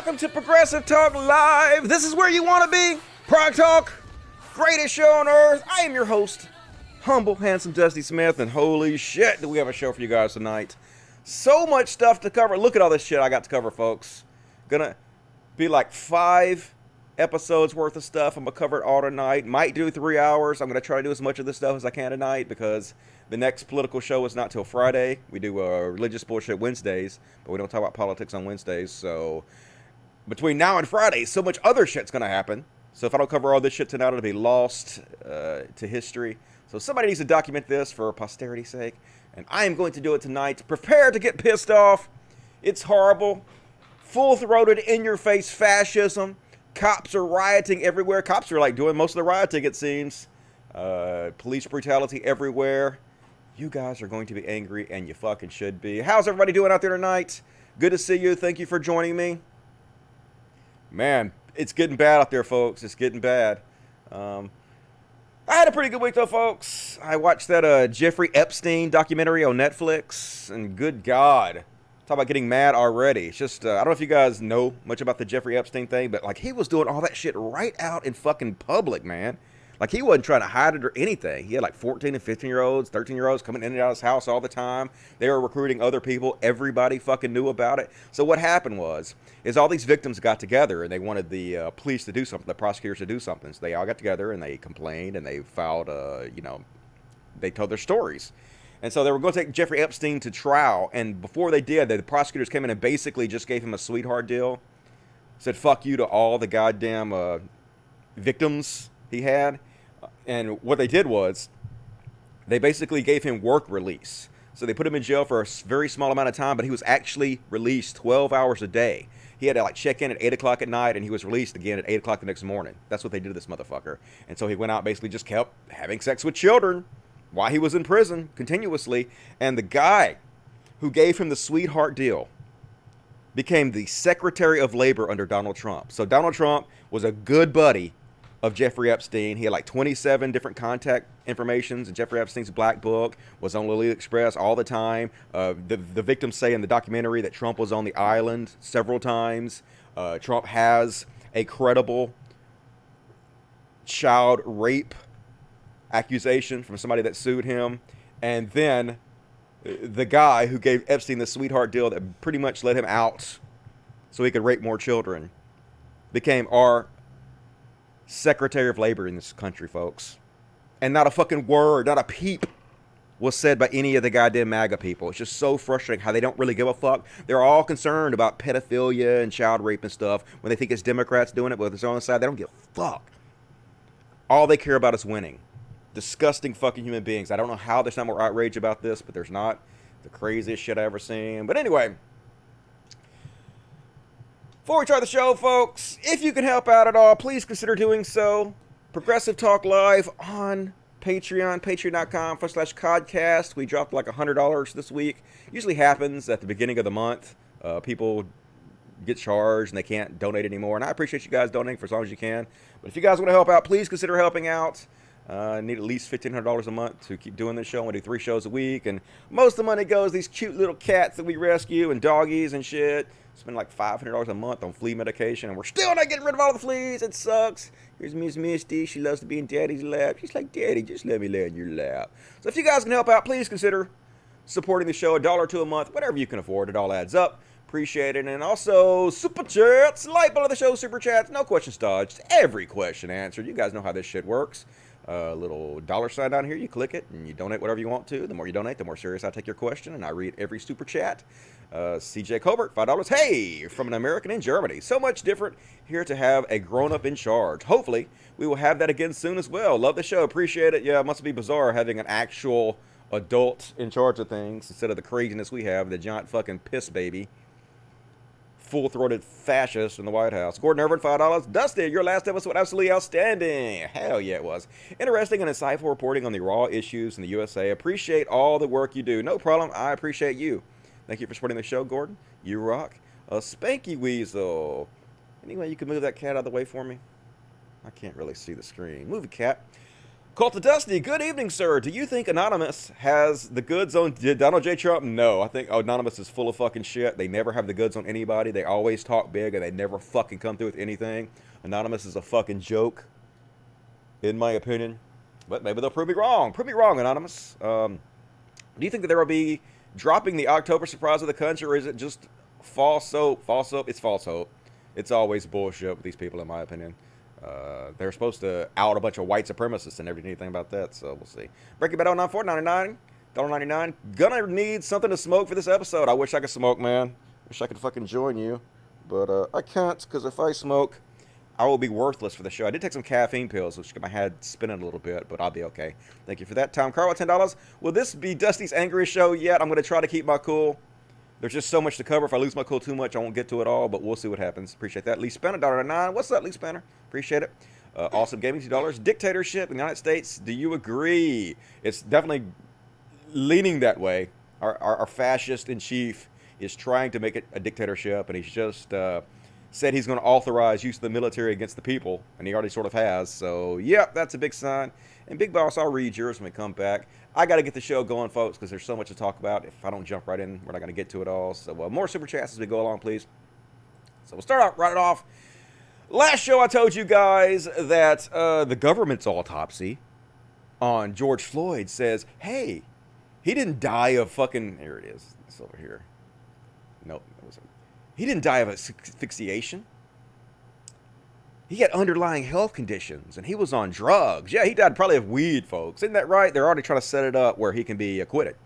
Welcome to Progressive Talk Live. This is where you want to be. Prog Talk, greatest show on earth. I am your host, humble, handsome Dusty Smith, and holy shit, do we have a show for you guys tonight. So much stuff to cover. Look at all this shit I got to cover, folks. Gonna be like 5 episodes worth of stuff. I'm gonna cover it all tonight. Might do 3 hours. I'm gonna try to do as much of this stuff as I can tonight because the next political show is not till Friday. We do religious bullshit Wednesdays, but we don't talk about politics on Wednesdays. So between now and Friday, so much other shit's gonna happen. So if I don't cover all this shit tonight, it'll be lost to history. So somebody needs to document this for posterity's sake, and I am going to do it tonight. Prepare to get pissed off. It's horrible. Full-throated, in-your-face fascism. Cops are rioting everywhere. Cops are like doing most of the rioting, it seems. Police brutality everywhere. You guys are going to be angry, and you fucking should be. How's everybody doing out there tonight? Good to see you. Thank you for joining me. Man, it's getting bad out there, folks. It's getting bad. I had a pretty good week, though, folks. I watched that Jeffrey Epstein documentary on Netflix, and good God. Talk about getting mad already. It's just, I don't know if you guys know much about the Jeffrey Epstein thing, but, like, he was doing all that shit right out in fucking public, man. Like, he wasn't trying to hide it or anything. He had, like, 14 and 15-year-olds, 13-year-olds coming in and out of his house all the time. They were recruiting other people. Everybody fucking knew about it. So what happened is all these victims got together, and they wanted the police to do something, the prosecutors to do something. So they all got together, and they complained, and they filed, they told their stories. And so they were going to take Jeffrey Epstein to trial, and before they did, the prosecutors came in and basically just gave him a sweetheart deal. Said, fuck you to all the goddamn victims he had. And what they did was, they basically gave him work release. So they put him in jail for a very small amount of time, but he was actually released 12 hours a day. He had to like check in at 8 o'clock at night, and he was released again at 8 o'clock the next morning. That's what they did to this motherfucker. And so he went out and basically just kept having sex with children while he was in prison continuously. And the guy who gave him the sweetheart deal became the Secretary of Labor under Donald Trump. So Donald Trump was a good buddy of Jeffrey Epstein. He had like 27 different contact informations, and Jeffrey Epstein's black book was on Lily Express all the time. The victims say in the documentary that Trump was on the island several times. Trump has a credible child rape accusation from somebody that sued him. And then the guy who gave Epstein the sweetheart deal that pretty much let him out so he could rape more children became our Secretary of Labor in this country, folks. And not a fucking word, not a peep was said by any of the goddamn MAGA people. It's just so frustrating how they don't really give a fuck. They're all concerned about pedophilia and child rape and stuff when they think it's Democrats doing it, but it's on the side, they don't give a fuck. All they care about is winning. Disgusting fucking human beings. I don't know how there's not more outrage about this, but there's not. The craziest shit I ever seen. But anyway, before we start the show, folks, if you can help out at all, please consider doing so. Progressive Talk Live on Patreon, patreon.com/codcast. We dropped like $100 this week. Usually happens at the beginning of the month. People get charged and they can't donate anymore. And I appreciate you guys donating for as long as you can. But if you guys want to help out, please consider helping out. I need at least $1,500 a month to keep doing this show. We do 3 shows a week, and most of the money goes to these cute little cats that we rescue and doggies and shit. Spend like $500 a month on flea medication, and we're still not getting rid of all the fleas. It sucks. Here's Miss Misty. She loves to be in Daddy's lap. She's like, Daddy, just let me lay in your lap. So if you guys can help out, please consider supporting the show. $1 or $2 a month, whatever you can afford. It all adds up. Appreciate it. And also, super chats, like below the show, super chats, no questions dodged, every question answered. You guys know how this shit works. Little $sign down here, you click it and you donate whatever you want to. The more you donate, the more serious I take your question, and I read every super chat. CJ Colbert, $5. Hey, from an American in Germany. So much different here to have a grown-up in charge. Hopefully, we will have that again soon as well. Love the show, appreciate it. Yeah, it must be bizarre having an actual adult in charge of things instead of the craziness we have, the giant fucking piss baby. Full-throated fascist in the White House. Gordon Irvin, $5. Dusty, your last episode absolutely outstanding. Hell yeah, it was. Interesting and insightful reporting on the raw issues in the USA. Appreciate all the work you do. No problem. I appreciate you. Thank you for supporting the show, Gordon. You rock. Spanky Weasel. Anyway, you can move that cat out of the way for me. I can't really see the screen. Move it, cat. Cult of Dusty, good evening, sir. Do you think Anonymous has the goods on Donald J. Trump? No, I think Anonymous is full of fucking shit. They never have the goods on anybody. They always talk big and they never fucking come through with anything. Anonymous is a fucking joke, in my opinion. But maybe they'll prove me wrong. Prove me wrong, Anonymous. Do you think that there will be dropping the October surprise of the country, or is it just false hope? False hope? It's false hope. It's always bullshit with these people, in my opinion. They're supposed to out a bunch of white supremacists and anything about that, so we'll see. Breaking Bad 094, $99. Gonna need something to smoke for this episode. I wish I could smoke, man. Wish I could fucking join you. But I can't, because if I smoke, I will be worthless for the show. I did take some caffeine pills, which got my head spinning a little bit, but I'll be okay. Thank you for that. Tom Carwell, $10. Will this be Dusty's angriest show yet? I'm going to try to keep my cool. There's just so much to cover. If I lose my cool too much, I won't get to it all, but we'll see what happens. Appreciate that. Lee Spanner, $1.09. What's up, Lee Spanner? Appreciate it. Awesome Gaming, $2. Dictatorship in the United States. Do you agree? It's definitely leaning that way. Our fascist in chief is trying to make it a dictatorship, and he's just said he's going to authorize use of the military against the people, and he already sort of has. So, yep, that's a big sign. And Big Boss, I'll read yours when we come back. I got to get the show going, folks, because there's so much to talk about. If I don't jump right in, we're not going to get to it all. So, more super chats as we go along, please. So, we'll start out right off. Last show, I told you guys that the government's autopsy on George Floyd says, hey, he didn't die of fucking... Here it is. It's over here. Nope. He didn't die of asphyxiation. He had underlying health conditions, and he was on drugs. Yeah, he died probably of weed, folks. Isn't that right? They're already trying to set it up where he can be acquitted.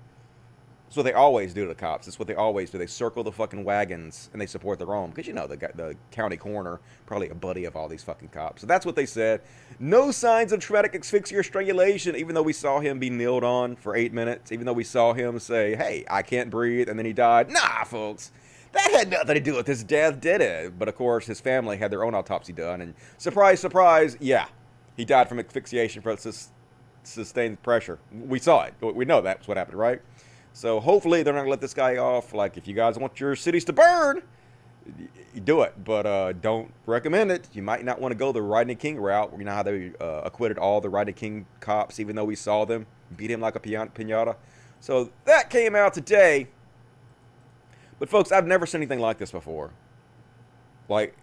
That's what they always do to the cops. That's what they always do. They circle the fucking wagons, and they support their own. Because, you know, the county coroner, probably a buddy of all these fucking cops. So that's what they said. No signs of traumatic asphyxia or strangulation, even though we saw him be kneeled on for 8 minutes. Even though we saw him say, hey, I can't breathe, and then he died. Nah, folks. That had nothing to do with his death, did it? But, of course, his family had their own autopsy done. And surprise, surprise, yeah. He died from asphyxiation from sustained pressure. We saw it. We know that's what happened, right? So, hopefully, they're not going to let this guy off. Like, if you guys want your cities to burn, you do it. But don't recommend it. You might not want to go the Rodney King route. You know how they acquitted all the Rodney King cops, even though we saw them beat him like a piñata. So, that came out today. But, folks, I've never seen anything like this before. Like,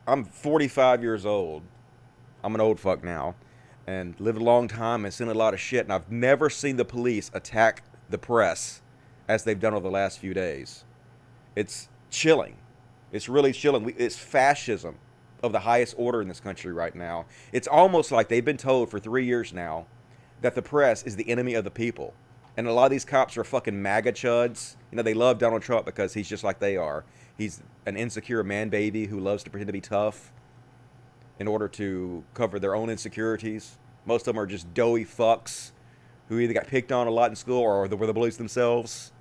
I'm 45 years old. I'm an old fuck now. And lived a long time and seen a lot of shit. And I've never seen the police attack the press as they've done over the last few days. It's chilling. It's really chilling. It's fascism of the highest order in this country right now. It's almost like they've been told for 3 years now that the press is the enemy of the people. And a lot of these cops are fucking MAGA chuds. You know, they love Donald Trump because he's just like they are. He's an insecure man baby who loves to pretend to be tough in order to cover their own insecurities. Most of them are just doughy fucks who either got picked on a lot in school or were the bullies themselves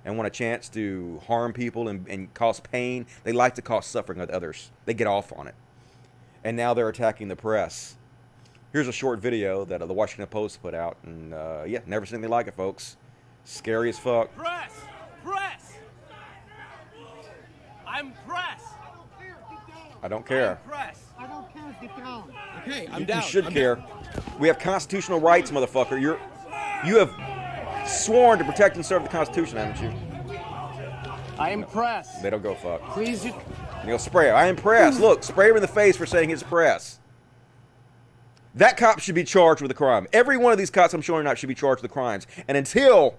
and want a chance to harm people and cause pain. They like to cause suffering with others. They get off on it. And now they're attacking the press. Here's a short video that the Washington Post put out. And, yeah, never seen anything like it, folks. Scary as fuck. Press! Press! I'm press! I don't care. I'm press! I don't care. Get down. Okay, I'm down. You should care. We have constitutional rights, motherfucker. You have sworn to protect and serve the Constitution, haven't you? I am press. They don't go fuck. Please, You go spray him. I am press. Look, spray him in the face for saying he's press. That cop should be charged with a crime. Every one of these cops I'm showing tonight should be charged with crimes. And until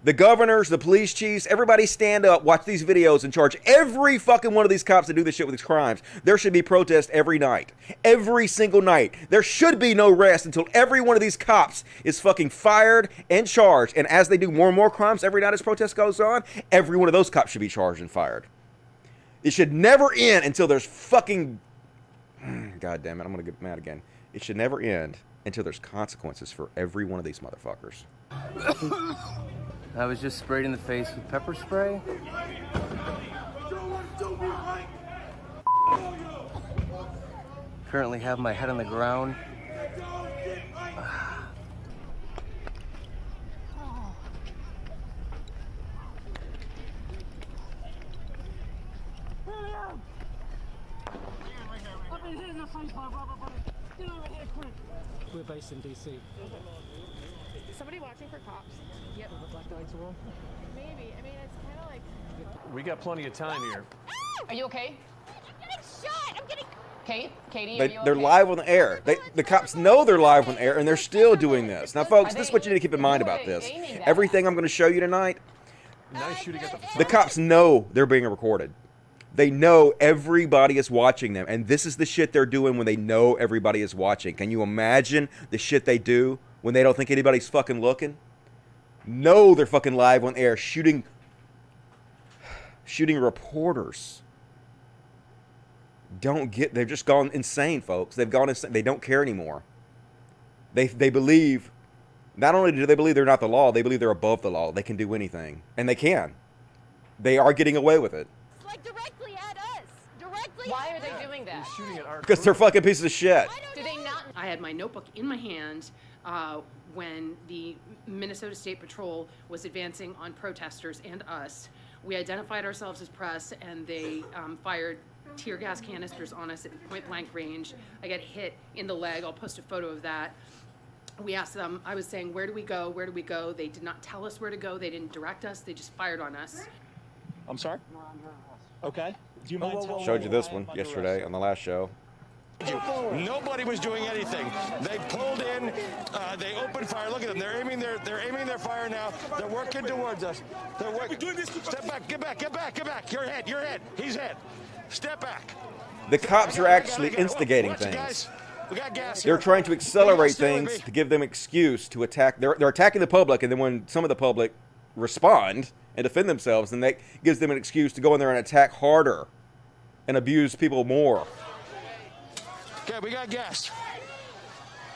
the governors, the police chiefs, everybody stand up, watch these videos, and charge every fucking one of these cops that do this shit with these crimes, there should be protests every night. Every single night. There should be no rest until every one of these cops is fucking fired and charged. And as they do more and more crimes every night as protest goes on, every one of those cops should be charged and fired. It should never end until there's fucking... God damn it, I'm going to get mad again. It should never end until there's consequences for every one of these motherfuckers. I was just sprayed in the face with pepper spray. Currently have my head on the ground. We're based in DC. Somebody watching for cops. Yep. Black lights are on. Maybe. I mean, it's kind of like. We got plenty of time here. Are you okay? I'm getting shot. I'm getting. Katie, are you They're okay? live on the air. The cops know they're live on the air, and they're still doing this. Now, folks, this is what you need to keep in mind about this. Everything I'm going to show you tonight, Nice shooting at the the cops know they're being recorded. They know everybody is watching them, and this is the shit they're doing when they know everybody is watching. Can you imagine the shit they do when they don't think anybody's fucking looking? No, they're fucking live on air shooting reporters. They've just gone insane, folks. They've gone insane. They don't care anymore. They believe, not only do they believe they're not the law, they believe they're above the law. They can do anything, and they can. They are getting away with it. Like directly at us. Directly. Why are they doing that? shooting at our Because they're fucking pieces of shit. Do they not? I had my notebook in my hand when the Minnesota State Patrol was advancing on protesters and us. We identified ourselves as press, and they fired tear gas canisters on us at point blank range. I got hit in the leg. I'll post a photo of that. We asked them, I was saying, where do we go? Where do we go? They did not tell us where to go. They didn't direct us. They just fired on us. I'm sorry? Okay. Do you mind telling Showed you me this why one I'm under yesterday arrest? on the last show. Nobody was doing anything. They pulled in. They opened fire. Look at them. They're aiming their fire now. They're working towards us. They're working. Step back. Get back. Get back. Get back. You're hit. You're hit. He's hit. Step back. The cops are actually instigating Watch it, things. guys. We got gas They're here. trying to accelerate Steer with things me. to give them excuse to attack. They're attacking the public, and then when some of the public respond and defend themselves, then that gives them an excuse to go in there and attack harder and abuse people more. Okay, we got gas.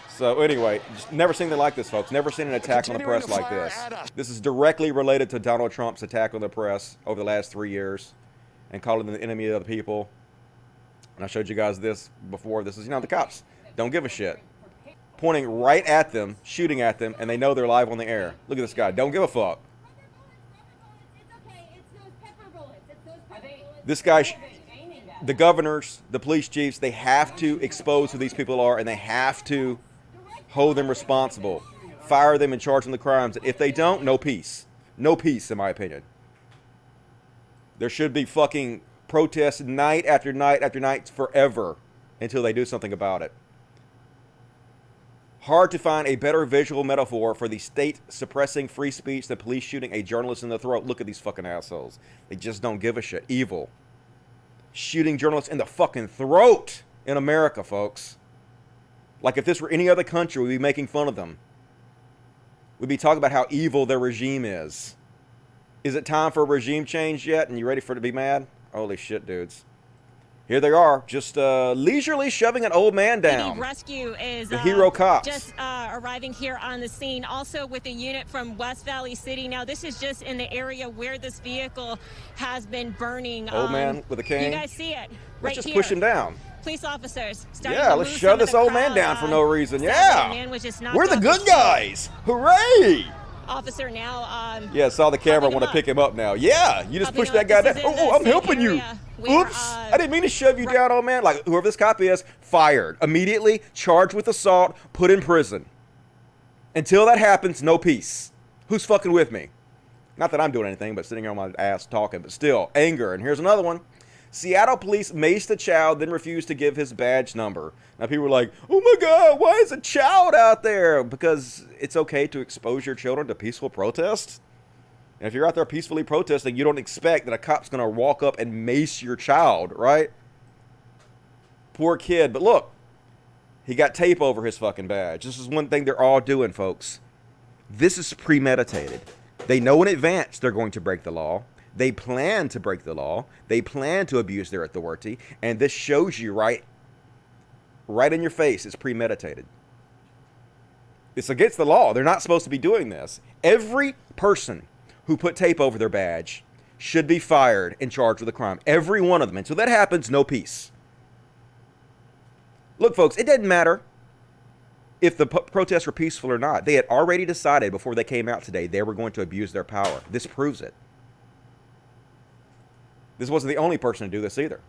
So anyway, just never seen anything like this, folks. Never seen an attack on the Continuing press to like fire this. at us. This is directly related to Donald Trump's attack on the press over the last 3 years and calling them the enemy of the people. And I showed you guys this before. This is, the cops don't give a shit. Pointing right at them, shooting at them, and they know they're live on the air. Look at this guy. Don't give a fuck. This guy, the governors, the police chiefs, they have to expose who these people are, and they have to hold them responsible. Fire them and charge them with crimes. If they don't, no peace. No peace, in my opinion. There should be fucking protests night after night after night forever until they do something about it. Hard to find a better visual metaphor for the state suppressing free speech than police shooting a journalist in the throat. Look at these fucking assholes. They just don't give a shit. Evil. Shooting journalists in the fucking throat in America, folks. Like if this were any other country, we'd be making fun of them. We'd be talking about how evil their regime is. Is it time for a regime change yet? And you ready for it to be mad? Holy shit, dudes. Here they are, just leisurely shoving an old man down. The rescue is the hero cops. Just arriving here on the scene, also with a unit from West Valley City. Now, this is just in the area where this vehicle has been burning. Old man with a cane. You guys see it Let's right just here. push him down. Police officers starting Yeah, to let's move shove some of this the old man crowd. down for no reason. Sadly, Yeah. the man was just knocked We're the off good his feet. guys. Hooray! Officer now. Yeah, saw the camera Helping want to him pick him up now. Yeah, you just Helping pushed him that up. guy This down. is in Oh, the I'm helping same you. area where, Oops, I didn't mean to shove you down, old man. Like, whoever this cop is, fired. Immediately charged with assault, put in prison. Until that happens, no peace. Who's fucking with me? Not that I'm doing anything, but sitting here on my ass talking, but still, anger. And here's another one. Seattle police maced a child, then refused to give his badge number. Now people were like, oh my God, why is a child out there? Because it's okay to expose your children to peaceful protest. And if you're out there peacefully protesting, you don't expect that a cop's going to walk up and mace your child, right? Poor kid. But look, he got tape over his fucking badge. This is one thing they're all doing, folks. This is premeditated. They know in advance they're going to break the law. They plan to break the law. They plan to abuse their authority. And this shows you right in your face it's premeditated. It's against the law. They're not supposed to be doing this. Every person who put tape over their badge should be fired and charged with a crime. Every one of them. Until that happens, no peace. Look, folks, it doesn't matter if the protests were peaceful or not. They had already decided before they came out today they were going to abuse their power. This proves it. This wasn't the only person to do this either.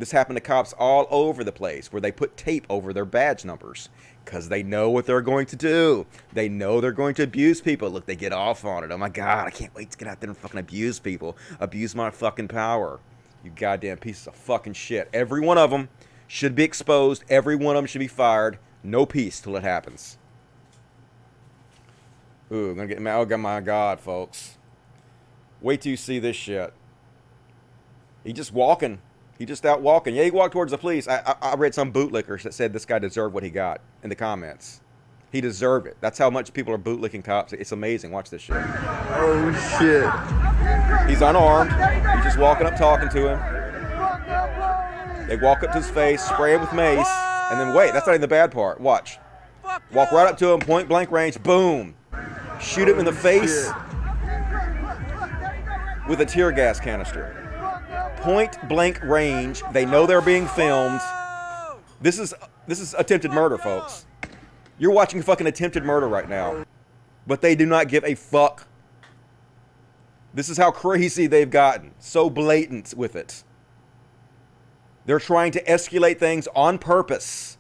This happened to cops all over the place where they put tape over their badge numbers because they know what they're going to do. They know they're going to abuse people. Look, they get off on it. Oh my God, I can't wait to get out there and fucking abuse people. Abuse my fucking power. You goddamn pieces of fucking shit. Every one of them should be exposed. Every one of them should be fired. No peace till it happens. Ooh, I'm gonna get mad. Oh my God, folks. Wait till you see this shit. He just walking. He just out walking. Yeah, he walked towards the police. I read some bootlickers that said this guy deserved what he got in the comments. He deserved it. That's how much people are bootlicking cops. It's amazing. Watch this shit. Oh, shit. He's unarmed. He's just walking up talking to him. They walk up to his face, spray him with mace, and then wait. That's not even the bad part. Watch. Walk right up to him, point blank range, boom. Shoot him in the face with a tear gas canister. Point blank range. They know they're being filmed. This is attempted murder, folks. You're watching fucking attempted murder right now. But they do not give a fuck. This is how crazy they've gotten. So blatant with it. They're trying to escalate things on purpose.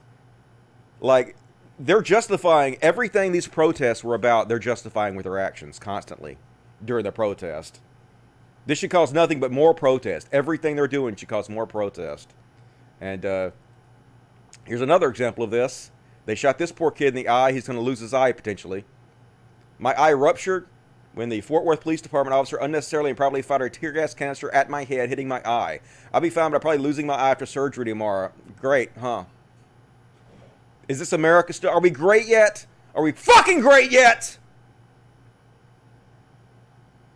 Like, they're justifying everything these protests were about. They're justifying with their actions constantly during the protest. This should cause nothing but more protest. Everything they're doing should cause more protest. And here's another example of this. They shot this poor kid in the eye. He's going to lose his eye potentially. My eye ruptured when the Fort Worth Police Department officer unnecessarily and probably fired a tear gas canister at my head, hitting my eye. I'll be fine, but I'm probably losing my eye after surgery tomorrow. Great, huh? Is this America still? Are we great yet? Are we fucking great yet?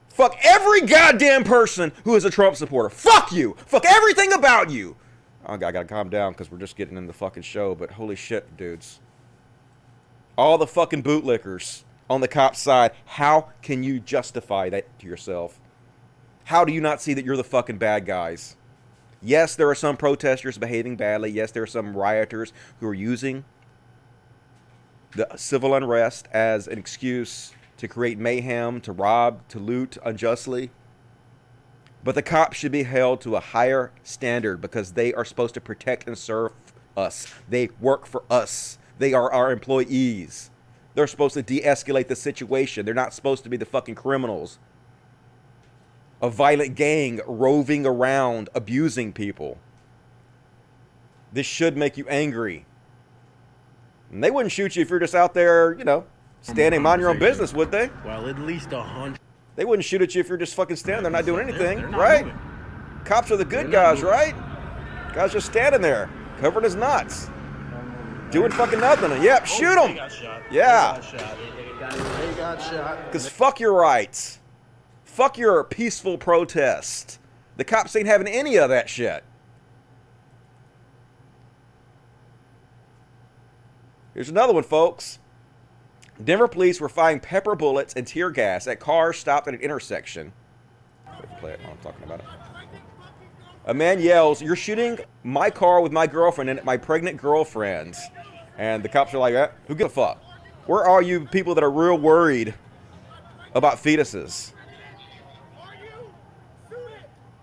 Fuck every goddamn person who is a Trump supporter. Fuck you. Fuck everything about you. Oh, I gotta calm down because we're just getting in the fucking show, but holy shit, dudes. All the fucking bootlickers on the cop's side, how can you justify that to yourself? How do you not see that you're the fucking bad guys? Yes, there are some protesters behaving badly. Yes, there are some rioters who are using the civil unrest as an excuse to create mayhem, to rob, to loot unjustly. But the cops should be held to a higher standard because they are supposed to protect and serve us. They work for us. They are our employees. They're supposed to de-escalate the situation. They're not supposed to be the fucking criminals. A violent gang roving around, abusing people. This should make you angry. And they wouldn't shoot you if you're just out there, you know, standing, mind your own business, would they? Well, at least 100. They wouldn't shoot at you if you're just fucking standing there not doing anything, right? Cops are the good guys, right? Guys just standing there, covering his nuts. Doing fucking nothing. And yep, shoot him. Yeah. They got shot. Because fuck your rights. Fuck your peaceful protest. The cops ain't having any of that shit. Here's another one, folks. Denver police were firing pepper bullets and tear gas at cars stopped at an intersection. Play it while I'm talking about it. A man yells, "You're shooting my car with my girlfriend in it, my pregnant girlfriend." And the cops are like, who gives a fuck? Where are you people that are real worried about fetuses?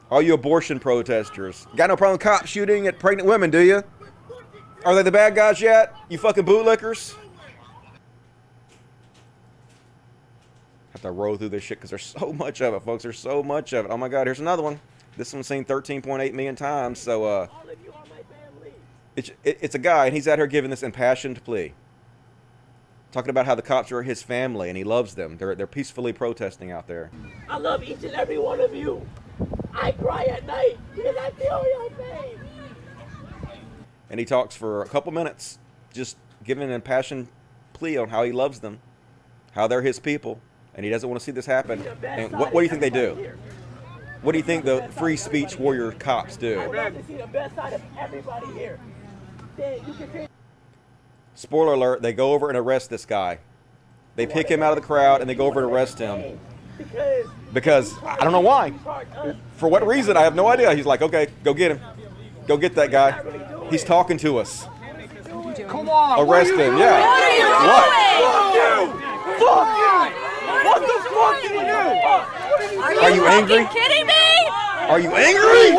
All you abortion protesters. Got no problem with cops shooting at pregnant women, do you? Are they the bad guys yet? You fucking bootlickers? Have to roll through this shit because there's so much of it, folks. There's so much of it. Oh my God, here's another one. This one's seen 13.8 million times. So, it's a guy, and he's out here giving this impassioned plea. Talking about how the cops are his family, and he loves them. They're peacefully protesting out there. I love each and every one of you. I cry at night because I feel your pain. And he talks for a couple minutes, just giving an impassioned plea on how he loves them, how they're his people, and he doesn't want to see this happen. And what do you think they do? What do you think the free speech warrior cops do? I'd love to see the best side of everybody here. Spoiler alert, they go over and arrest this guy. They pick him out of the crowd and they go over and arrest him. Because I don't know why. For what reason, I have no idea. He's like, okay, go get him. Go get that guy. He's talking to us. Come on. Arrest him, yeah. What? Fuck you! What the fuck did you do? Are you angry? Kidding me? Are you angry?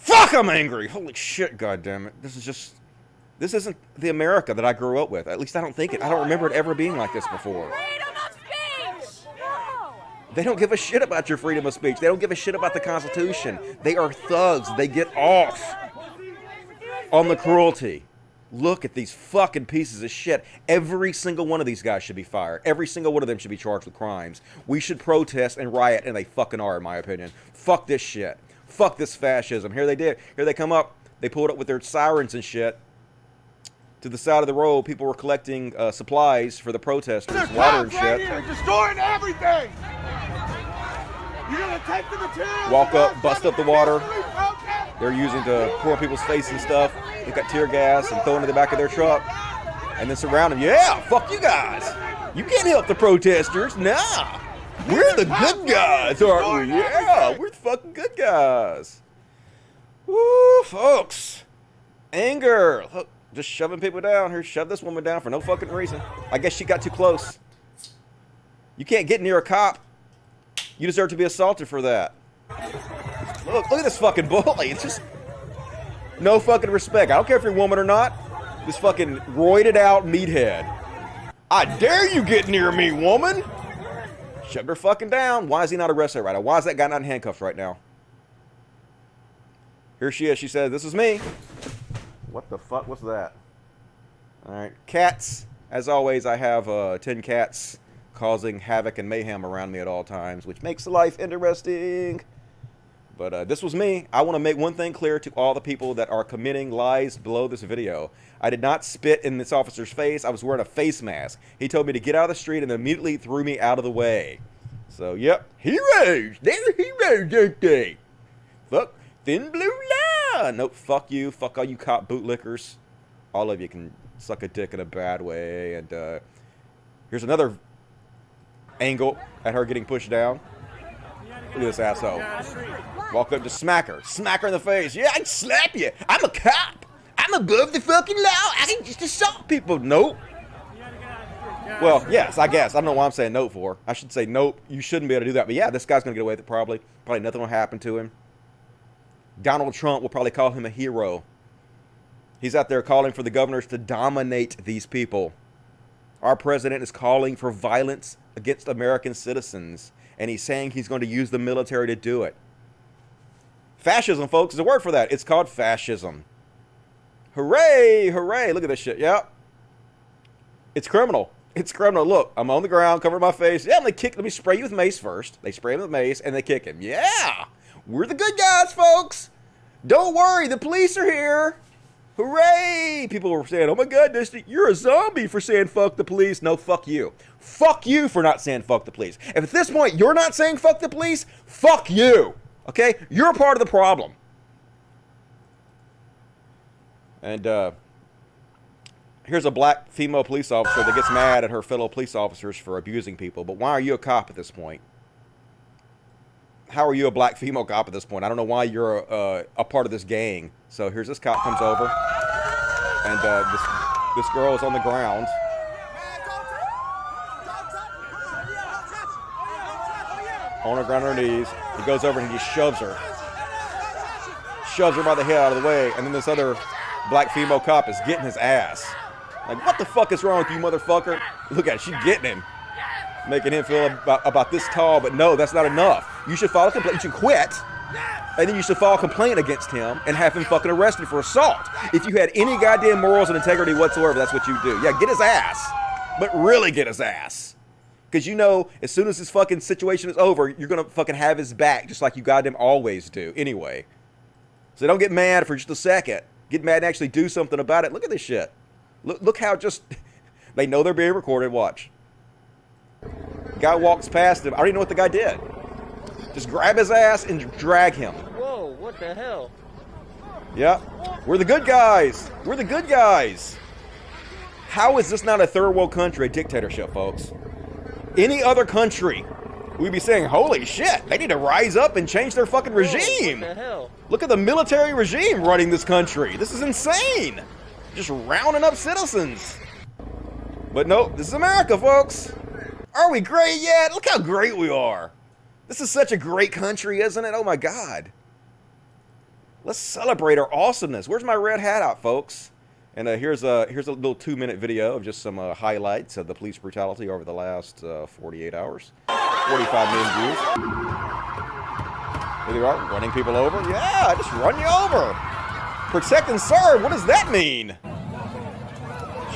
Fuck, I'm angry. Holy shit, goddammit. This isn't the America that I grew up with. At least I don't think it. I don't remember it ever being like this before. Freedom of speech! No! They don't give a shit about your freedom of speech. They don't give a shit about the Constitution. They are thugs. They get off on the cruelty. Look at these fucking pieces of shit. Every single one of these guys should be fired. Every single one of them should be charged with crimes. We should protest and riot, and they fucking are, in my opinion. Fuck this shit. Fuck this fascism. Here they did. Here they come up. They pulled up with their sirens and shit. To the side of the road, people were collecting supplies for the protesters. Water and shit. Here, destroying everything. You're gonna take the material. Walk up, bust up the water. They're using to pour on people's face and stuff. They got tear gas and throw it into the back of their truck. And then surround them. Yeah, fuck you guys. You can't help the protesters. Nah. We're the good guys, aren't we? Yeah, we're the fucking good guys. Woo, folks. Anger. Look, just shoving people down. Here, shove this woman down for no fucking reason. I guess she got too close. You can't get near a cop. You deserve to be assaulted for that. Look at this fucking bully. It's just no fucking respect. I don't care if you're a woman or not. This fucking roided out meathead. I dare you get near me, woman. Shoved her fucking down. Why is he not arrested right now? Why is that guy not in handcuffs right now? Here she is. She said, this is me. What the fuck was that? All right. Cats. As always, I have 10 cats causing havoc and mayhem around me at all times, which makes life interesting. But this was me. I want to make one thing clear to all the people that are committing lies below this video. I did not spit in this officer's face. I was wearing a face mask. He told me to get out of the street and immediately threw me out of the way. So, yep. Heroes! They're heroes, aren't they? Fuck. Thin blue line! Nope, fuck you. Fuck all you cop bootlickers. All of you can suck a dick in a bad way. And here's another angle at her getting pushed down. Look at this asshole. Walk up to smack her. Smack her in the face. Yeah, I can slap you. I'm a cop. I'm above the fucking law. I can just assault people. Nope. Well, yes, I guess. I don't know why I'm saying nope for. I should say nope. You shouldn't be able to do that. But yeah, this guy's going to get away with it probably. Probably nothing will happen to him. Donald Trump will probably call him a hero. He's out there calling for the governors to dominate these people. Our president is calling for violence against American citizens. And he's saying he's going to use the military to do it. Fascism, folks, is a word for that. It's called fascism. Hooray, hooray. Look at this shit. Yep. It's criminal. It's criminal. Look, I'm on the ground, covering my face. Yeah, let me spray you with mace first. They spray him with mace, and they kick him. Yeah. We're the good guys, folks. Don't worry. The police are here. Hooray. People were saying, oh my God, Dusty, you're a zombie for saying fuck the police. No, fuck you. Fuck you for not saying fuck the police. If at this point you're not saying fuck the police, fuck you. Okay? You're a part of the problem. And here's a black female police officer that gets mad at her fellow police officers for abusing people. But why are you a cop at this point? How are you a black female cop at this point? I don't know why you're a part of this gang. So here's this cop comes over. And this girl is on the ground. On the ground on her knees. He goes over and he just shoves her. Shoves her by the head out of the way. And then this other black female cop is getting his ass. Like, what the fuck is wrong with you, motherfucker? Look at it. She's getting him. Making him feel about this tall. But no, that's not enough. You should file a complaint. You should quit. And then you should file a complaint against him and have him fucking arrested for assault. If you had any goddamn morals and integrity whatsoever, that's what you do. Yeah, get his ass. But really get his ass. Because you know, as soon as this fucking situation is over, you're going to fucking have his back just like you goddamn always do. Anyway. So don't get mad for just a second. Get mad and actually do something about it. Look at this shit. Look how just... They know they're being recorded. Watch. Guy walks past him. I don't even know what the guy did. Just grab his ass and drag him. Whoa, what the hell? Yeah. We're the good guys. We're the good guys. How is this not a third world country, a dictatorship, folks? Any other country, we'd be saying, holy shit, they need to rise up and change their fucking regime. What the hell? Look at the military regime running this country. This is insane. Just rounding up citizens. But no, this is America, folks. Are we great yet? Look how great we are. This is such a great country, isn't it? Oh my God. Let's celebrate our awesomeness. Where's my red hat out, folks? And here's a little 2-minute video of just some highlights of the police brutality over the last 48 hours. 45 million views. Here they are, running people over. Yeah, just run you over. Protect and serve. What does that mean?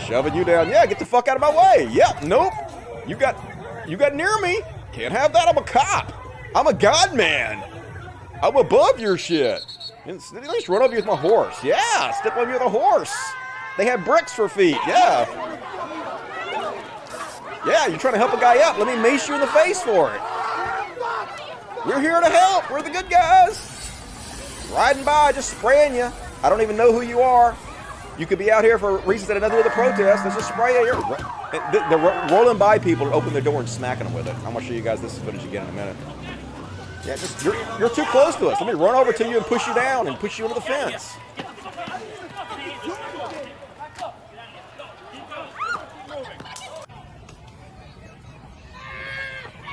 Shoving you down. Yeah, get the fuck out of my way. Yep. Nope. You got near me. Can't have that. I'm a cop. I'm a god man. I'm above your shit. At least run over you with my horse. Yeah, step on you with a horse. They have bricks for feet. Yeah. Yeah, you're trying to help a guy up. Let me mace you in the face for it. We're here to help. We're the good guys. Riding by, just spraying you. I don't even know who you are. You could be out here for reasons that have nothing to do with the protest. Let's just spray you here. They're rolling by people and opening their door and smacking them with it. I'm going to show you guys this footage again in a minute. Yeah, just you're too close to us. Let me run over to you and push you down and push you into the fence.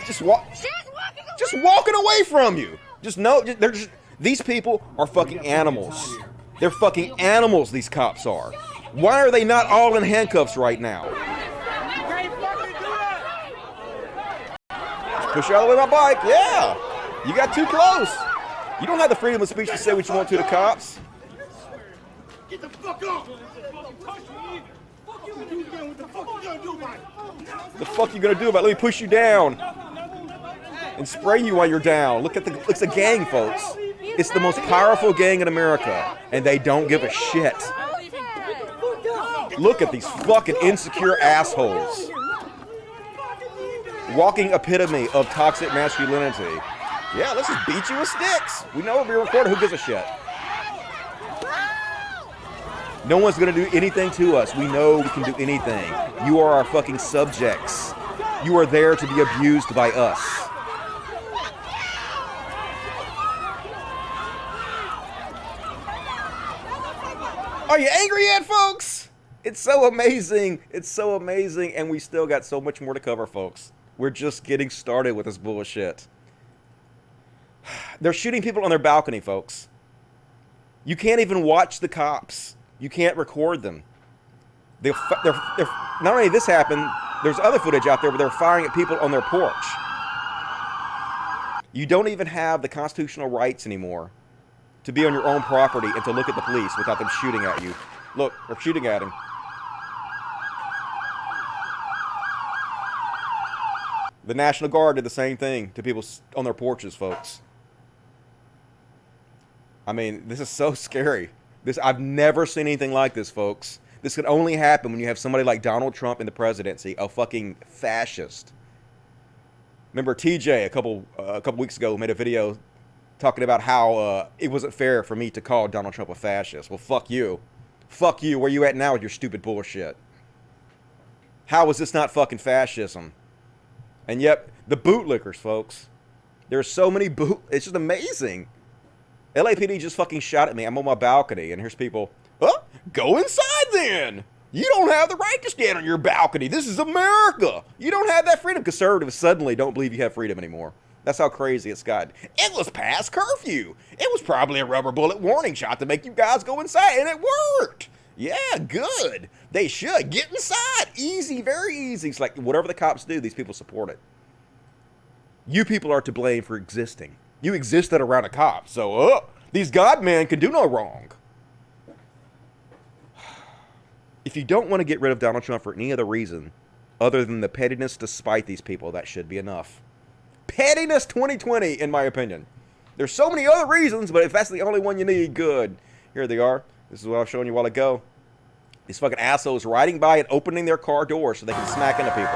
Just walking away from you. Just know, these people are fucking animals. They're fucking animals, these cops are. Why are they not all in handcuffs right now? Just push you out of the way of my bike. Yeah. You got too close. You don't have the freedom of speech to say what you want to the cops. Get the fuck off! The fuck you gonna do about it? Let me push you down and spray you while you're down. It's a gang, folks. It's the most powerful gang in America, and they don't give a shit. Look at these fucking insecure assholes. Walking epitome of toxic masculinity. Yeah, let's just beat you with sticks. We know we're recording. Who gives a shit? No one's gonna do anything to us. We know we can do anything. You are our fucking subjects. You are there to be abused by us. Are you angry yet, folks? It's so amazing. It's so amazing, and we still got so much more to cover, folks. We're just getting started with this bullshit. They're shooting people on their balcony, folks. You can't even watch the cops. You can't record them. They're not only this happened, there's other footage out there where they're firing at people on their porch. You don't even have the constitutional rights anymore to be on your own property and to look at the police without them shooting at you. Look, they're shooting at him. The National Guard did the same thing to people on their porches, folks. I mean, this is so scary. I've never seen anything like this, folks. This can only happen when you have somebody like Donald Trump in the presidency, a fucking fascist. Remember TJ a couple weeks ago made a video talking about how it wasn't fair for me to call Donald Trump a fascist. Well, fuck you. Fuck you. Where you at now with your stupid bullshit? How is this not fucking fascism? And yet, the bootlickers, folks. There's so many it's just amazing. LAPD just fucking shot at me. I'm on my balcony, and here's people. Oh, go inside then. You don't have the right to stand on your balcony. This is America. You don't have that freedom. Conservatives suddenly don't believe you have freedom anymore. That's how crazy it's gotten. It was past curfew. It was probably a rubber bullet warning shot to make you guys go inside, and it worked. Yeah, good. They should. Get inside. Easy, very easy. It's like whatever the cops do, these people support it. You people are to blame for existing. You existed around a cop, so these God men can do no wrong. If you don't want to get rid of Donald Trump for any other reason other than the pettiness to spite these people, that should be enough. Pettiness 2020, in my opinion. There's so many other reasons, but if that's the only one you need, good. Here they are. This is what I was showing you a while ago. These fucking assholes riding by and opening their car door so they can smack into people.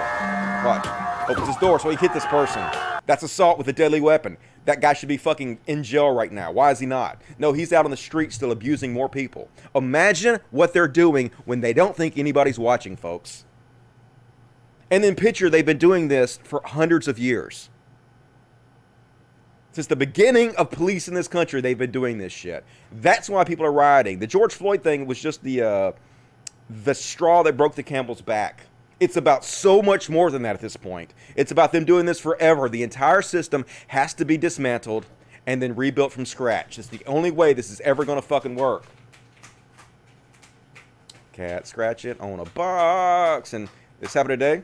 Watch. Opens his door so he can hit this person. That's assault with a deadly weapon. That guy should be fucking in jail right now. Why is he not? No, he's out on the street still abusing more people. Imagine what they're doing when they don't think anybody's watching, folks. And then picture they've been doing this for hundreds of years. Since the beginning of police in this country, they've been doing this shit. That's why people are rioting. The George Floyd thing was just the straw that broke the camel's back. It's about so much more than that at this point. It's about them doing this forever. The entire system has to be dismantled, and then rebuilt from scratch. It's the only way this is ever going to fucking work. Cat scratching on a box. And this happened today.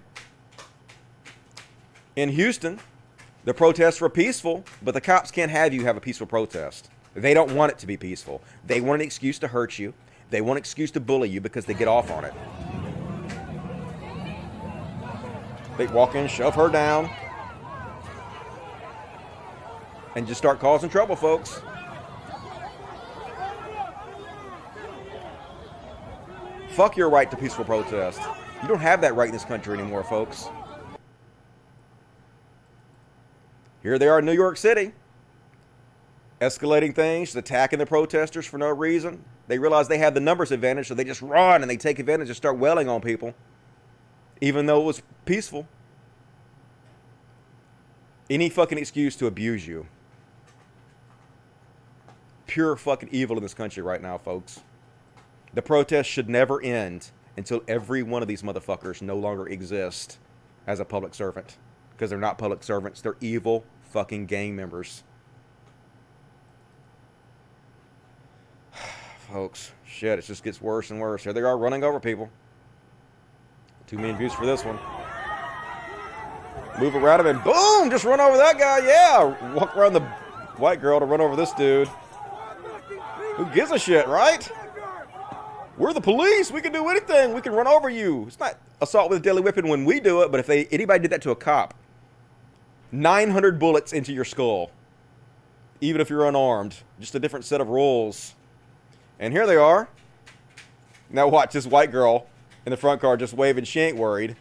In Houston, the protests were peaceful, but the cops can't have you have a peaceful protest. They don't want it to be peaceful. They want an excuse to hurt you. They want an excuse to bully you because they get off on it. They walk in, shove her down, and just start causing trouble, folks. Fuck your right to peaceful protest. You don't have that right in this country anymore, folks. Here they are in New York City, escalating things, attacking the protesters for no reason. They realize they have the numbers advantage, so they just run and they take advantage and start wailing on people, even though it was peaceful. Any fucking excuse to abuse you. Pure fucking evil in this country right now, folks. The protest should never end until every one of these motherfuckers no longer exist as a public servant. Because they're not public servants. They're evil fucking gang members. Folks, shit, it just gets worse and worse. Here they are running over people. 2 million views for this one. Move around him and boom, just run over that guy. Yeah, walk around the white girl to run over this dude. Who gives a shit, right? We're the police. We can do anything. We can run over you. It's not assault with a deadly weapon when we do it, but if anybody did that to a cop, 900 bullets into your skull, even if you're unarmed. Just a different set of rules. And here they are. Now watch this white girl in the front car just waving. She ain't worried.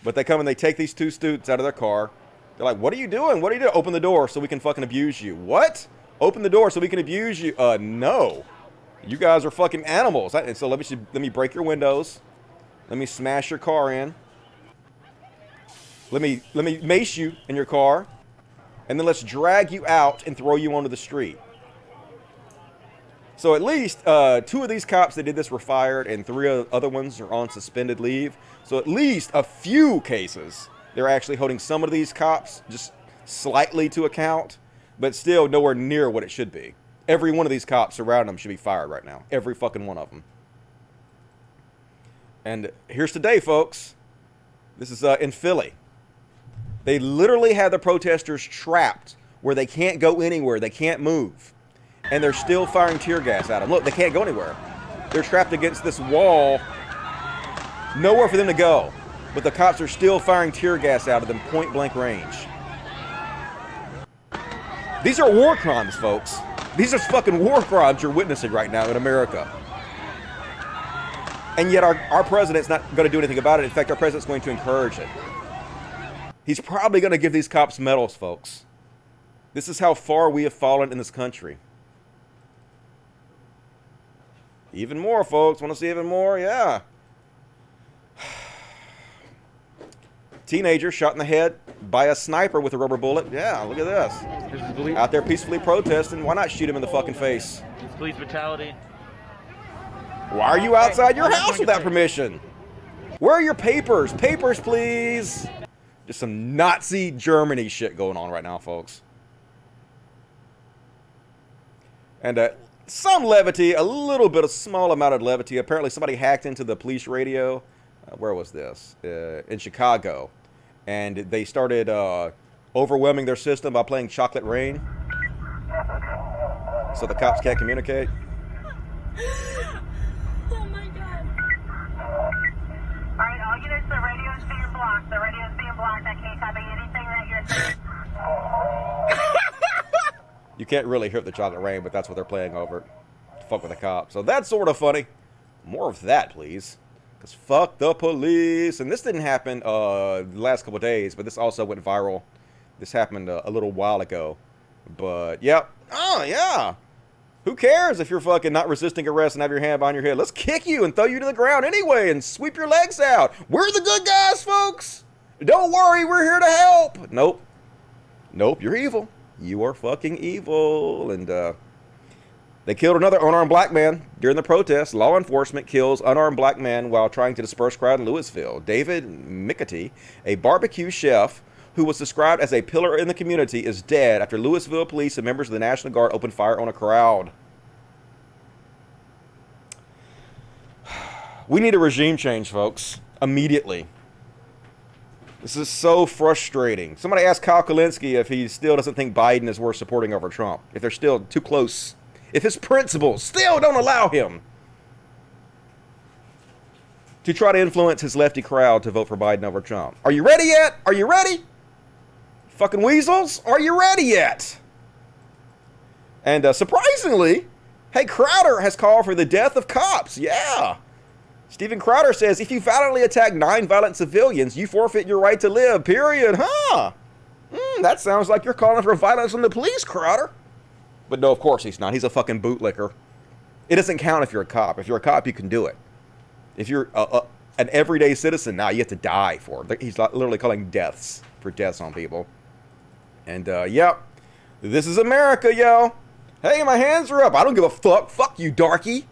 But they come and they take these 2 students out of their car. They're like, what are you doing? What are you doing? Open the door so we can fucking abuse you. What? Open the door so we can abuse you? No. You guys are fucking animals. And so let me break your windows. Let me smash your car in. Let me mace you in your car. And then let's drag you out and throw you onto the street. So at least 2 of these cops that did this were fired, and 3 other ones are on suspended leave. So at least a few cases, they're actually holding some of these cops just slightly to account, but still nowhere near what it should be. Every one of these cops surrounding them should be fired right now. Every fucking one of them. And here's today, folks. This is in Philly. They literally have the protesters trapped where they can't go anywhere. They can't move. And they're still firing tear gas at them. Look, they can't go anywhere. They're trapped against this wall. Nowhere for them to go. But the cops are still firing tear gas out of them point blank range. These are war crimes, folks. These are fucking war crimes you're witnessing right now in America. And yet our president's not going to do anything about it. In fact, our president's going to encourage it. He's probably going to give these cops medals, folks. This is how far we have fallen in this country. Even more, folks. Want to see even more? Yeah. Teenager shot in the head by a sniper with a rubber bullet. Yeah, look at this. Out there peacefully protesting. Why not shoot him in the fucking face? Police brutality. Why are you outside your house without permission? Where are your papers? Papers, please. Just some Nazi Germany shit going on right now, folks. And some levity, a little bit, a small amount of levity. Apparently somebody hacked into the police radio. Where was this? In Chicago. And they started overwhelming their system by playing Chocolate Rain. So the cops can't communicate. Oh my god. Alright, all units, the radio is being blocked. The radio is being blocked. I can't copy anything that you're saying. You can't really hear the Chocolate Rain, but that's what they're playing over. Fuck with the cops. So that's sort of funny. More of that, please. Because fuck the police. And this didn't happen the last couple of days, but this also went viral. This happened a little while ago. But, yep. Oh, yeah. Who cares if you're fucking not resisting arrest and have your hand behind your head? Let's kick you and throw you to the ground anyway and sweep your legs out. We're the good guys, folks. Don't worry, we're here to help. Nope. Nope, you're evil. You are fucking evil. And they killed another unarmed black man during the protest. Law enforcement kills unarmed black man while trying to disperse crowd in Louisville. David McAtee, a barbecue chef who was described as a pillar in the community, is dead after Louisville police and members of the National Guard opened fire on a crowd. We need a regime change, folks. Immediately. This is so frustrating. Somebody asked Kyle Kalinske if he still doesn't think Biden is worth supporting over Trump. If they're still too close. If his principles still don't allow him to try to influence his lefty crowd to vote for Biden over Trump. Are you ready yet? Are you ready? Fucking weasels, are you ready yet? And surprisingly, hey, Crowder has called for the death of cops. Yeah. Stephen Crowder says, if you violently attack 9 violent civilians, you forfeit your right to live, period. Huh? That sounds like you're calling for violence on the police, Crowder. But no, of course he's not. He's a fucking bootlicker. It doesn't count if you're a cop. If you're a cop, you can do it. If you're an everyday citizen, now you have to die for it. He's literally calling deaths for deaths on people. And, yep. This is America, yo. Hey, my hands are up. I don't give a fuck. Fuck you, darky.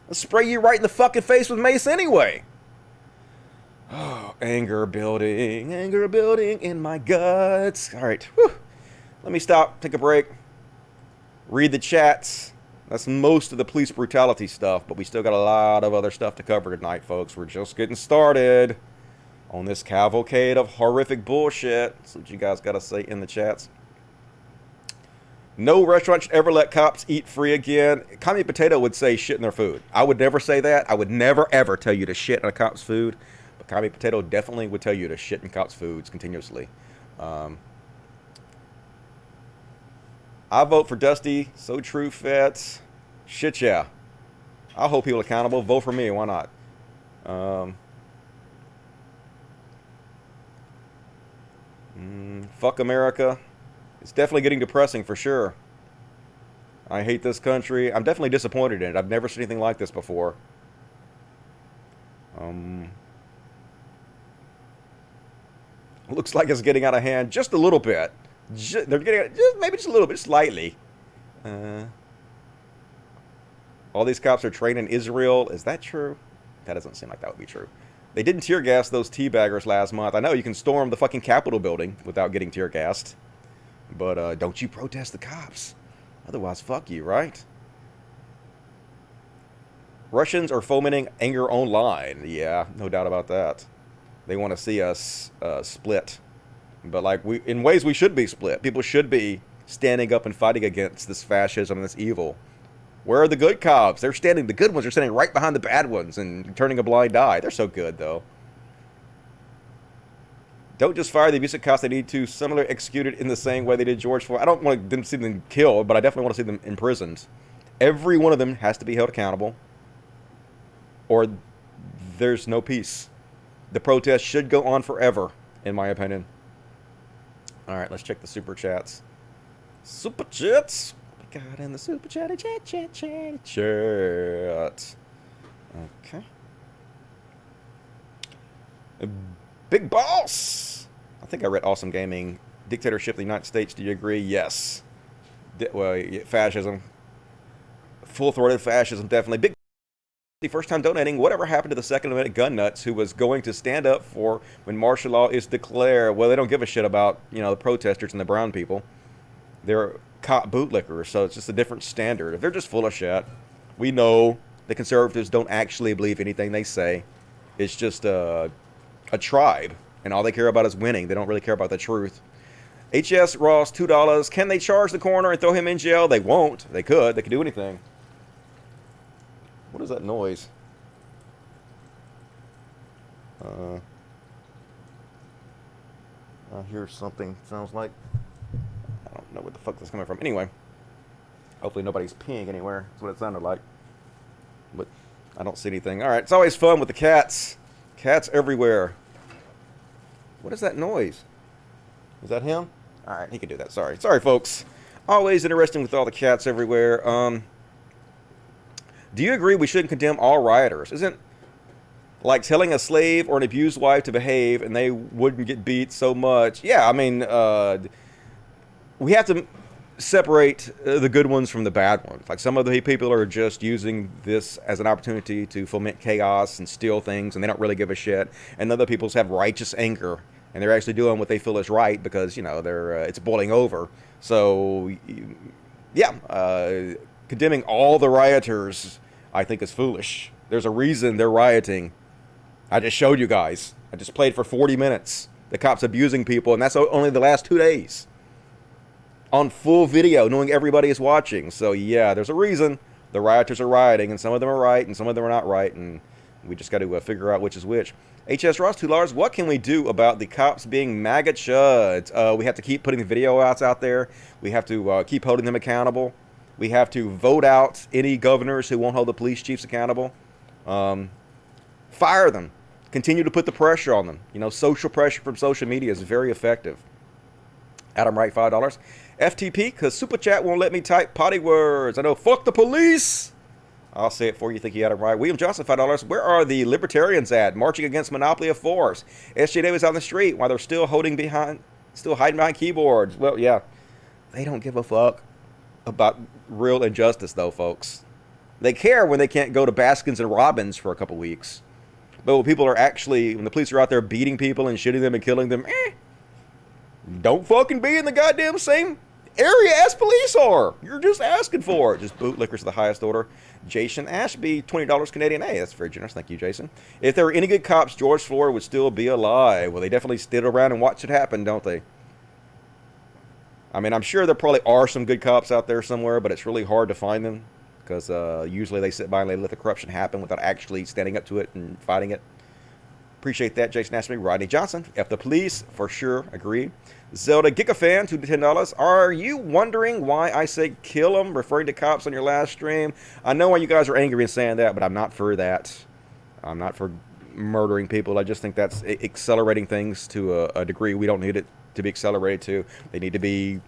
I'll spray you right in the fucking face with mace anyway. Oh, anger building in my guts. All right, whew. Let me stop, take a break, read the chats. That's most of the police brutality stuff, but we still got a lot of other stuff to cover tonight, folks. We're just getting started on this cavalcade of horrific bullshit. That's what you guys got to say in the chats. No restaurant should ever let cops eat free again. Commie Potato would say shit in their food. I would never say that. I would never, ever tell you to shit in a cop's food. But Commie Potato definitely would tell you to shit in cops' foods continuously. I vote for Dusty. So true, Fets. Shit, yeah. I'll hold people accountable. Vote for me. Why not? Fuck America. It's definitely getting depressing for sure. I hate this country. I'm definitely disappointed in it. I've never seen anything like this before. Looks like it's getting out of hand just a little bit. They're getting maybe just a little bit, slightly. All these cops are trained in Israel. Is that true? That doesn't seem like that would be true. They didn't tear gas those teabaggers last month. I know you can storm the fucking Capitol building without getting tear gassed. But don't you protest the cops. Otherwise, fuck you, right? Russians are fomenting anger online. Yeah, no doubt about that. They want to see us split. But like in ways we should be split. People should be standing up and fighting against this fascism and this evil. Where are the good cops? They're standing. The good ones are standing right behind the bad ones and turning a blind eye. They're so good, though. Don't just fire the abusive cops. They need to similarly executed in the same way they did George Floyd. I don't want them to see them killed, but I definitely want to see them imprisoned. Every one of them has to be held accountable, or there's no peace. The protest should go on forever, in my opinion. All right, let's check the super chats. Super chats. We got in the super chat. Okay. Big Boss! I think I read Awesome Gaming. Dictatorship of the United States, do you agree? Yes. Fascism. Full-throated fascism, definitely. Big the first time donating. Whatever happened to the Second Amendment gun nuts who was going to stand up for when martial law is declared? Well, they don't give a shit about, the protesters and the brown people. They're cop bootlickers, so it's just a different standard. They're just full of shit. We know the conservatives don't actually believe anything they say. It's just a tribe, and all they care about is winning. They don't really care about the truth. HS Ross, $2. Can they charge the coroner and throw him in jail? They won't. They could. They could do anything. What is that noise? I hear something. Sounds like. I don't know where the fuck that's coming from. Anyway. Hopefully nobody's peeing anywhere. That's what it sounded like. But I don't see anything. Alright, it's always fun with the cats. Cats everywhere. What is that noise? Is that him? Alright, he can do that. Sorry, folks. Always interesting with all the cats everywhere. Do you agree we shouldn't condemn all rioters? Isn't like telling a slave or an abused wife to behave and they wouldn't get beat so much? Yeah, I mean, we have to separate the good ones from the bad ones. Like, some of the people are just using this as an opportunity to foment chaos and steal things, and they don't really give a shit. And other people have righteous anger and they're actually doing what they feel is right because, you know, they're it's boiling over. So, yeah, condemning all the rioters, I think, is foolish. There's a reason they're rioting. I just showed you guys. I just played for 40 minutes. The cops abusing people, and that's only the last 2 days. On full video, knowing everybody is watching. So, yeah, there's a reason the rioters are rioting, and some of them are right, and some of them are not right, and we just got to figure out which is which. HS Ross, $2. What can we do about the cops being MAGA chuds? We have to keep putting the video outs out there. We have to keep holding them accountable. We have to vote out any governors who won't hold the police chiefs accountable. Fire them. Continue to put the pressure on them. You know, social pressure from social media is very effective. Adam Wright, $5. FTP, because Super Chat won't let me type potty words. I know, fuck the police. I'll say it for you. Think you had it right. William Johnson, $5. Where are the libertarians at? Marching against monopoly of force. SJ Davis on the street while they're still hiding behind keyboards. Well, yeah, they don't give a fuck about real injustice, though, folks. They care when they can't go to Baskins and Robbins for a couple weeks. But when people are actually, when the police are out there beating people and shooting them and killing them, don't fucking be in the goddamn same area as police are. You're just asking for it. Just bootlickers to the highest order. Jason Ashby, $20 Canadian. Hey, that's very generous. Thank you, Jason. If there were any good cops, George Floyd would still be alive. Well, they definitely stood around and watched it happen, don't they? I mean, I'm sure there probably are some good cops out there somewhere, but it's really hard to find them because usually they sit by and they let the corruption happen without actually standing up to it and fighting it. Appreciate that, Jason Ashby. Rodney Johnson, F the police, for sure, agree. Zelda Gigafan, $2 to $10. Are you wondering why I say kill them, referring to cops on your last stream? I know why you guys are angry and saying that, but I'm not for that. I'm not for murdering people. I just think that's accelerating things to a degree we don't need it to be accelerated to. They need to be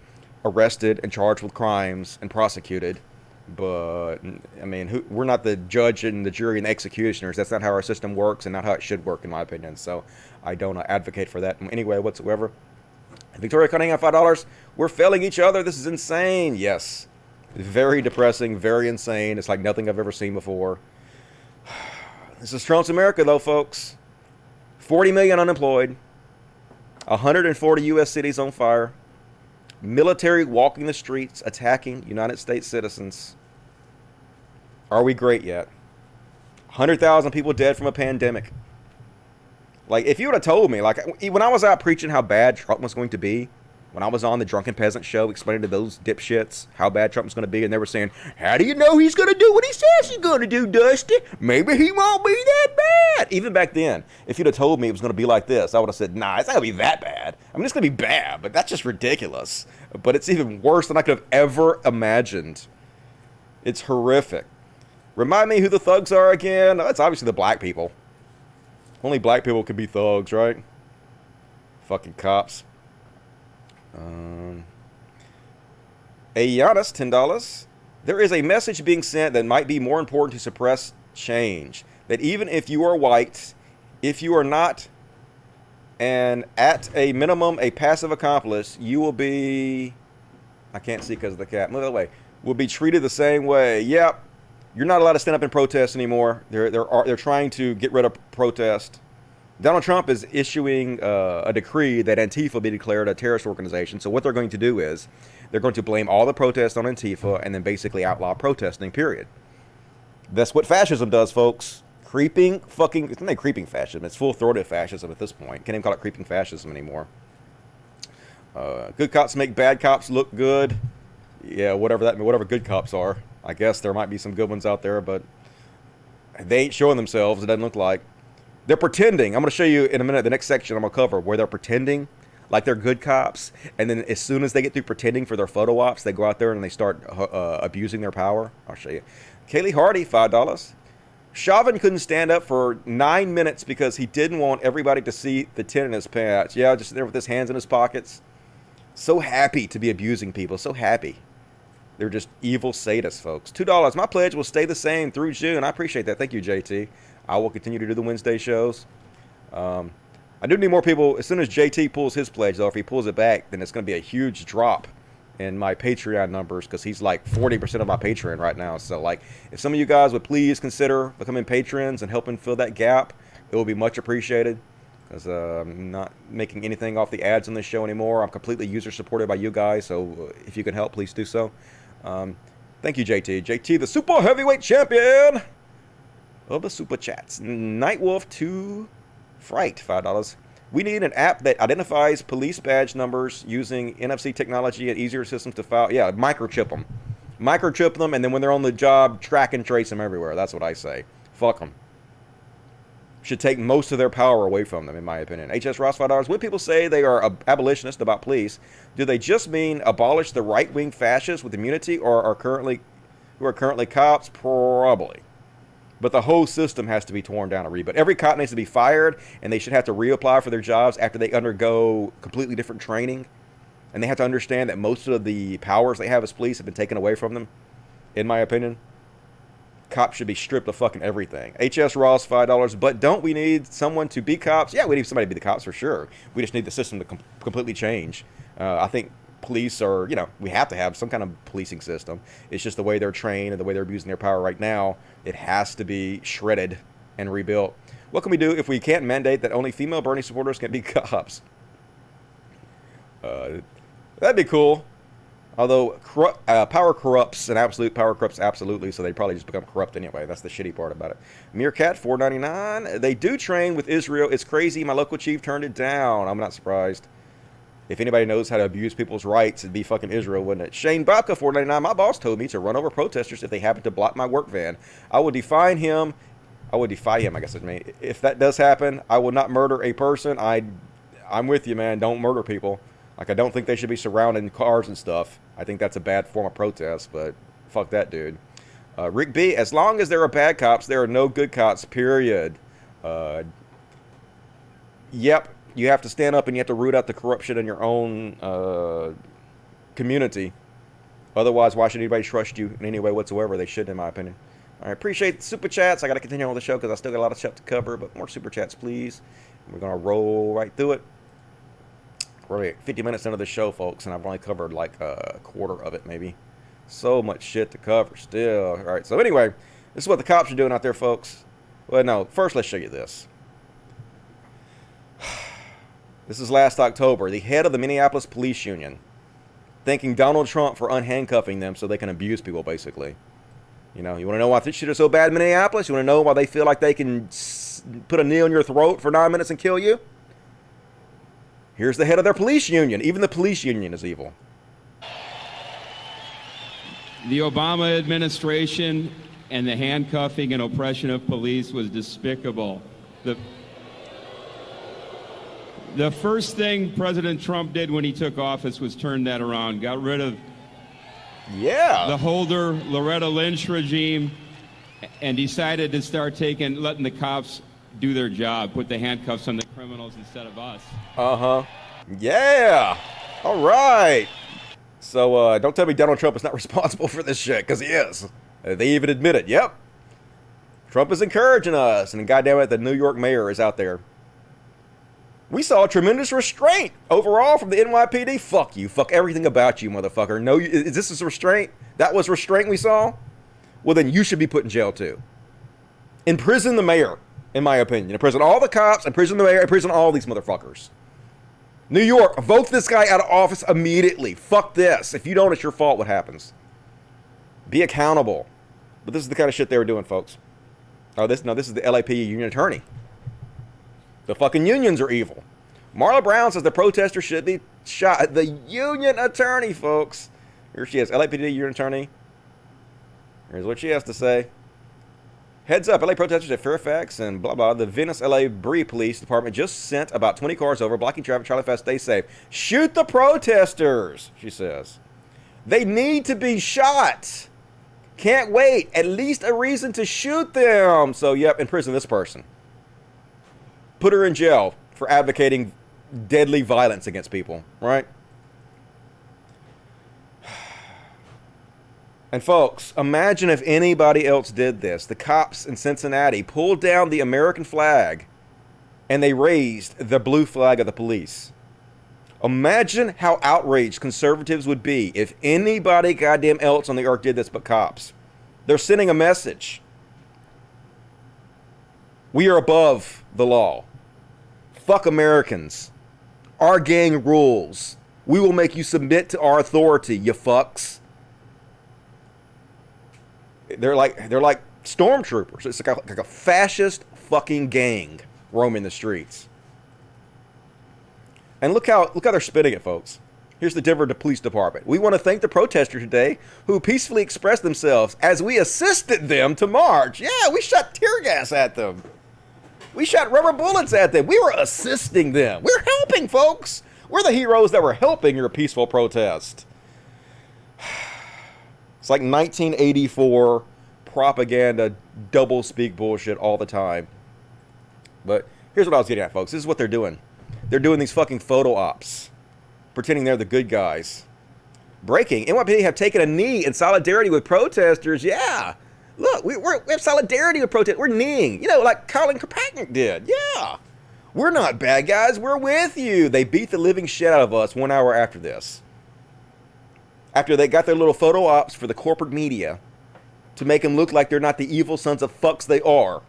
arrested and charged with crimes and prosecuted. But, I mean, we're not the judge and the jury and the executioners. That's not how our system works and not how it should work, in my opinion. So I don't advocate for that in any way whatsoever. Victoria Cunningham, $5. We're failing each other. This is insane. Yes. Very depressing, very insane. It's like nothing I've ever seen before. This is Trump's America, though, folks. 40 million unemployed. 140 U.S. cities on fire. Military walking the streets, attacking United States citizens. Are we great yet? 100,000 people dead from a pandemic. Like, if you would have told me, like, when I was out preaching how bad Trump was going to be, when I was on the Drunken Peasant show explaining to those dipshits how bad Trump was going to be, and they were saying, how do you know he's going to do what he says he's going to do, Dusty? Maybe he won't be that bad. Even back then, if you'd have told me it was going to be like this, I would have said, nah, it's not going to be that bad. I mean, it's going to be bad, but that's just ridiculous. But it's even worse than I could have ever imagined. It's horrific. Remind me who the thugs are again. Oh, it's obviously the black people. Only black people can be thugs, right? Fucking cops. A Giannis, $10. There is a message being sent that might be more important to suppress change. That even if you are white, if you are not, and at a minimum a passive accomplice, you will be, I can't see because of the cat, move that way, will be treated the same way. Yep. You're not allowed to stand up and protest anymore. They're trying to get rid of protest. Donald Trump is issuing a decree that Antifa be declared a terrorist organization. So what they're going to do is they're going to blame all the protests on Antifa and then basically outlaw protesting, period. That's what fascism does, folks. Creeping fucking, it's not creeping fascism. It's full-throated fascism at this point. Can't even call it creeping fascism anymore. Good cops make bad cops look good. Yeah, whatever good cops are. I guess there might be some good ones out there, but they ain't showing themselves. It doesn't look like. They're pretending. I'm going to show you in a minute, the next section I'm going to cover, where they're pretending like they're good cops. And then as soon as they get through pretending for their photo ops, they go out there and they start abusing their power. I'll show you. Kaylee Hardy, $5. Chauvin couldn't stand up for 9 minutes because he didn't want everybody to see the tin in his pants. Yeah, just there with his hands in his pockets. So happy to be abusing people. So happy. They're just evil sadists, folks. $2. My pledge will stay the same through June. I appreciate that. Thank you, JT. I will continue to do the Wednesday shows. I do need more people. As soon as JT pulls his pledge, though, if he pulls it back, then it's going to be a huge drop in my Patreon numbers because he's like 40% of my Patreon right now. So, like, if some of you guys would please consider becoming patrons and helping fill that gap, it will be much appreciated As I'm not making anything off the ads on this show anymore. I'm completely user supported by you guys, so if you can help, please do so. Thank you, JT. JT, the super heavyweight champion of the super chats. Nightwolf 2 Fright, $5. We need an app that identifies police badge numbers using NFC technology and easier systems to file. Yeah, microchip them. Microchip them, and then when they're on the job, track and trace them everywhere. That's what I say. Fuck them. Should take most of their power away from them, in my opinion. HS Ross, $5. When people say they are abolitionists about police, do they just mean abolish the right-wing fascists with immunity, or who are currently cops? Probably. But the whole system has to be torn down and rebuilt. Every cop needs to be fired, and they should have to reapply for their jobs after they undergo completely different training. And they have to understand that most of the powers they have as police have been taken away from them, in my opinion. Cops should be stripped of fucking everything. HS Ross, $5. But don't we need someone to be cops? Yeah, we need somebody to be the cops for sure. We just need the system to completely change. I think police are, we have to have some kind of policing system. It's just the way they're trained and the way they're abusing their power right now. It has to be shredded and rebuilt. What can we do if we can't mandate that only female Bernie supporters can be cops? That'd be cool. Although power corrupts, and absolute power corrupts absolutely, so they probably just become corrupt anyway. That's the shitty part about it. Meerkat, $4.99. They do train with Israel. It's crazy. My local chief turned it down. I'm not surprised. If anybody knows how to abuse people's rights, it'd be fucking Israel, wouldn't it? Shane Baca, $4.99. My boss told me to run over protesters if they happen to block my work van. I would defy him, I guess it means. If that does happen, I will not murder a person. I'm with you, man. Don't murder people. Like, I don't think they should be surrounding cars and stuff. I think that's a bad form of protest, but fuck that dude. Rick B, as long as there are bad cops, there are no good cops, period. Yep, you have to stand up and you have to root out the corruption in your own community. Otherwise, why should anybody trust you in any way whatsoever? They shouldn't, in my opinion. I appreciate the super chats. I got to continue on with the show because I still got a lot of stuff to cover, but more super chats, please. We're going to roll right through it. We're like 50 minutes into the show, folks, and I've only covered like a quarter of it, maybe. So much shit to cover still. All right, so anyway, this is what the cops are doing out there, folks. Well, no, first let's show you this. This is last October. The head of the Minneapolis Police Union thanking Donald Trump for unhandcuffing them so they can abuse people, basically. You want to know why this shit is so bad in Minneapolis? You want to know why they feel like they can put a nail in your throat for 9 minutes and kill you? Here's the head of their police union. Even the police union is evil. The Obama administration and the handcuffing and oppression of police was despicable. The first thing President Trump did when he took office was turn that around. Got rid of the Holder, Loretta Lynch regime, and decided to start letting the cops do their job, put the handcuffs on the criminals instead of us. Yeah. All right. So don't tell me Donald Trump is not responsible for this shit, because he is. They even admit it. Yep. Trump is encouraging us, and goddamn it, the New York mayor is out there. We saw tremendous restraint overall from the NYPD. Fuck you. Fuck everything about you, motherfucker. No, is this a restraint? That was restraint we saw? Well, then you should be put in jail, too. Imprison the mayor, in my opinion. Imprison all the cops, imprison the mayor, imprison all these motherfuckers. New York, vote this guy out of office immediately. Fuck this. If you don't, it's your fault what happens. Be accountable. But this is the kind of shit they were doing, folks. This is the LAPD union attorney. The fucking unions are evil. Marla Brown says the protester should be shot. The union attorney, folks. Here she is, LAPD union attorney. Here's what she has to say. Heads up, LA protesters at Fairfax and blah, blah. The Venice, LA Bree Police Department just sent about 20 cars over, blocking traffic. Charlie Fast, stay safe. Shoot the protesters, she says. They need to be shot. Can't wait. At least a reason to shoot them. So, yep, imprison this person. Put her in jail for advocating deadly violence against people, right? And folks, imagine if anybody else did this. The cops in Cincinnati pulled down the American flag and they raised the blue flag of the police. Imagine how outraged conservatives would be if anybody goddamn else on the earth did this but cops. They're sending a message. We are above the law. Fuck Americans. Our gang rules. We will make you submit to our authority, you fucks. They're like stormtroopers. It's like a fascist fucking gang roaming the streets. And look how they're spitting it, folks. Here's the Denver Police Department. We want to thank the protesters today who peacefully expressed themselves as we assisted them to march. Yeah, we shot tear gas at them. We shot rubber bullets at them. We were assisting them. We're helping, folks. We're the heroes that were helping your peaceful protest. It's like 1984 propaganda, double-speak bullshit all the time. But here's what I was getting at, folks. This is what they're doing. They're doing these fucking photo ops, pretending they're the good guys. Breaking. NYPD have taken a knee in solidarity with protesters. Yeah. Look, we have solidarity with protesters. We're kneeing. You know, like Colin Kaepernick did. Yeah. We're not bad guys. We're with you. They beat the living shit out of us 1 hour after this. After they got their little photo ops for the corporate media to make them look like they're not the evil sons of fucks they are.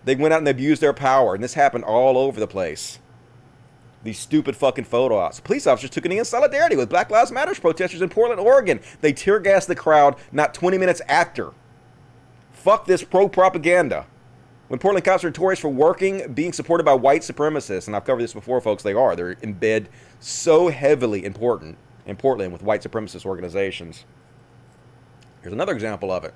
They went out and abused their power, and this happened all over the place. These stupid fucking photo ops. Police officers took a knee in solidarity with Black Lives Matter protesters in Portland, Oregon. They tear gassed the crowd not 20 minutes after. Fuck this pro-propaganda. When Portland cops are notorious for being supported by white supremacists, and I've covered this before, folks, they're in bed so heavily in Portland with white supremacist organizations. Here's another example of it.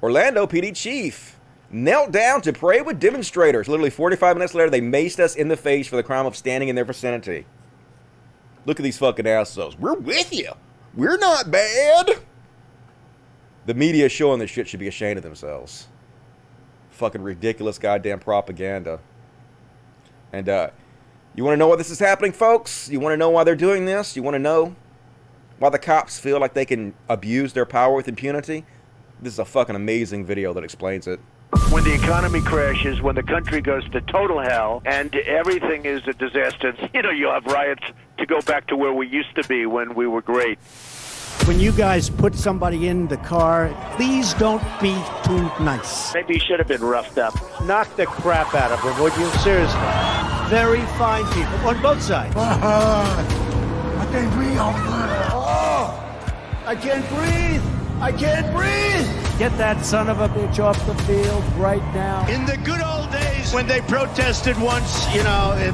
Orlando PD chief knelt down to pray with demonstrators. Literally 45 minutes later, they maced us in the face for the crime of standing in their vicinity. Look at these fucking assholes. We're with you. We're not bad. The media showing this shit should be ashamed of themselves. Fucking ridiculous goddamn propaganda. And you want to know why this is happening, folks? You want to know why they're doing this? You want to know why the cops feel like they can abuse their power with impunity? This is a fucking amazing video that explains it. When the economy crashes, when the country goes to total hell, and everything is a disaster, you have riots to go back to where we used to be when we were great. When you guys put somebody in the car, please don't be too nice. Maybe you should have been roughed up. Knock the crap out of them, would you? Seriously. Very fine people on both sides. I can't breathe over there. I can't breathe. I can't breathe. Get that son of a bitch off the field right now. In the good old days when they protested once,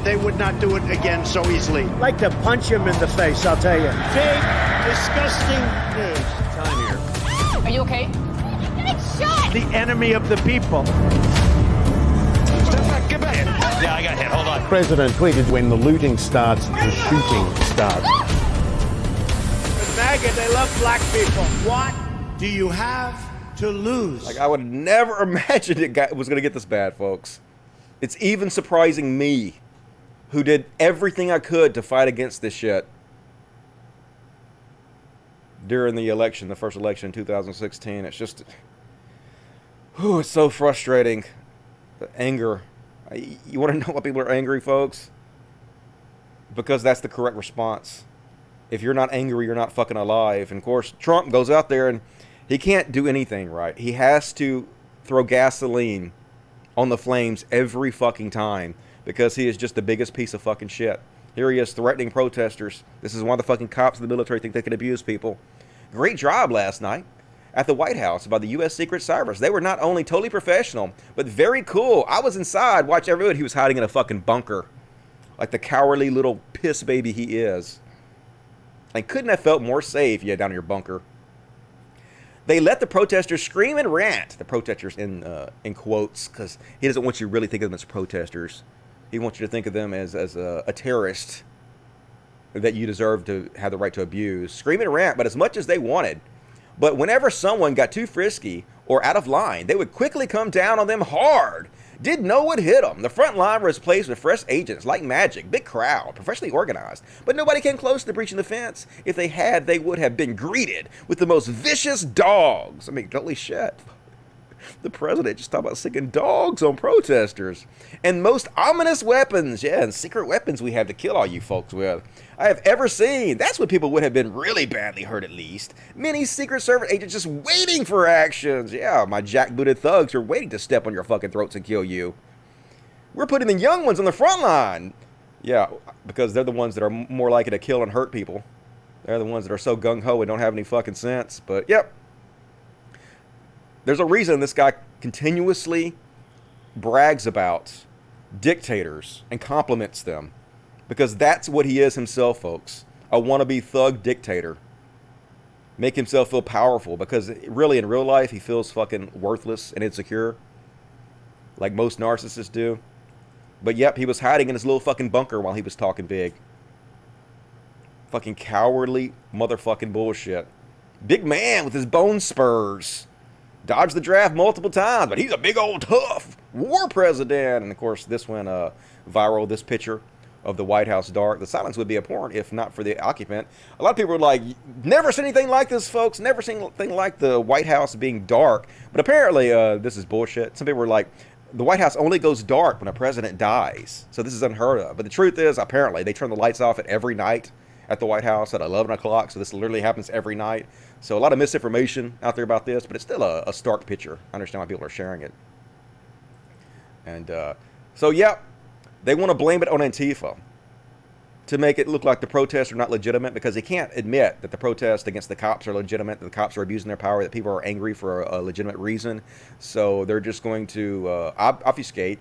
they would not do it again so easily. Like to punch him in the face, I'll tell you. Fake, disgusting news. Time here. Are you okay? I'm getting shot! The enemy of the people. Step back, get back. Yeah, I got hit. Hold on. President tweeted, when the looting starts, the shooting starts. The MAGA, they love black people. What do you have to lose? Like, I would never imagine it was going to get this bad, folks. It's even surprising me, who did everything I could to fight against this shit during the election, the first election in 2016. It's just, it's so frustrating. The anger. You want to know why people are angry, folks? Because that's the correct response. If you're not angry, you're not fucking alive. And of course, Trump goes out there and he can't do anything right. He has to throw gasoline on the flames every fucking time because he is just the biggest piece of fucking shit. Here he is threatening protesters. This is why the fucking cops in the military think they can abuse people. Great job last night at the White House by the U.S. Secret Service. They were not only totally professional, but very cool. I was inside, watched everyone. He was hiding in a fucking bunker like the cowardly little piss baby he is. And couldn't have felt more safe, down in your bunker. They let the protesters scream and rant. The protesters in quotes, because he doesn't want you to really think of them as protesters. He wants you to think of them as a terrorist that you deserve to have the right to abuse. Scream and rant, but as much as they wanted. But whenever someone got too frisky or out of line, they would quickly come down on them hard. Didn't know what hit them. The front line was replaced with fresh agents like magic. Big crowd, professionally organized. But nobody came close to breaching the fence. If they had, they would have been greeted with the most vicious dogs. I mean, holy shit. The president just talked about sicking dogs on protesters. And most ominous weapons, and secret weapons we have to kill all you folks with, I have ever seen. That's when people would have been really badly hurt at least. Many Secret Service agents just waiting for actions. Yeah, my jackbooted thugs are waiting to step on your fucking throats and kill you. We're putting the young ones on the front line. Yeah, because they're the ones that are more likely to kill and hurt people. They're the ones that are so gung-ho and don't have any fucking sense. But, yep. There's a reason this guy continuously brags about dictators and compliments them. Because that's what he is himself, folks. A wannabe thug dictator. Make himself feel powerful. Because really, in real life, he feels fucking worthless and insecure. Like most narcissists do. But yep, he was hiding in his little fucking bunker while he was talking big. Fucking cowardly motherfucking bullshit. Big man with his bone spurs. Dodged the draft multiple times, but he's a big old tough war president. And of course, this went viral, this picture of the White House dark. The silence would be abhorrent if not for the occupant. A lot of people were like, never seen anything like this, folks. Never seen anything like the White House being dark. But apparently, this is bullshit. Some people were like, the White House only goes dark when a president dies. So this is unheard of. But the truth is, apparently, they turn the lights off at every night at the White House at 11 o'clock. So this literally happens every night. So a lot of misinformation out there about this, but it's still a stark picture. I understand why people are sharing it. And so, yeah, they want to blame it on Antifa to make it look like the protests are not legitimate, because they can't admit that the protests against the cops are legitimate, that the cops are abusing their power, that people are angry for a legitimate reason. So they're just going to obfuscate,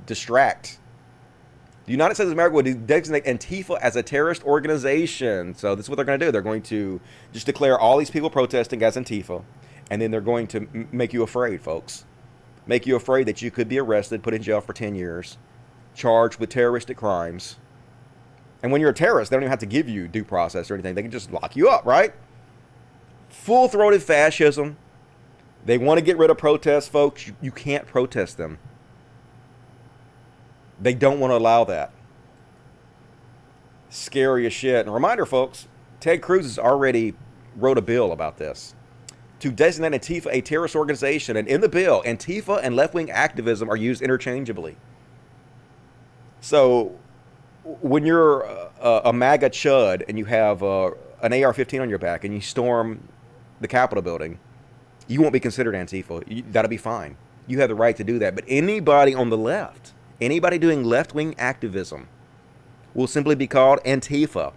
distract. The United States of America would designate Antifa as a terrorist organization. So this is what they're going to do. They're going to just declare all these people protesting as Antifa, and then they're going to make you afraid, folks. Make you afraid that you could be arrested, put in jail for 10 years, charged with terroristic crimes. And when you're a terrorist, they don't even have to give you due process or anything. They can just lock you up, right? Full-throated fascism. They want to get rid of protests, folks. You can't protest them. They don't want to allow that. Scary as shit. And a reminder, folks, Ted Cruz has already wrote a bill about this to designate Antifa a terrorist organization. And in the bill, Antifa and left-wing activism are used interchangeably. So when you're a MAGA chud and you have an AR-15 on your back and you storm the Capitol building, you won't be considered Antifa. That'll be fine. You have the right to do that. But anybody on the left, anybody doing left-wing activism will simply be called Antifa.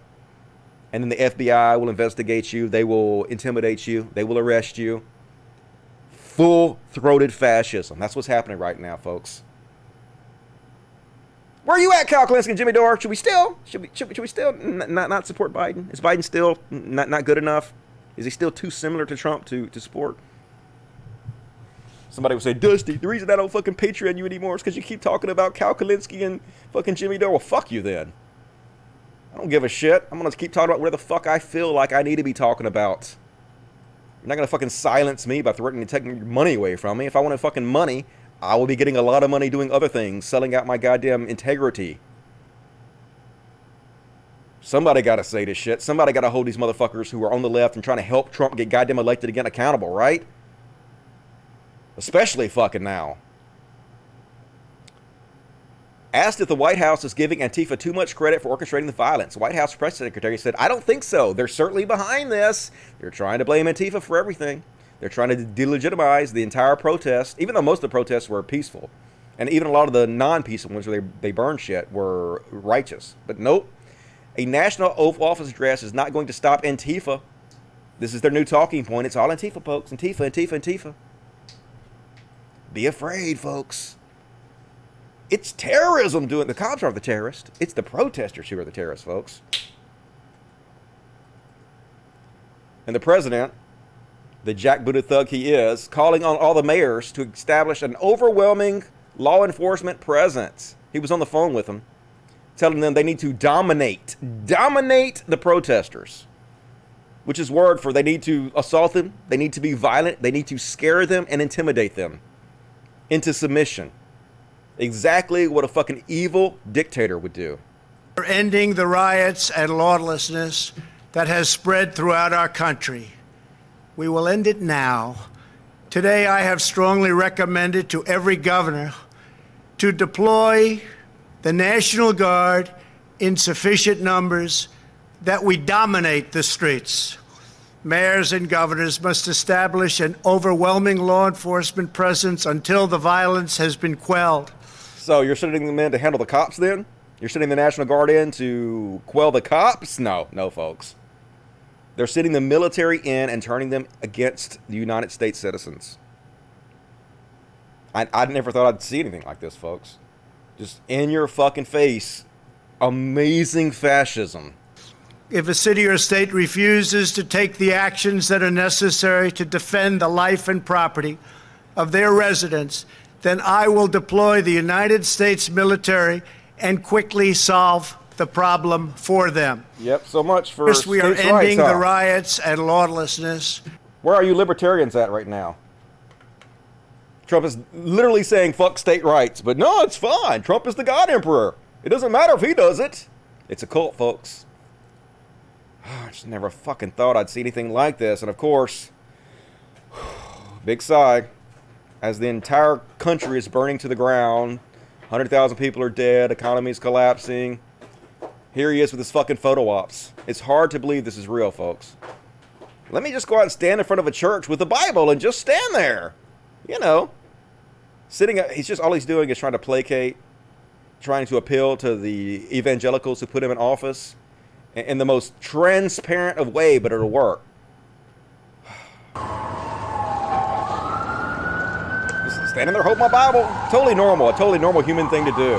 And then the FBI will investigate you. They will intimidate you. They will arrest you. Full-throated fascism. That's what's happening right now, folks. Where are you at, Kyle Kalinske and Jimmy Dore? Should we still not support Biden? Is Biden still not good enough? Is he still too similar to Trump to support? Somebody would say, Dusty, the reason I don't fucking Patreon you anymore is because you keep talking about Kyle Kalinske and fucking Jimmy Dore. Well, fuck you then. I don't give a shit. I'm going to keep talking about where the fuck I feel like I need to be talking about. You're not going to fucking silence me by threatening to take your money away from me. If I wanted fucking money, I will be getting a lot of money doing other things, selling out my goddamn integrity. Somebody got to say this shit. Somebody got to hold these motherfuckers who are on the left and trying to help Trump get goddamn elected again accountable, right? Especially fucking now. Asked if the White House is giving Antifa too much credit for orchestrating the violence, White House press secretary said, I don't think so. They're certainly behind this. They're trying to blame Antifa for everything. They're trying to delegitimize the entire protest, even though most of the protests were peaceful. And even a lot of the non-peaceful ones where they burned shit were righteous. But nope. A national oath of office address is not going to stop Antifa. This is their new talking point. It's all Antifa, folks. Antifa, Antifa, Antifa. Be afraid, folks. It's terrorism doing. The cops aren't the terrorists. It's the protesters who are the terrorists, folks. And the president, the jackbooted thug he is, calling on all the mayors to establish an overwhelming law enforcement presence. He was on the phone with them, telling them they need to dominate the protesters, which is word for they need to assault them, they need to be violent, they need to scare them and intimidate them into submission. Exactly what a fucking evil dictator would do. We're ending the riots and lawlessness that has spread throughout our country. We will end it now. Today, I have strongly recommended to every governor to deploy the National Guard in sufficient numbers that we dominate the streets. Mayors and governors must establish an overwhelming law enforcement presence until the violence has been quelled. So you're sending them in to handle the cops then? You're sending the National Guard in to quell the cops? No, folks. They're sending the military in and turning them against the United States citizens. I never thought I'd see anything like this, folks. Just in your fucking face, amazing fascism. If a city or state refuses to take the actions that are necessary to defend the life and property of their residents, then I will deploy the United States military and quickly solve the problem for them. Yep, so much for First, we are states' ending rights, the riots and lawlessness. Where are you libertarians at right now? Trump is literally saying fuck state rights, but no, it's fine. Trump is the God Emperor. It doesn't matter if he does it. It's a cult, folks. I just never fucking thought I'd see anything like this. And of course, big sigh, as the entire country is burning to the ground. 100,000 people are dead. Economy is collapsing. Here he is with his fucking photo ops. It's hard to believe this is real, folks. Let me just go out and stand in front of a church with the Bible and just stand there. You know, he's just, all he's doing is trying to placate, trying to appeal to the evangelicals who put him in office in the most transparent of way, but it'll work. Just standing there holding my Bible, totally normal, a totally normal human thing to do.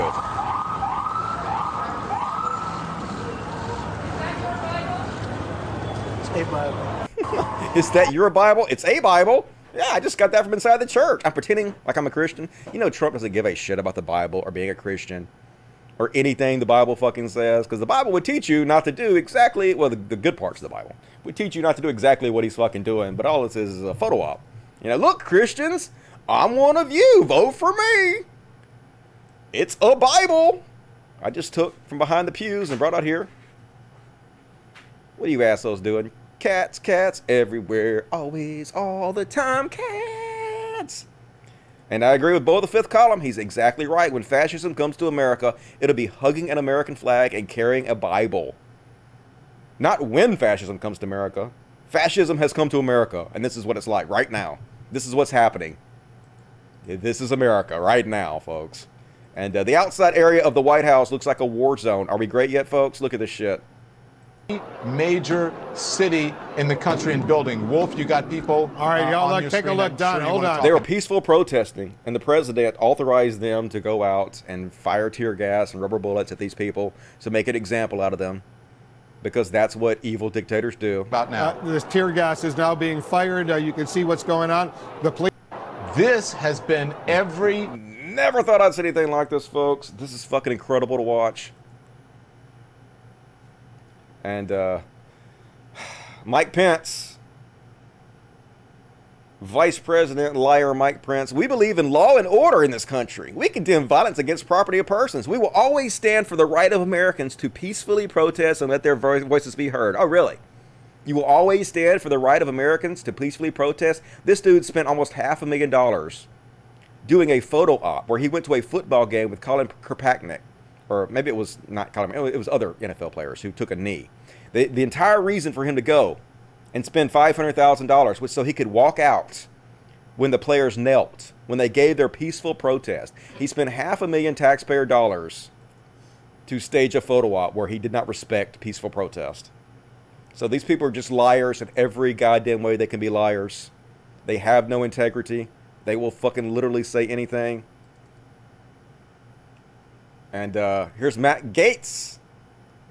It's a Bible. Is that your Bible? It's a Bible. Yeah, I just got that from inside the church. I'm pretending like I'm a Christian. You know, Trump doesn't give a shit about the Bible or being a Christian or anything the Bible fucking says, because the Bible would teach you not to do exactly, well, the good parts of the Bible would teach you not to do exactly what he's fucking doing, but all it says is a photo op. You know, look, Christians, I'm one of you. Vote for me. It's a Bible. I just took from behind the pews and brought out here. What are you assholes doing? Cats everywhere, always, all the time, cats. And I agree with Bo the Fifth Column. He's exactly right. When fascism comes to America, it'll be hugging an American flag and carrying a Bible. Not when fascism comes to America. Fascism has come to America, and this is what it's like right now. This is what's happening. This is America right now, folks. And the outside area of the White House looks like a war zone. Are we great yet, folks? Look at this shit. Major city in the country and building. Wolf, you got people. All right, y'all, look, take a look, Don. Hold on. They were peaceful protesting, and the president authorized them to go out and fire tear gas and rubber bullets at these people to make an example out of them, because that's what evil dictators do. About now, this tear gas is now being fired. You can see what's going on. The police. This has been every. Never thought I'd see anything like this, folks. This is fucking incredible to watch. And Mike Pence, Vice President liar Mike Pence, we believe in law and order in this country. We condemn violence against property of persons. We will always stand for the right of Americans to peacefully protest and let their voices be heard. Oh, really? You will always stand for the right of Americans to peacefully protest? This dude spent almost $500,000 doing a photo op where he went to a football game with Colin Kaepernick. Or maybe it was not Colin, it was other NFL players who took a knee. The entire reason for him to go and spend $500,000 was so he could walk out when the players knelt, when they gave their peaceful protest. He spent $500,000 taxpayer dollars to stage a photo op where he did not respect peaceful protest. So these people are just liars in every goddamn way they can be liars. They have no integrity. They will fucking literally say anything. And here's Matt Gaetz,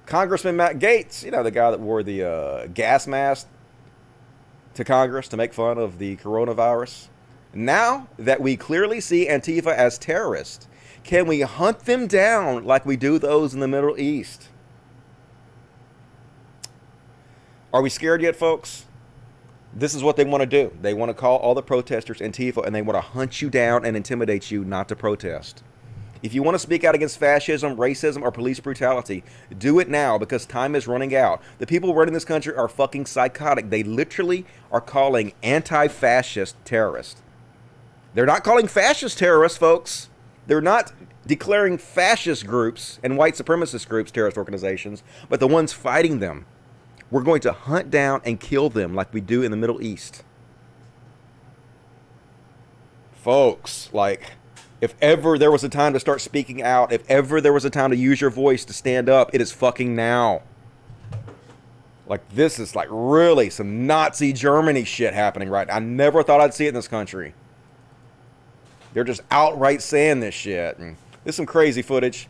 Congressman Matt Gaetz, you know, the guy that wore the gas mask to Congress to make fun of the coronavirus. Now that we clearly see Antifa as terrorists, can we hunt them down like we do those in the Middle East? Are we scared yet, folks? This is what they want to do. They want to call all the protesters Antifa, and they want to hunt you down and intimidate you not to protest. If you want to speak out against fascism, racism, or police brutality, do it now, because time is running out. The people running this country are fucking psychotic. They literally are calling anti-fascist terrorists. They're not calling fascist terrorists, folks. They're not declaring fascist groups and white supremacist groups terrorist organizations, but the ones fighting them. We're going to hunt down and kill them like we do in the Middle East. Folks, like, If ever there was a time to start speaking out, if ever there was a time to use your voice to stand up, it is fucking now. Like, this is like really some Nazi Germany shit happening right now. I never thought I'd see it in this country. They're just outright saying this shit. And this is some crazy footage.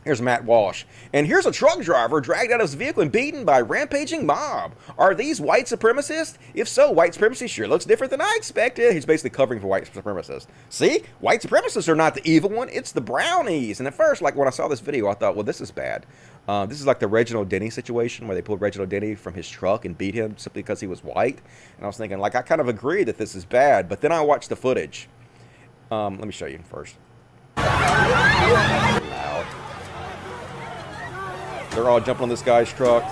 Here's Matt Walsh. And here's a truck driver dragged out of his vehicle and beaten by a rampaging mob. Are these white supremacists? If so, white supremacy sure looks different than I expected. He's basically covering for white supremacists. See? White supremacists are not the evil one. It's the brownies. And at first, like when I saw this video, I thought, well, this is bad. This is like the Reginald Denny situation where they pulled Reginald Denny from his truck and beat him simply because he was white. And I was thinking, like, I kind of agree that this is bad. But then I watched the footage. Let me show you first. Loud. They're all jumping on this guy's truck.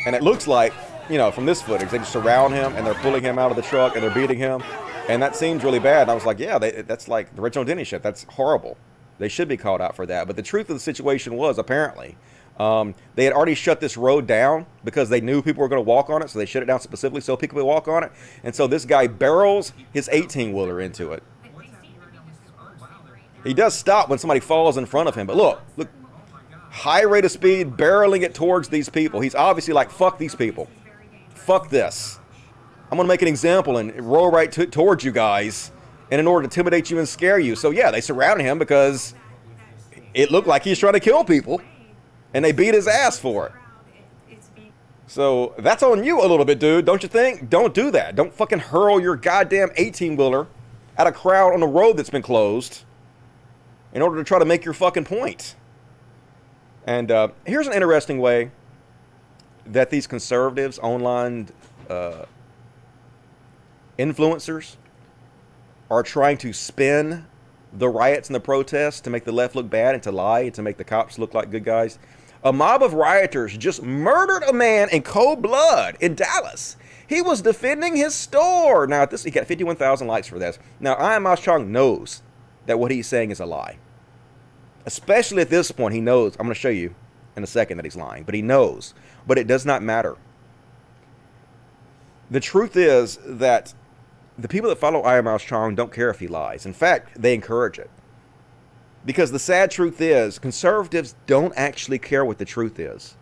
And it looks like, you know, from this footage, they just surround him and they're pulling him out of the truck and they're beating him. And that seems really bad. And I was like, yeah, that's like the Reginald Denny shit. That's horrible. They should be called out for that. But the truth of the situation was, apparently, they had already shut this road down because they knew people were going to walk on it. So they shut it down specifically so people would walk on it. And so this guy barrels his 18-wheeler into it. He does stop when somebody falls in front of him. But look, high rate of speed, barreling it towards these people. He's obviously like, fuck these people. Fuck this. I'm going to make an example and roll right towards you guys. And in order to intimidate you and scare you. So yeah, they surrounded him because it looked like he's trying to kill people. And they beat his ass for it. So that's on you a little bit, dude. Don't you think? Don't do that. Don't fucking hurl your goddamn 18-wheeler at a crowd on a road that's been closed in order to try to make your fucking point. And here's an interesting way that these conservatives, online influencers, are trying to spin the riots and the protests to make the left look bad and to lie and to make the cops look like good guys. A mob of rioters just murdered a man in cold blood in Dallas. He was defending his store. Now, he got 51,000 likes for this. Now, Ian Mouse Chong knows that what he's saying is a lie. Especially at this point, he knows. I'm going to show you in a second that he's lying. But he knows. But it does not matter. The truth is that the people that follow Ian Mouse Chong don't care if he lies. In fact, they encourage it. Because the sad truth is, conservatives don't actually care what the truth is.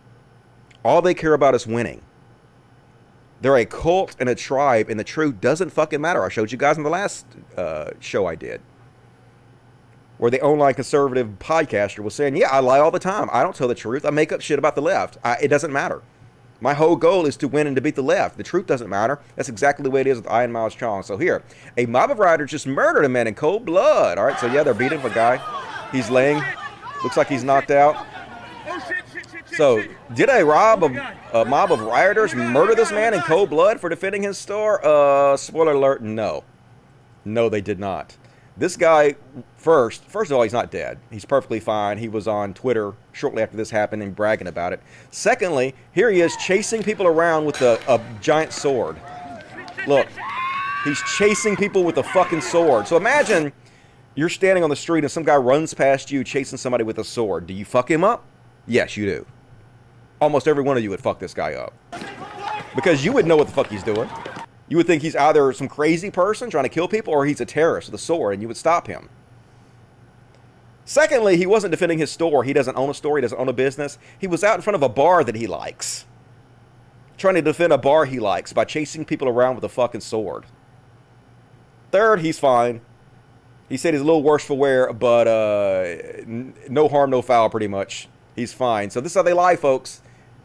All they care about is winning. They're a cult and a tribe, and the truth doesn't fucking matter. I showed you guys in the last show I did, where the online conservative podcaster was saying, yeah, I lie all the time. I don't tell the truth. I make up shit about the left. It doesn't matter. My whole goal is to win and to beat the left. The truth doesn't matter. That's exactly the way it is with Ian Miles Chong. So here, a mob of rioters just murdered a man in cold blood. All right, so yeah, they're beating a guy. He's laying. Looks like he's knocked out. So, did a mob of rioters murder this man in cold blood for defending his store? Spoiler alert, no. No, they did not. This guy, first of all, he's not dead. He's perfectly fine. He was on Twitter shortly after this happened and bragging about it. Secondly, here he is chasing people around with a giant sword. Look, he's chasing people with a fucking sword. So imagine you're standing on the street and some guy runs past you chasing somebody with a sword. Do you fuck him up? Yes, you do. Almost every one of you would fuck this guy up. Because you would know what the fuck he's doing. You would think he's either some crazy person trying to kill people or he's a terrorist with a sword and you would stop him. Secondly, he wasn't defending his store. He doesn't own a store. He doesn't own a business. He was out in front of a bar that he likes. Trying to defend a bar he likes by chasing people around with a fucking sword. Third, he's fine. He said he's a little worse for wear, but no harm, no foul pretty much. He's fine. So this is how they lie, folks.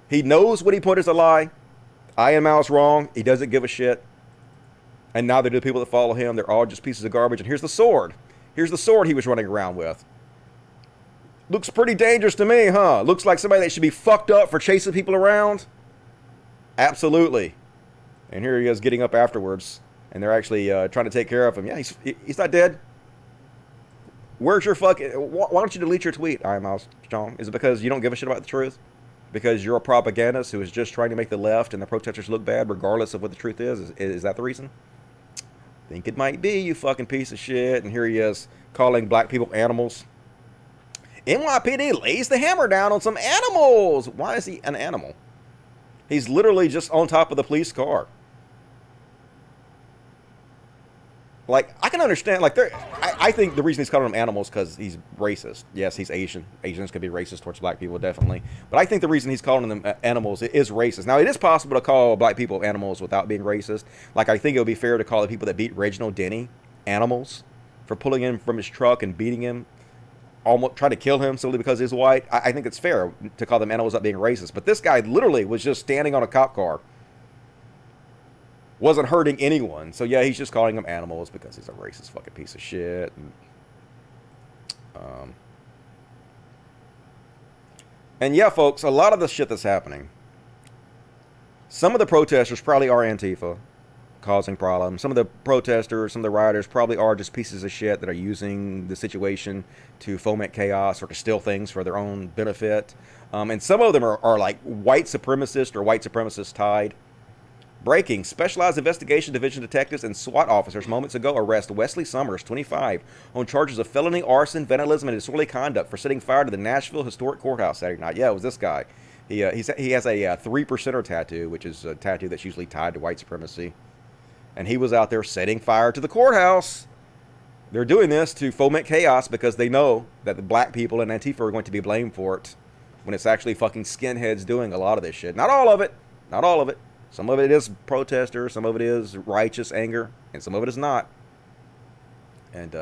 He knows what he put as a lie. Ian Miles wrong. He doesn't give a shit. And neither do the people that follow him. They're all just pieces of garbage. And here's the sword. Here's the sword he was running around with. Looks pretty dangerous to me, huh? Looks like somebody that should be fucked up for chasing people around. Absolutely. And here he is getting up afterwards. And they're actually trying to take care of him. Yeah, he's not dead. Where's your fucking... Why don't you delete your tweet, Ian Miles Chong? Is it because you don't give a shit about the truth? Because you're a propagandist who is just trying to make the left and the protesters look bad regardless of what the truth is? Is that the reason? Think it might be, you fucking piece of shit. And here he is calling black people animals. NYPD lays the hammer down on some animals. Why is he an animal? He's literally just on top of the police car. Like, I can understand, like, I think the reason he's calling them animals because he's racist. Yes, he's Asian. Asians can be racist towards black people, definitely. But I think the reason he's calling them animals is racist. Now, it is possible to call black people animals without being racist. Like, I think it would be fair to call the people that beat Reginald Denny animals for pulling him from his truck and beating him, almost trying to kill him simply because he's white. I think it's fair to call them animals without being racist. But this guy literally was just standing on a cop car. Wasn't hurting anyone. So yeah, he's just calling them animals because he's a racist fucking piece of shit. And yeah, folks, a lot of the shit that's happening, some of the protesters probably are Antifa causing problems. Some of the protesters, some of the rioters probably are just pieces of shit that are using the situation to foment chaos or to steal things for their own benefit. And some of them are like white supremacist or white supremacist tied. Breaking. Specialized Investigation Division detectives and SWAT officers moments ago arrest Wesley Summers, 25, on charges of felony arson, vandalism, and disorderly conduct for setting fire to the Nashville Historic Courthouse Saturday night. Yeah, it was this guy. He has a 3%er tattoo, which is a tattoo that's usually tied to white supremacy. And he was out there setting fire to the courthouse. They're doing this to foment chaos because they know that the black people and Antifa are going to be blamed for it when it's actually fucking skinheads doing a lot of this shit. Not all of it. Not all of it. Some of it is protesters, some of it is righteous anger, and some of it is not. And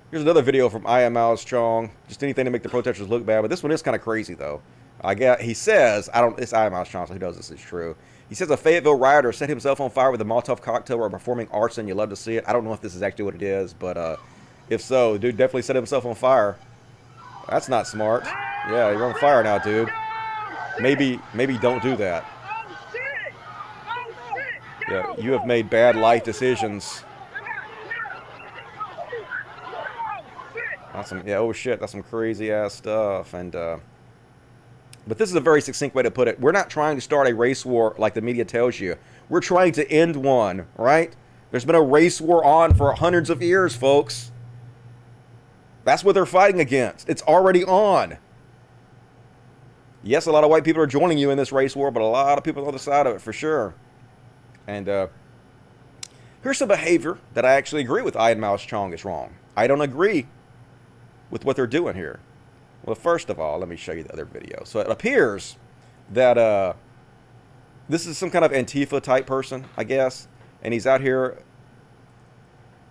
here's another video from I Am Alice Chong. Just anything to make the protesters look bad, but this one is kind of crazy though. He says, it's I Am Alice Chong, so he knows this is true. He says a Fayetteville rioter set himself on fire with a Molotov cocktail while performing arson. You love to see it. I don't know if this is actually what it is, but if so, the dude definitely set himself on fire. That's not smart. Yeah, you're on fire now, dude. Maybe don't do that. Yeah, you have made bad life decisions. That's oh shit, that's some crazy ass stuff. And but this is a very succinct way to put it. We're not trying to start a race war like the media tells you. We're trying to end one, right? There's been a race war on for hundreds of years, folks. That's what they're fighting against. It's already on. Yes, a lot of white people are joining you in this race war, but a lot of people on the other side of it for sure. And here's some behavior that I actually agree with Ian Mouse Chong is wrong. I don't agree with what they're doing here. Well, first of all, let me show you the other video. So it appears that this is some kind of Antifa type person, I guess. And he's out here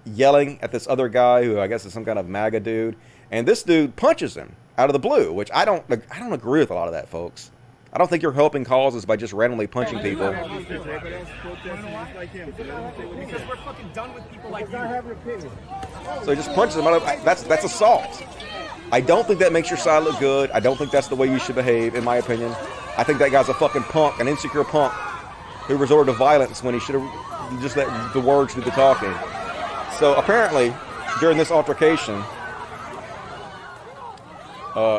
yelling at this other guy who I guess is some kind of MAGA dude. And this dude punches him out of the blue, which I don't agree with a lot of that, folks. I don't think you're helping causes by just randomly punching people. Because we're fucking done with people like you. So he just punches him out of, that's assault. I don't think that makes your side look good. I don't think that's the way you should behave, in my opinion. I think that guy's a fucking punk, an insecure punk who resorted to violence when he should have just let the words do the talking. So apparently, during this altercation,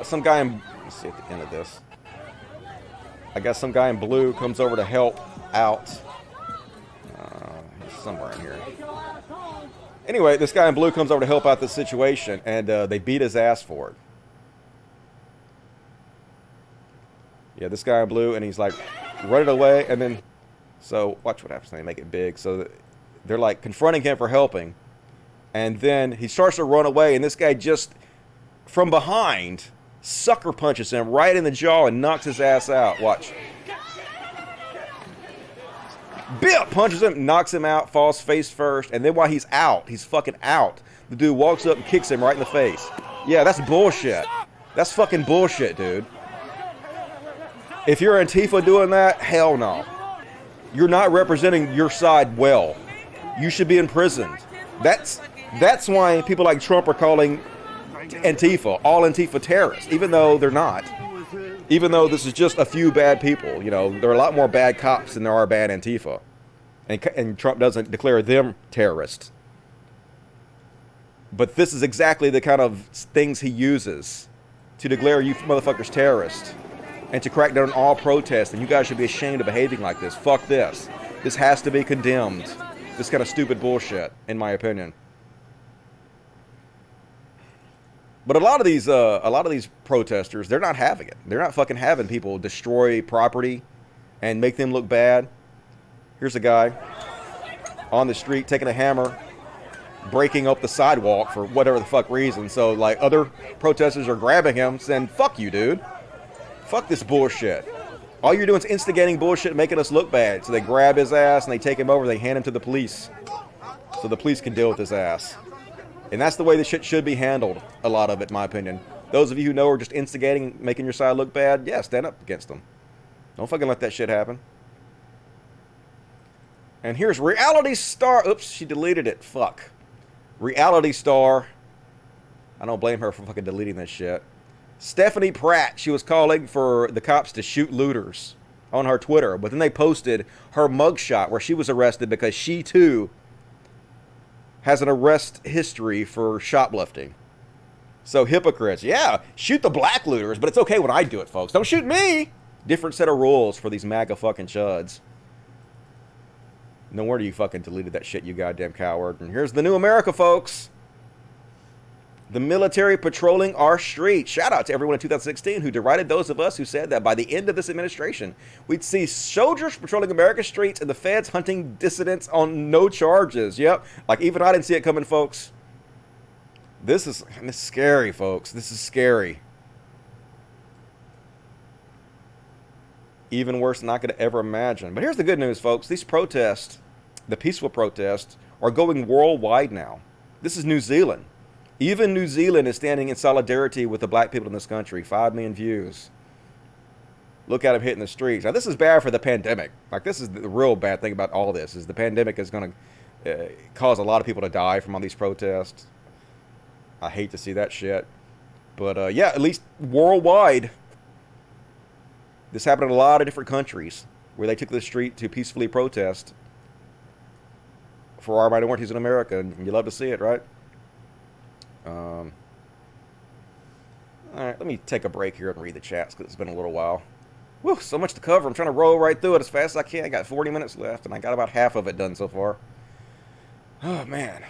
some guy in, let's see at the end of this. I guess some guy in blue comes over to help out. Somewhere in here. Anyway, this guy in blue comes over to help out the situation, and they beat his ass for it. Yeah, this guy in blue, and he's like running away, and then, so watch what happens when they make it big. So they're like confronting him for helping, and then he starts to run away, and this guy just from behind sucker punches him right in the jaw and knocks his ass out. Watch. Bill punches him, knocks him out, falls face first, and then while he's out, he's fucking out, the dude walks up and kicks him right in the face. Yeah, that's bullshit. That's fucking bullshit, dude. If you're Antifa doing that, hell no. You're not representing your side well. You should be imprisoned. That's why people like Trump are calling Antifa, all Antifa terrorists, even though they're not. Even though this is just a few bad people, you know, there are a lot more bad cops than there are bad Antifa. And Trump doesn't declare them terrorists. But this is exactly the kind of things he uses to declare you motherfuckers terrorists and to crack down on all protests. And you guys should be ashamed of behaving like this. Fuck this. This has to be condemned. This kind of stupid bullshit, in my opinion. But a lot of these protesters, they're not having it. They're not fucking having people destroy property and make them look bad. Here's a guy. on the street taking a hammer, breaking up the sidewalk for whatever the fuck reason. So, like, other protesters are grabbing him saying, fuck you, dude. Fuck this bullshit. All you're doing is instigating bullshit and making us look bad. So they grab his ass and they take him over and they hand him to the police. So the police can deal with his ass. And that's the way this shit should be handled, a lot of it, in my opinion. Those of you who know are just instigating, making your side look bad, yeah, stand up against them. Don't fucking let that shit happen. And here's reality star. Oops, she deleted it. Fuck. Reality star. I don't blame her for fucking deleting this shit. Stephanie Pratt. She was calling for the cops to shoot looters on her Twitter. But then they posted her mugshot where she was arrested because she, too, has an arrest history for shoplifting. So hypocrites. Yeah, shoot the black looters, but it's okay when I do it, folks. Don't shoot me. Different set of rules for these MAGA fucking chuds. No wonder you fucking deleted that shit, you goddamn coward. And here's the new America, folks. The military patrolling our streets. Shout out to everyone in 2016 who derided those of us who said that by the end of this administration, we'd see soldiers patrolling America's streets and the feds hunting dissidents on no charges. Yep. Like, even I didn't see it coming, folks. This is scary, folks. This is scary. Even worse than I could ever imagine. But here's the good news, folks. These protests, the peaceful protests, are going worldwide now. This is New Zealand. Even New Zealand is standing in solidarity with the black people in this country. 5 million views. Look at them hitting the streets. Now, this is bad for the pandemic. Like, this is the real bad thing about all this, is the pandemic is going to cause a lot of people to die from all these protests. I hate to see that shit. But, yeah, at least worldwide, this happened in a lot of different countries where they took the street to peacefully protest for our minorities in America. And you love to see it, right? All right, let me take a break here and read the chats because it's been a little while. Whew, so much to cover. I'm trying to roll right through it as fast as I can. I got 40 minutes left, and I got about half of it done so far. Oh, man.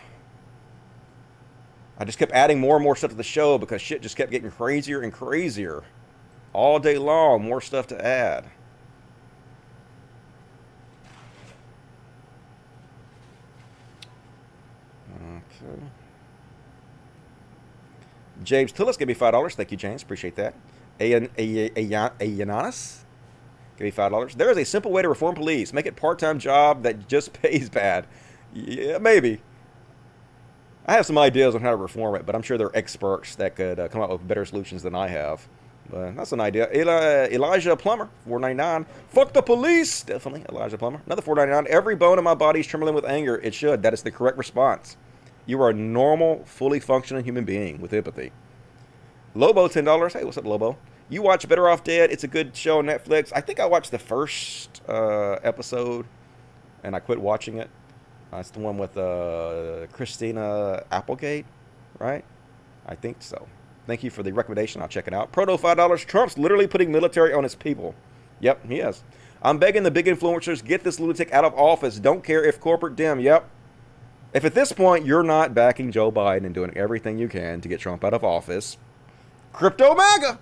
I just kept adding more and more stuff to the show because shit just kept getting crazier and crazier. All day long, more stuff to add. Okay. James Tillis gave me $5. Thank you, James. Appreciate that. Giannis gave me $5. There is a simple way to reform police. Make it part-time job that just pays bad. Yeah, maybe. I have some ideas on how to reform it, but I'm sure there are experts that could come up with better solutions than I have. But that's an idea. Elijah Plummer, $4.99. Fuck the police. Definitely, Elijah Plummer. Another $4.99. Every bone in my body is trembling with anger. It should. That is the correct response. You are a normal, fully functioning human being with empathy. Lobo, $10. Hey, what's up, Lobo? You watch Better Off Dead. It's a good show on Netflix. I think I watched the first episode, and I quit watching it. It's the one with Christina Applegate, right? I think so. Thank you for the recommendation. I'll check it out. Proto, $5. Trump's literally putting military on his people. Yep, he is. I'm begging the big influencers, get this lunatic out of office. Don't care if corporate dim. Yep. If at this point you're not backing Joe Biden and doing everything you can to get Trump out of office, crypto MAGA.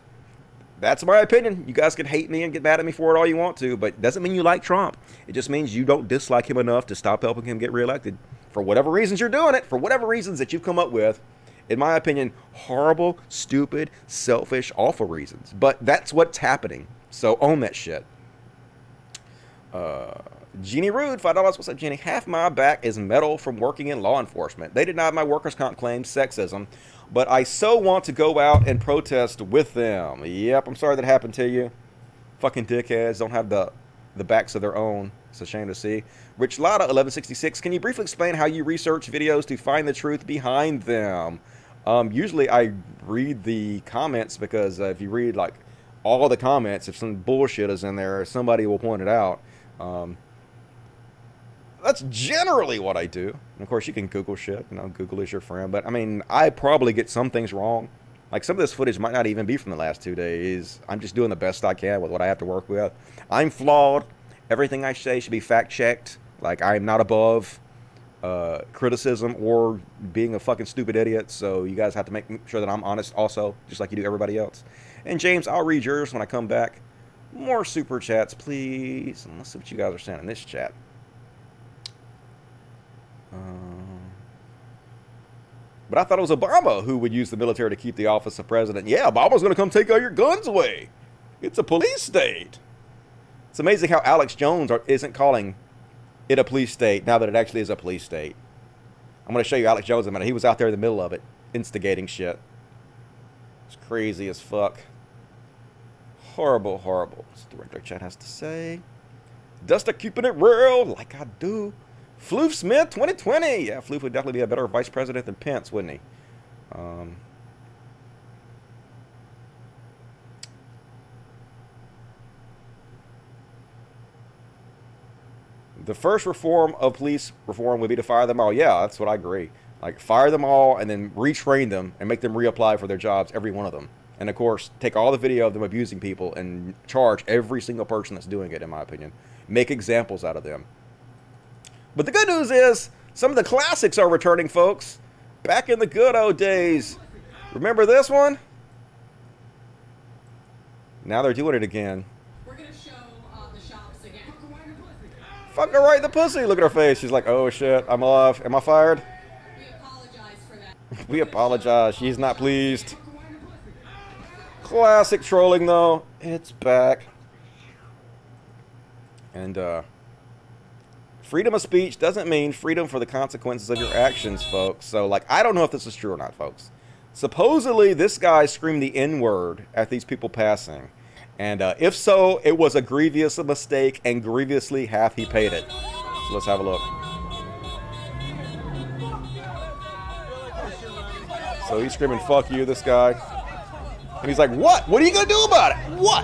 That's my opinion. You guys can hate me and get mad at me for it all you want to, but it doesn't mean you like Trump. It just means you don't dislike him enough to stop helping him get reelected. For whatever reasons you're doing it, for whatever reasons that you've come up with, in my opinion, horrible, stupid, selfish, awful reasons. But that's what's happening. So own that shit. Jeannie Rude, $5. What's up, Jeannie? Half my back is metal from working in law enforcement. They denied my workers' comp claims, sexism, but I so want to go out and protest with them. Yep, I'm sorry that happened to you. Fucking dickheads don't have the backs of their own. It's a shame to see. Rich Lotta, 1166. Can you briefly explain how you research videos to find the truth behind them? Usually I read the comments because if you read like all the comments, if some bullshit is in there, somebody will point it out. That's generally what I do. And of course, you can Google shit. You know, Google is your friend. But I mean, I probably get some things wrong. Like some of this footage might not even be from the last 2 days. I'm just doing the best I can with what I have to work with. I'm flawed. Everything I say should be fact-checked. Like, I'm not above criticism or being a fucking stupid idiot. So you guys have to make sure that I'm honest also, just like you do everybody else. And James, I'll read yours when I come back. More super chats, please. And let's see what you guys are saying in this chat. But I thought it was Obama who would use the military to keep the office of president. Yeah, Obama's going to come take all your guns away. It's a police state. It's amazing how Alex Jones isn't calling it a police state now that it actually is a police state. I'm going to show you Alex Jones in a minute. He was out there in the middle of it, instigating shit. It's crazy as fuck. Horrible, horrible. That's what the regular chat has to say. Dusta keeping it real, like I do. Floof Smith 2020. Yeah, Floof would definitely be a better vice president than Pence, wouldn't he? The first reform of police reform would be to fire them all. Yeah, that's what I agree. Like, fire them all and then retrain them and make them reapply for their jobs, every one of them. And, of course, take all the video of them abusing people and charge every single person that's doing it, in my opinion. Make examples out of them. But the good news is, some of the classics are returning, folks. Back in the good old days. Remember this one? Now they're doing it again. We're going to show the shops again. Fuck her right in the pussy. Look at her face. She's like, oh shit, I'm off. Am I fired? We apologize for that. We apologize. She's not pleased. Classic trolling, though. It's back. And, freedom of speech doesn't mean freedom for the consequences of your actions, folks. So, like, I don't know if this is true or not, folks. Supposedly, this guy screamed the N-word at these people passing. And if so, it was a grievous mistake, and grievously hath he paid it. So let's have a look. So he's screaming, fuck you, this guy. And he's like, what? What are you going to do about it? What?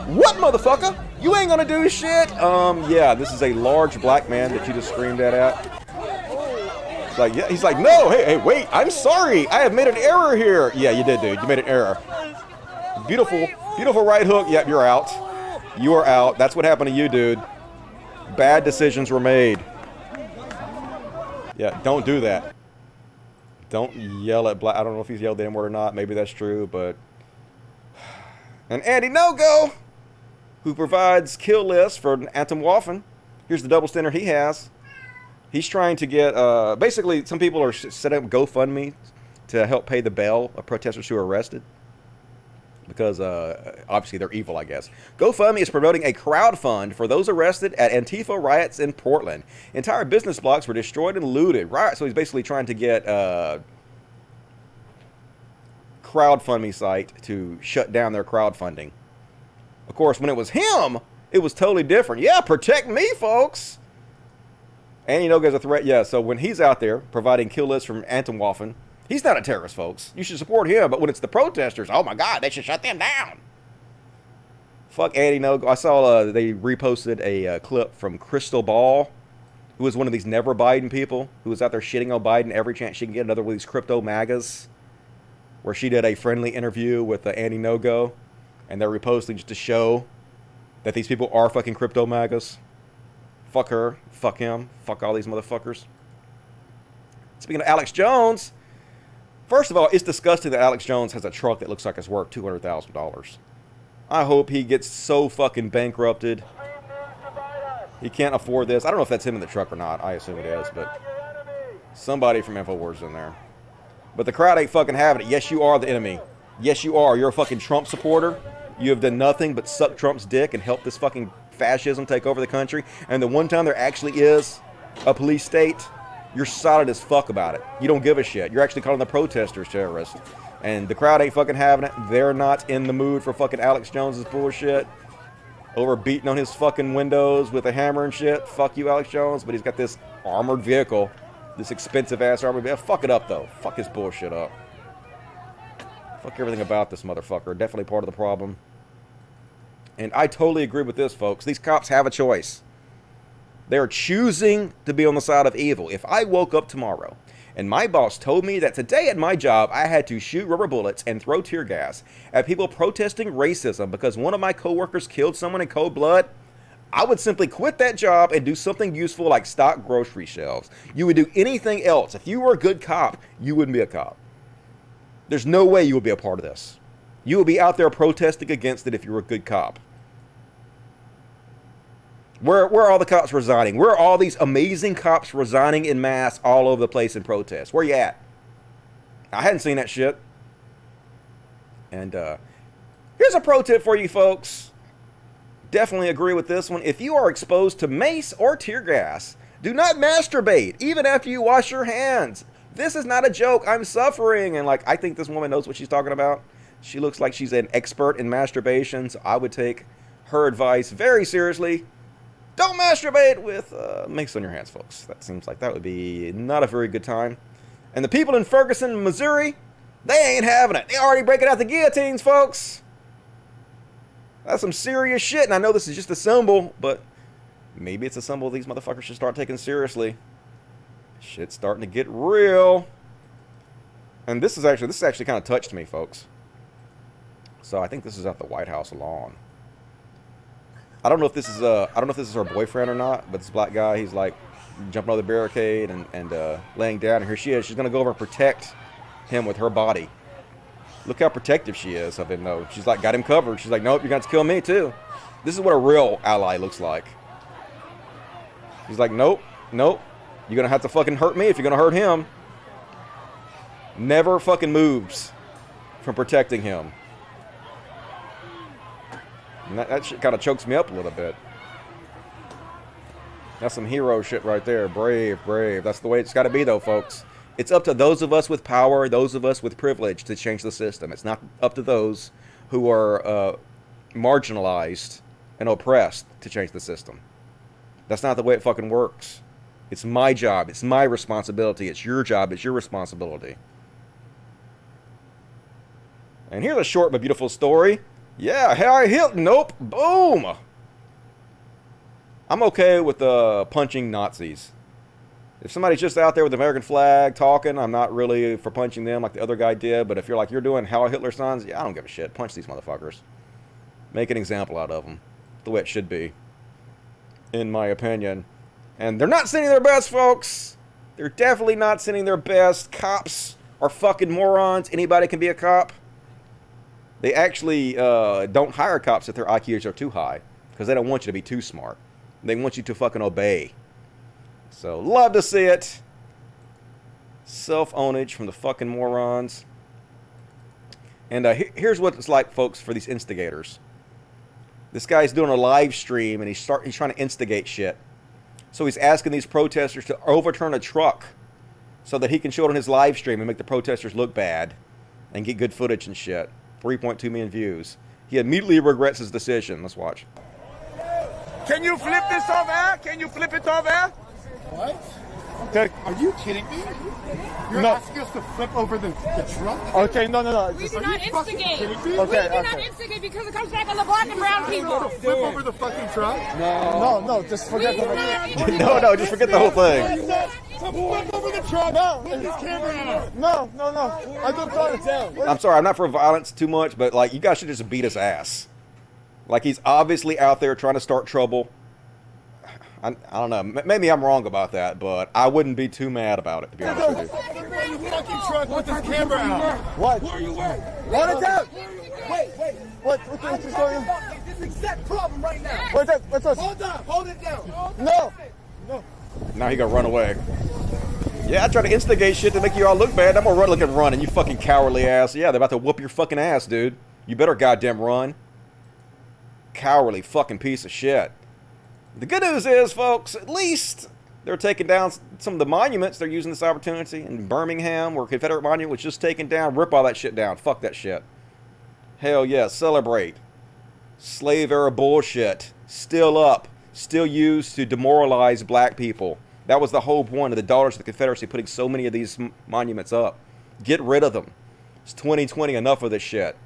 What, motherfucker? You ain't gonna do shit? Yeah, this is a large black man that you just screamed at. It's like, yeah, he's like, no, hey, wait, I'm sorry. I have made an error here. Yeah, you did, dude. You made an error. Beautiful, beautiful right hook. Yep, you're out. You are out. That's what happened to you, dude. Bad decisions were made. Yeah, don't do that. Don't yell at black. I don't know if he's yelled the N-word or not. Maybe that's true, but... And Andy No-Go, who provides kill lists for Anton Waffen. Here's the double standard he has. He's trying to get, basically, some people are setting up GoFundMe to help pay the bail of protesters who are arrested. Because, obviously, they're evil, I guess. GoFundMe is promoting a crowd fund for those arrested at Antifa riots in Portland. Entire business blocks were destroyed and looted. Right, so he's basically trying to get crowdfunding site to shut down their crowdfunding. Of course, when it was him, it was totally different. Yeah, protect me, folks. And you know, there's a threat. Yeah, so when he's out there providing kill lists from Anton Waffen, he's not a terrorist, folks. You should support him. But when it's the protesters, oh my God, they should shut them down. Fuck Andy No. I saw they reposted a clip from Crystal Ball, who was one of these never Biden people, who was out there shitting on Biden every chance she can get, another one of these crypto MAGAs, where she did a friendly interview with Andy No-Go, and they're reposting just to show that these people are fucking crypto MAGAs. Fuck her, fuck him, fuck all these motherfuckers. Speaking of Alex Jones, first of all, it's disgusting that Alex Jones has a truck that looks like it's worth $200,000. I hope he gets so fucking bankrupted. He can't afford this. I don't know if that's him in the truck or not. I assume it is, but somebody from InfoWars is in there. But the crowd ain't fucking having it. Yes, you are the enemy. Yes, you are. You're a fucking Trump supporter. You have done nothing but suck Trump's dick and help this fucking fascism take over the country. And the one time there actually is a police state, you're solid as fuck about it. You don't give a shit. You're actually calling the protesters terrorists. And the crowd ain't fucking having it. They're not in the mood for fucking Alex Jones's bullshit. Over beating on his fucking windows with a hammer and shit. Fuck you, Alex Jones. But he's got this armored vehicle. This expensive ass armored vehicle. Fuck it up, though. Fuck his bullshit up. Fuck everything about this motherfucker. Definitely part of the problem. And I totally agree with this, folks. These cops have a choice. They're choosing to be on the side of evil. If I woke up tomorrow and my boss told me that today at my job I had to shoot rubber bullets and throw tear gas at people protesting racism because one of my coworkers killed someone in cold blood, I would simply quit that job and do something useful like stock grocery shelves. You would do anything else. If you were a good cop, you wouldn't be a cop. There's no way you would be a part of this. You would be out there protesting against it if you were a good cop. Where are all the cops resigning? Where are all these amazing cops resigning en masse all over the place in protest? Where you at? I hadn't seen that shit. And here's a pro tip for you folks. Definitely agree with this one. If you are exposed to mace or tear gas, do not masturbate, even after you wash your hands. This is not a joke. I'm suffering. And like, I think this woman knows what she's talking about. She looks like she's an expert in masturbation, so I would take her advice very seriously. Don't masturbate with mace on your hands, folks. That seems like that would be not a very good time. And the people in Ferguson, Missouri, they ain't having it. They already breaking out the guillotines, folks. That's some serious shit. And I know this is just a symbol, but maybe it's a symbol these motherfuckers should start taking seriously. Shit's starting to get real. And this actually kind of touched me, folks. So I think this is at the White House lawn. I don't know if this is her boyfriend or not, but this black guy, he's like jumping over the barricade and laying down. And here she is. She's gonna go over and protect him with her body. Look how protective she is of him, though. She's like got him covered. She's like, nope, you're going to kill me too. This is what a real ally looks like. He's like, nope, nope. You're going to have to fucking hurt me if you're going to hurt him. Never fucking moves from protecting him. And that shit kind of chokes me up a little bit. That's some hero shit right there. Brave, brave. That's the way it's got to be, though, folks. It's up to those of us with power, those of us with privilege to change the system. It's not up to those who are marginalized and oppressed to change the system. That's not the way it fucking works. It's my job. It's my responsibility. It's your job. It's your responsibility. And here's a short but beautiful story. Yeah, Harry Hilton. Nope. Boom. I'm okay with punching Nazis. If somebody's just out there with the American flag talking, I'm not really for punching them like the other guy did. But if you're doing Heil Hitler signs, yeah, I don't give a shit. Punch these motherfuckers. Make an example out of them. The way it should be. In my opinion. And they're not sending their best, folks. They're definitely not sending their best. Cops are fucking morons. Anybody can be a cop. They actually don't hire cops if their IQs are too high. Because they don't want you to be too smart. They want you to fucking obey. So, love to see it. Self-ownage from the fucking morons. And here's what it's like, folks, for these instigators. This guy's doing a live stream, and he's trying to instigate shit. So he's asking these protesters to overturn a truck so that he can show it on his live stream and make the protesters look bad and get good footage and shit. 3.2 million views. He immediately regrets his decision. Let's watch. Can you flip this over? Can you flip it over? What? Are you kidding me? You're asking us to flip over the truck? Okay, no. We do not instigate. Okay, we do not instigate because it comes back on the black and brown people. Flip over the fucking truck? No, just forget the whole thing. No, just forget the whole thing. Flip over the truck. No, get this camera out. No. I don't throw it down. I'm sorry, I'm not for violence too much, but like, you guys should just beat his ass. Like, he's obviously out there trying to start trouble. I don't know. Maybe I'm wrong about that, but I wouldn't be too mad about it, to be honest with you. Fucking truck with this camera out. What? Where you at? Hold it down. Wait. What's going on? This exact problem right now. What's that? Hold it down. No. Now he gonna run away. Yeah, I try to instigate shit to make you all look bad. I'm gonna run, and you fucking cowardly ass. Yeah, they're about to whoop your fucking ass, dude. You better goddamn run. Cowardly fucking piece of shit. The good news is, folks, at least they're taking down some of the monuments. They're using this opportunity in Birmingham, where Confederate monument was just taken down. Rip all that shit down. Fuck that shit. Hell yeah, celebrate. Slave era bullshit. Still up. Still used to demoralize black people. That was the whole point of the Daughters of the Confederacy putting so many of these monuments up. Get rid of them. It's 2020. Enough of this shit.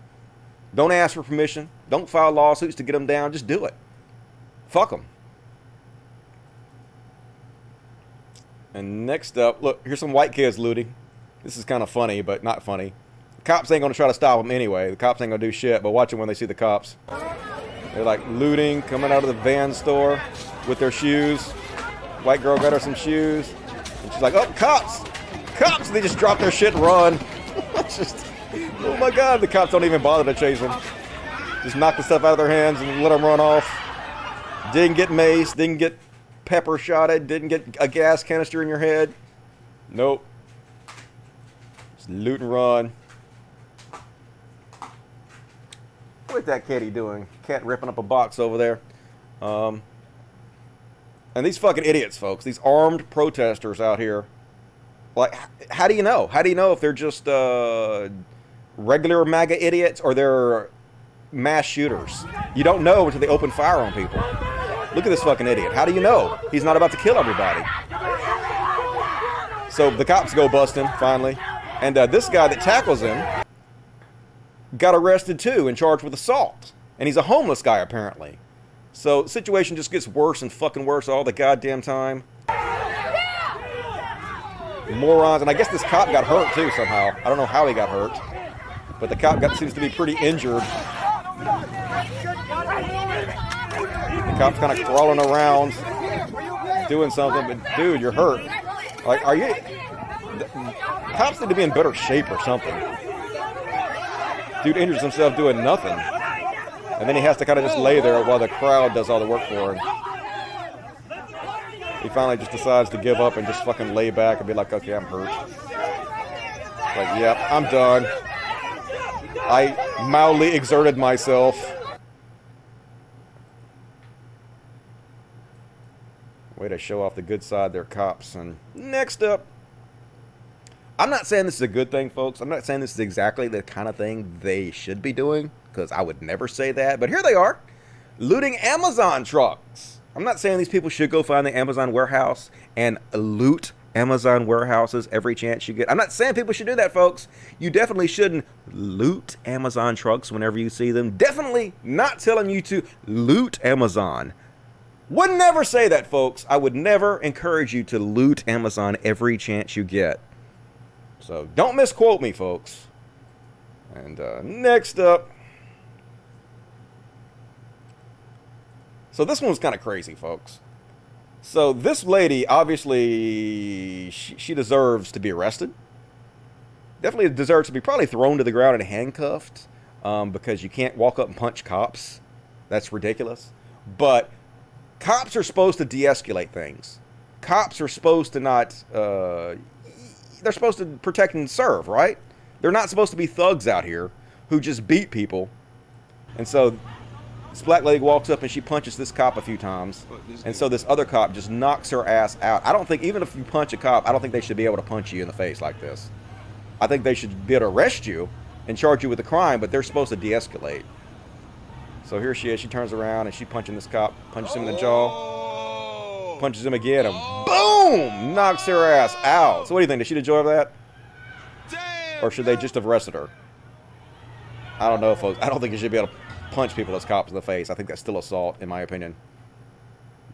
Don't ask for permission. Don't file lawsuits to get them down. Just do it. Fuck them. And next up, look, here's some white kids looting. This is kind of funny, but not funny. The cops ain't going to try to stop them anyway. The cops ain't going to do shit, but watch them when they see the cops. They're like looting, coming out of the van store with their shoes. White girl got her some shoes. And she's like, oh, cops! Cops! And they just drop their shit and run. It's just, oh my God, the cops don't even bother to chase them. Just knock the stuff out of their hands and let them run off. Didn't get maced, didn't get pepper shotted, didn't get a gas canister in your head. Nope. Just loot and run. What's that kitty doing? Cat ripping up a box over there. And these fucking idiots, folks. These armed protesters out here. Like, how do you know? How do you know if they're just regular MAGA idiots or they're mass shooters? You don't know until they open fire on people. Look at this fucking idiot. How do you know he's not about to kill everybody? So the cops go busting, finally. And this guy that tackles him got arrested too and charged with assault. And he's a homeless guy, apparently. So the situation just gets worse and fucking worse all the goddamn time. Morons. And I guess this cop got hurt too somehow. I don't know how he got hurt. But the cop seems to be pretty injured. The cop's kind of crawling around, doing something. But dude, you're hurt. Like, are you... Cops need to be in better shape or something. Dude injures himself doing nothing. And then he has to kind of just lay there while the crowd does all the work for him. He finally just decides to give up and just fucking lay back and be like, okay, I'm hurt. Like, yep, I'm done. I mildly exerted myself. Way to show off the good side there, cops. And next up, I'm not saying this is a good thing, folks. I'm not saying this is exactly the kind of thing they should be doing, because I would never say that. But here they are, looting Amazon trucks. I'm not saying these people should go find the Amazon warehouse and loot Amazon warehouses every chance you get. I'm not saying people should do that, folks. You definitely shouldn't loot Amazon trucks whenever you see them. Definitely not telling you to loot Amazon. Would never say that, folks. I would never encourage you to loot Amazon every chance you get. So don't misquote me, folks. And next up. So this one's kind of crazy, folks. So this lady, obviously, she deserves to be arrested. Definitely deserves to be probably thrown to the ground and handcuffed. Because you can't walk up and punch cops. That's ridiculous. But cops are supposed to de-escalate things. Cops are supposed to not... they're supposed to protect and serve, right? They're not supposed to be thugs out here who just beat people. And so this black lady walks up and she punches this cop a few times. And so this other cop just knocks her ass out. I don't think, even if you punch a cop, I don't think they should be able to punch you in the face like this. I think they should be able to arrest you and charge you with a crime, but they're supposed to de-escalate. So here she is. She turns around and she punching this cop, punches him in the jaw, punches him again, and boom! Knocks her ass out. So what do you think? Did she enjoy that? Or should they just have arrested her? I don't know, folks. I don't think you should be able to punch people as cops in the face. I think that's still assault, in my opinion.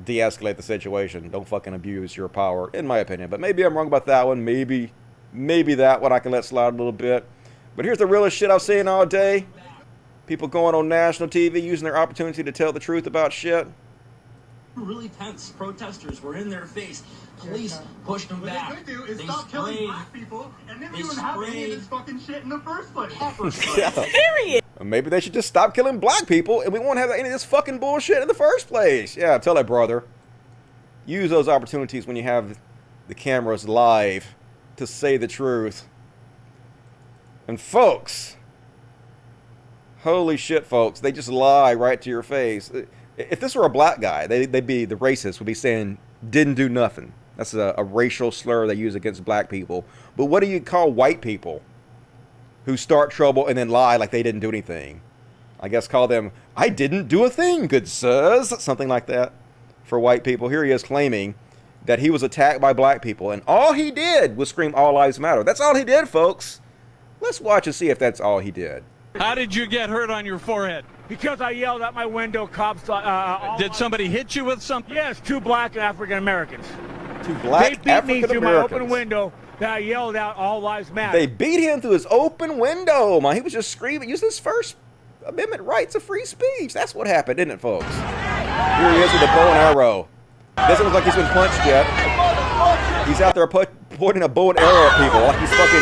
De-escalate the situation. Don't fucking abuse your power, in my opinion. But maybe I'm wrong about that one. Maybe that one I can let slide a little bit. But here's the realest shit I've seen all day. People going on national TV using their opportunity to tell the truth about shit. Really tense. Protesters were in their face. Police pushed them back. What they could do is stop killing black people, and then we wouldn't have any of this fucking shit in the first place. Yeah. Period. Maybe they should just stop killing black people, and we won't have any of this fucking bullshit in the first place. Yeah, tell that brother. Use those opportunities when you have the cameras live to say the truth. And folks, holy shit, folks, they just lie right to your face. If this were a black guy, they'd be, the racist would be saying, didn't do nothing. That's a racial slur they use against black people. But what do you call white people who start trouble and then lie like they didn't do anything? I guess call them, I didn't do a thing, good sirs. Something like that for white people. Here he is claiming that he was attacked by black people, and all he did was scream, all lives matter. That's all he did, folks. Let's watch and see if that's all he did. How did you get hurt on your forehead? Because I yelled out my window, cops... Did somebody hit you with something? Yes, two black African Americans. Two black They beat me through my African-Americans. open window that I yelled out, all lives matter. They beat him through his open window, man. He was just screaming, using his First Amendment rights of free speech. That's what happened, didn't it, folks? Here he is with a bow and arrow. Doesn't look like he's been punched yet. He's out there pointing a bow and arrow at people like he's fucking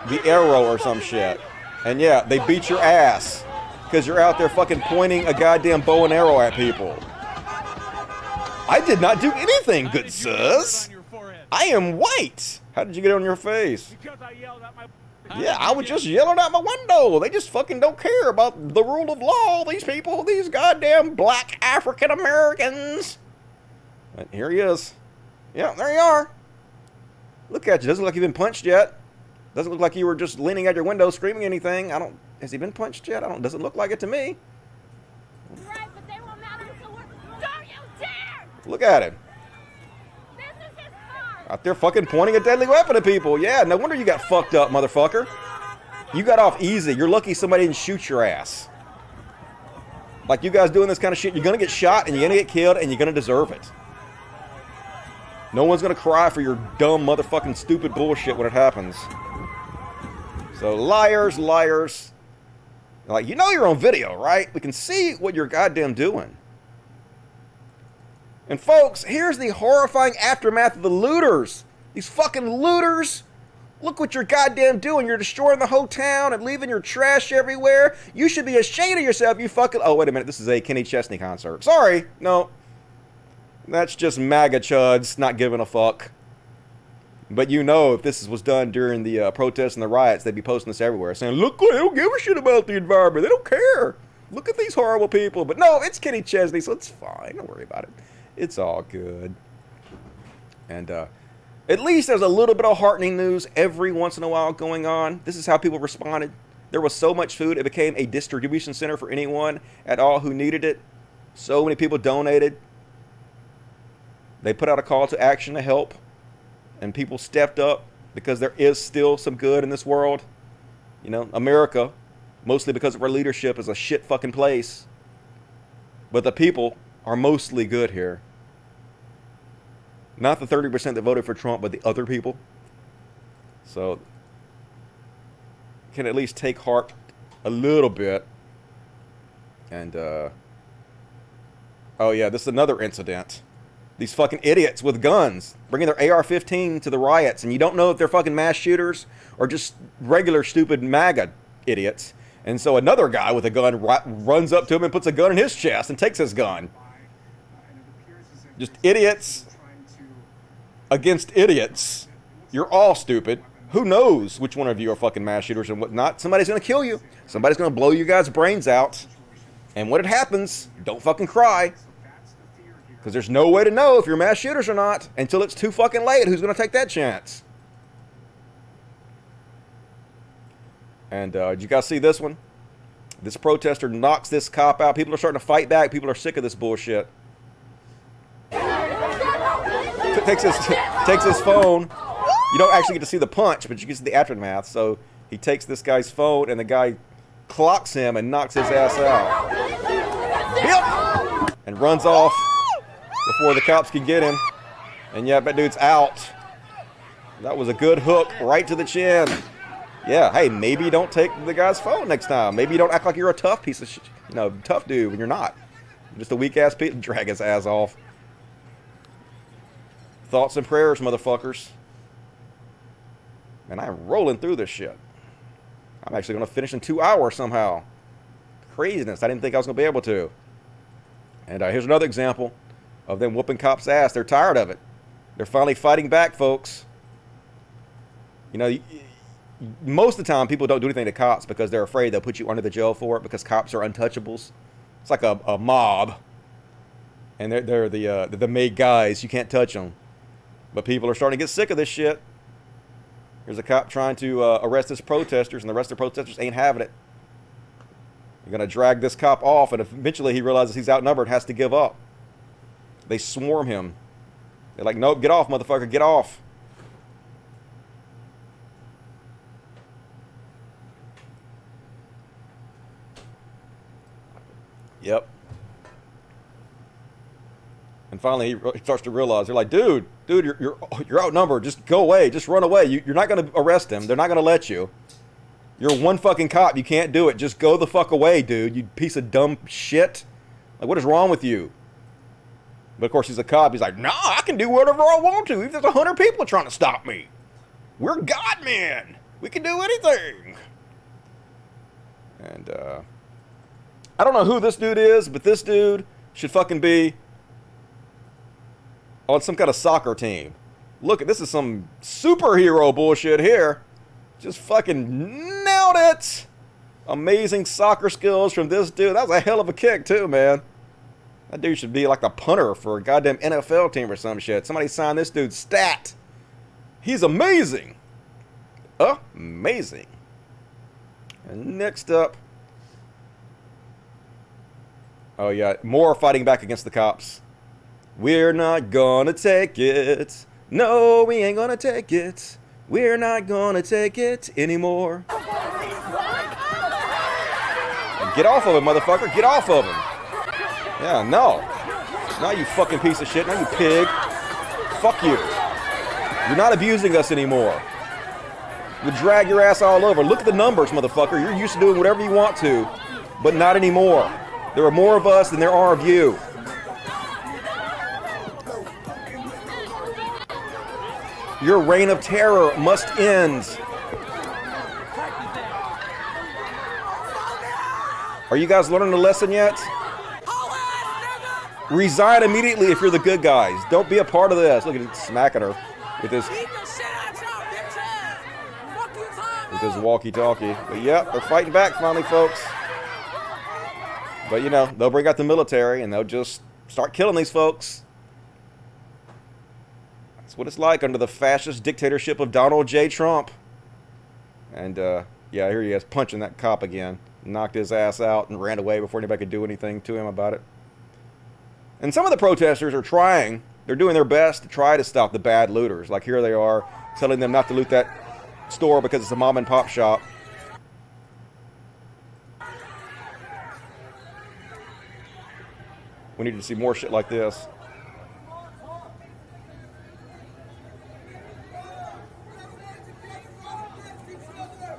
the Arrow or some shit. And yeah, they beat your ass because you're out there fucking pointing a goddamn bow and arrow at people. I did not do anything, good sirs. I am white. How did you get on your face? Because I yelled at my... Yeah, I was just yelling out my window. They just fucking don't care about the rule of law. These people, these goddamn black African Americans. And here he is. Yeah, there you are. Look at you. Doesn't look like you've been punched yet. Doesn't look like you were just leaning out your window screaming anything. Has he been punched yet? Doesn't look like it to me. Right, but they won't matter until we're... Don't you dare! Look at him. This is his car! Out there fucking pointing a deadly weapon at people. Yeah, no wonder you got fucked up, motherfucker. You got off easy. You're lucky somebody didn't shoot your ass. Like, you guys doing this kind of shit, you're gonna get shot and you're gonna get killed and you're gonna deserve it. No one's gonna cry for your dumb motherfucking stupid bullshit when it happens. So liars, liars. Like, you know you're on video, right? We can see what you're goddamn doing. And folks, here's the horrifying aftermath of the looters. These fucking looters. Look what you're goddamn doing. You're destroying the whole town and leaving your trash everywhere. You should be ashamed of yourself, you fucking... Oh, wait a minute. This is a Kenny Chesney concert. Sorry. No. That's just MAGA chuds not giving a fuck. But you know, if this was done during the protests and the riots, they'd be posting this everywhere, saying, look, they don't give a shit about the environment. They don't care. Look at these horrible people. But no, it's Kenny Chesney, so it's fine. Don't worry about it. It's all good. And at least there's a little bit of heartening news every once in a while going on. This is how people responded. There was so much food, it became a distribution center for anyone at all who needed it. So many people donated. They put out a call to action to help. And people stepped up because there is still some good in this world. You know, America, mostly because of our leadership, is a shit fucking place. But the people are mostly good here. Not the 30% that voted for Trump, but the other people. So, can at least take heart a little bit. And, oh yeah, this is another incident. These fucking idiots with guns bringing their AR-15 to the riots, and you don't know if they're fucking mass shooters or just regular stupid MAGA idiots. And so another guy with a gun runs up to him and puts a gun in his chest and takes his gun. Just idiots against idiots. You're all stupid. Who knows which one of you are fucking mass shooters and whatnot? Somebody's gonna kill you. Somebody's gonna blow you guys' brains out. And when it happens, don't fucking cry. Because there's no way to know if you're mass shooters or not until it's too fucking late. Who's going to take that chance? And did you guys see this one? This protester knocks this cop out. People are starting to fight back. People are sick of this bullshit. Takes his phone. You don't actually get to see the punch, but you can see the aftermath. So he takes this guy's phone, and the guy clocks him and knocks his ass out. Yep. And runs off before the cops can get him. And yeah, that dude's out. That was a good hook right to the chin. Yeah, hey, maybe don't take the guy's phone next time. Maybe you don't act like you're a tough piece of shit, you know, tough dude when you're not. You're just a weak ass piece. Drag his ass off. Thoughts and prayers, motherfuckers. Man, I'm rolling through this shit. I'm actually going to finish in 2 hours somehow. Craziness. I didn't think I was going to be able to. And here's another example of them whooping cops' ass. They're tired of it. They're finally fighting back, folks. You know, most of the time people don't do anything to cops because they're afraid they'll put you under the jail for it because cops are untouchables. It's like a mob. And they're the made guys. You can't touch them. But people are starting to get sick of this shit. Here's a cop trying to arrest his protesters, and the rest of the protesters ain't having it. You're going to drag this cop off, and eventually he realizes he's outnumbered and has to give up. They swarm him. They're like, nope, get off, motherfucker, get off. Yep. And finally he starts to realize, they're like, dude, you're outnumbered. Just go away. Just run away. You're not going to arrest him. They're not going to let you. You're one fucking cop. You can't do it. Just go the fuck away, dude. You piece of dumb shit. Like, what is wrong with you? But of course, he's a cop. He's like, nah, I can do whatever I want to. If there's 100 people trying to stop me. We're God men. We can do anything. And, I don't know who this dude is, but this dude should fucking be on some kind of soccer team. Look, this is some superhero bullshit here. Just fucking nailed it. Amazing soccer skills from this dude. That was a hell of a kick too, man. That dude should be like the punter for a goddamn NFL team or some shit. Somebody sign this dude's stat. He's amazing. Amazing. And next up. Oh yeah, more fighting back against the cops. We're not gonna take it. No, we ain't gonna take it. We're not gonna take it anymore. Get off of him, motherfucker. Get off of him. Yeah, no. Now you fucking piece of shit. Now you pig. Fuck you. You're not abusing us anymore. We drag your ass all over. Look at the numbers, motherfucker. You're used to doing whatever you want to, but not anymore. There are more of us than there are of you. Your reign of terror must end. Are you guys learning the lesson yet? Resign immediately if you're the good guys. Don't be a part of this. Look at him smacking her with his walkie-talkie. But yep, they're fighting back finally, folks. But you know, they'll bring out the military and they'll just start killing these folks. That's what it's like under the fascist dictatorship of Donald J. Trump. And yeah, here he is punching that cop again. Knocked his ass out and ran away before anybody could do anything to him about it. And some of the protesters are trying. They're doing their best to try to stop the bad looters. Like here they are telling them not to loot that store because it's a mom and pop shop. We need to see more shit like this.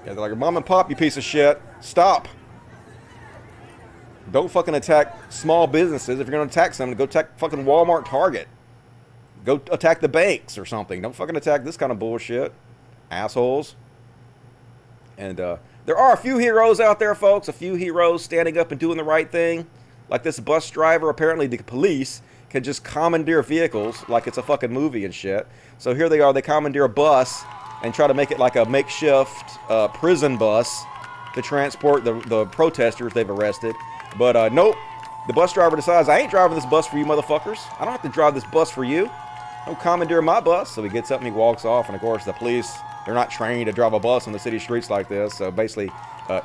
Yeah, they're like, mom and pop, you piece of shit. Stop. Don't fucking attack small businesses. If you're going to attack something, go attack fucking Walmart, Target. Go attack the banks or something. Don't fucking attack this kind of bullshit. Assholes. And there are a few heroes out there, folks. A few heroes standing up and doing the right thing. Like this bus driver. Apparently the police can just commandeer vehicles like it's a fucking movie and shit. So here they are. They commandeer a bus and try to make it like a makeshift prison bus to transport the protesters they've arrested. But nope, the bus driver decides, I ain't driving this bus for you motherfuckers. I don't have to drive this bus for you. Don't commandeer my bus. So he gets up and he walks off. And of course the police, they're not trained to drive a bus on the city streets like this. So basically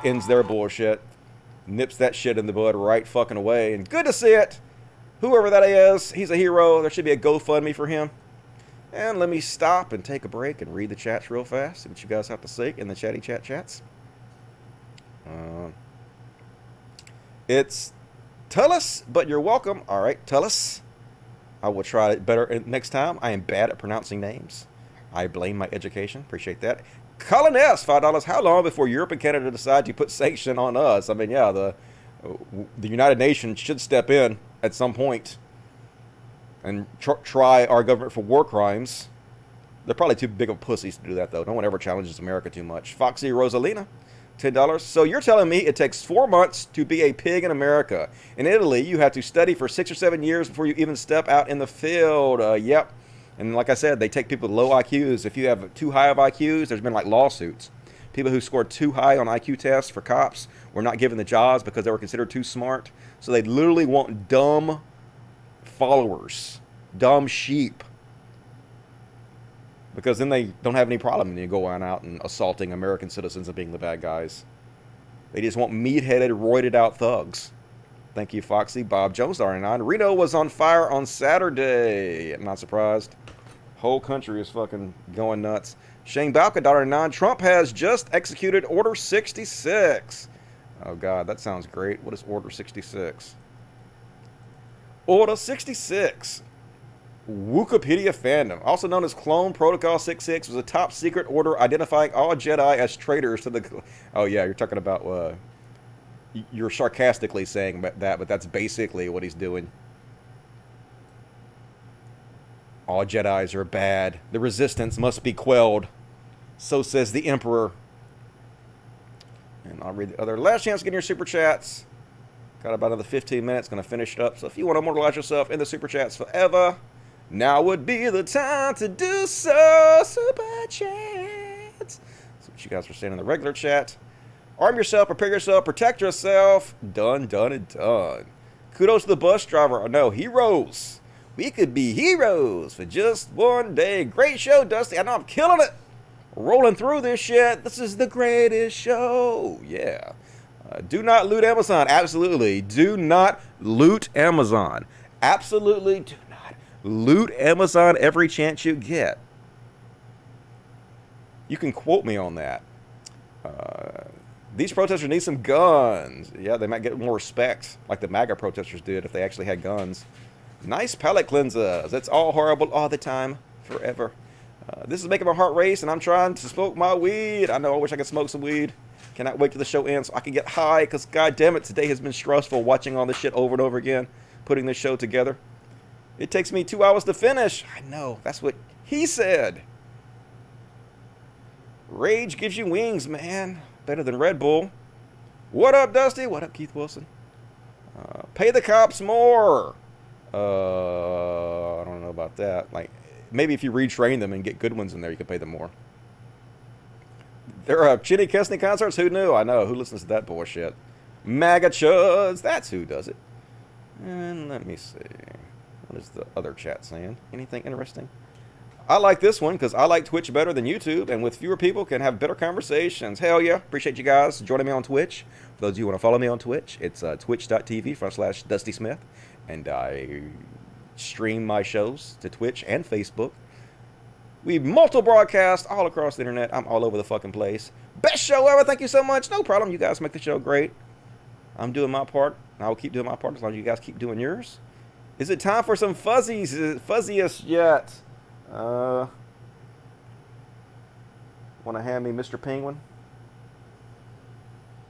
ends their bullshit. Nips that shit in the bud right fucking away. And good to see it. Whoever that is, he's a hero. There should be a GoFundMe for him. And let me stop and take a break and read the chats real fast. See what you guys have to say in the chatty chats. It's tell us, but you're welcome. All right, tell us. I will try it better next time. I am bad at pronouncing names. I blame my education. Appreciate that. Colin S, $5. How long before Europe and Canada decide to put sanction on us? I mean, yeah, the United Nations should step in at some point and try our government for war crimes. They're probably too big of pussies to do that, though. No one ever challenges America too much. Foxy Rosalina, $10. So you're telling me it takes 4 months to be a pig in America. In Italy, you have to study for 6 or 7 years before you even step out in the field. Yep. And like I said, they take people with low IQs. If you have too high of IQs, there's been like lawsuits. People who scored too high on IQ tests for cops were not given the jobs because they were considered too smart. So they literally want dumb followers, dumb sheep. Because then they don't have any problem in you going out and assaulting American citizens and being the bad guys. They just want meat-headed, roided-out thugs. Thank you, Foxy. Bob Jones, R9. Reno was on fire on Saturday. I'm not surprised. Whole country is fucking going nuts. Shane Balka, $9. Trump has just executed Order 66. Oh, God, that sounds great. What is Order 66? Order 66. Wikipedia fandom, also known as Clone Protocol 66, was a top secret order identifying all Jedi as traitors to the... Oh, yeah, you're talking about... You're sarcastically saying that, but that's basically what he's doing. All Jedis are bad. The resistance must be quelled. So says the Emperor. And I'll read the other. Last chance to get your super chats. Got about another 15 minutes. Going to finish it up. So if you want to immortalize yourself in the super chats forever, Now would be the time to do so. Super chat. That's what you guys are saying in the regular chat. Arm yourself, prepare yourself, protect yourself. Done, done, and done. Kudos to the bus driver. No, heroes. We could be heroes for just one day. Great show, Dusty. I know I'm killing it. Rolling through this shit. This is the greatest show. Yeah. Do not loot Amazon. Absolutely. Do not loot Amazon. Absolutely do not loot Amazon every chance you get. You can quote me on that. These protesters need some guns. Yeah, they might get more respect like the MAGA protesters did if they actually had guns. Nice palate cleansers. It's all horrible all the time, forever. This is making my heart race, and I'm trying to smoke my weed. I know, I wish I could smoke some weed. Cannot wait till the show ends so I can get high, because god damn it, today has been stressful watching all this shit over and over again, putting this show together. It takes me 2 hours to finish. I know, that's what he said. Rage gives you wings, man. Better than Red Bull. What up, Dusty? What up, Keith Wilson? Pay the cops more. I don't know about that. Like, maybe if you retrain them and get good ones in there, you can pay them more. There are Chinny Kestney concerts? Who knew? I know. Who listens to that bullshit? MAGA chuds. That's who does it. And let me see. What is the other chat saying? Anything interesting? I like this one because I like Twitch better than YouTube, and with fewer people can have better conversations. Hell yeah. Appreciate you guys joining me on Twitch. For those of you who want to follow me on Twitch, it's twitch.tv/DustySmith. And I stream my shows to Twitch and Facebook. We multiple broadcast all across the internet. I'm all over the fucking place. Best show ever. Thank you so much. No problem. You guys make the show great. I'm doing my part. And I will keep doing my part as long as you guys keep doing yours. Is it time for some fuzzies? Is it fuzziest yet? Want to hand me Mr. Penguin?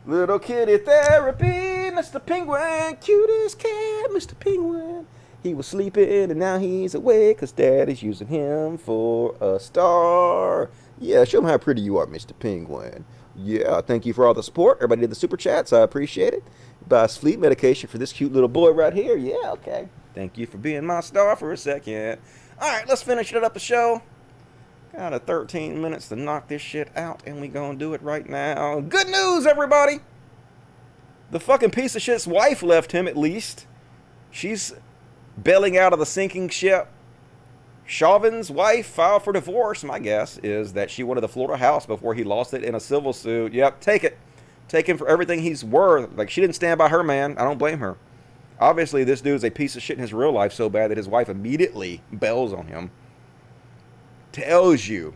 Little kitty therapy, Mr. Penguin. Cutest cat, Mr. Penguin. He was sleeping and now he's awake because Daddy's using him for a star. Yeah, show him how pretty you are, Mr. Penguin. Yeah, thank you for all the support. Everybody did the super chats. I appreciate it. Buy sleep medication for this cute little boy right here. Yeah, okay. Thank you for being my star for a second. All right, let's finish it up the show. Got 13 minutes to knock this shit out, and we gonna do it right now. Good news, everybody! The fucking piece of shit's wife left him, at least. She's bailing out of the sinking ship. Chauvin's wife filed for divorce. My guess is that she wanted the Florida house before he lost it in a civil suit. Yep, take it. Take him for everything he's worth. Like, she didn't stand by her man. I don't blame her. Obviously, this dude's a piece of shit in his real life so bad that his wife immediately bails on him. Tells you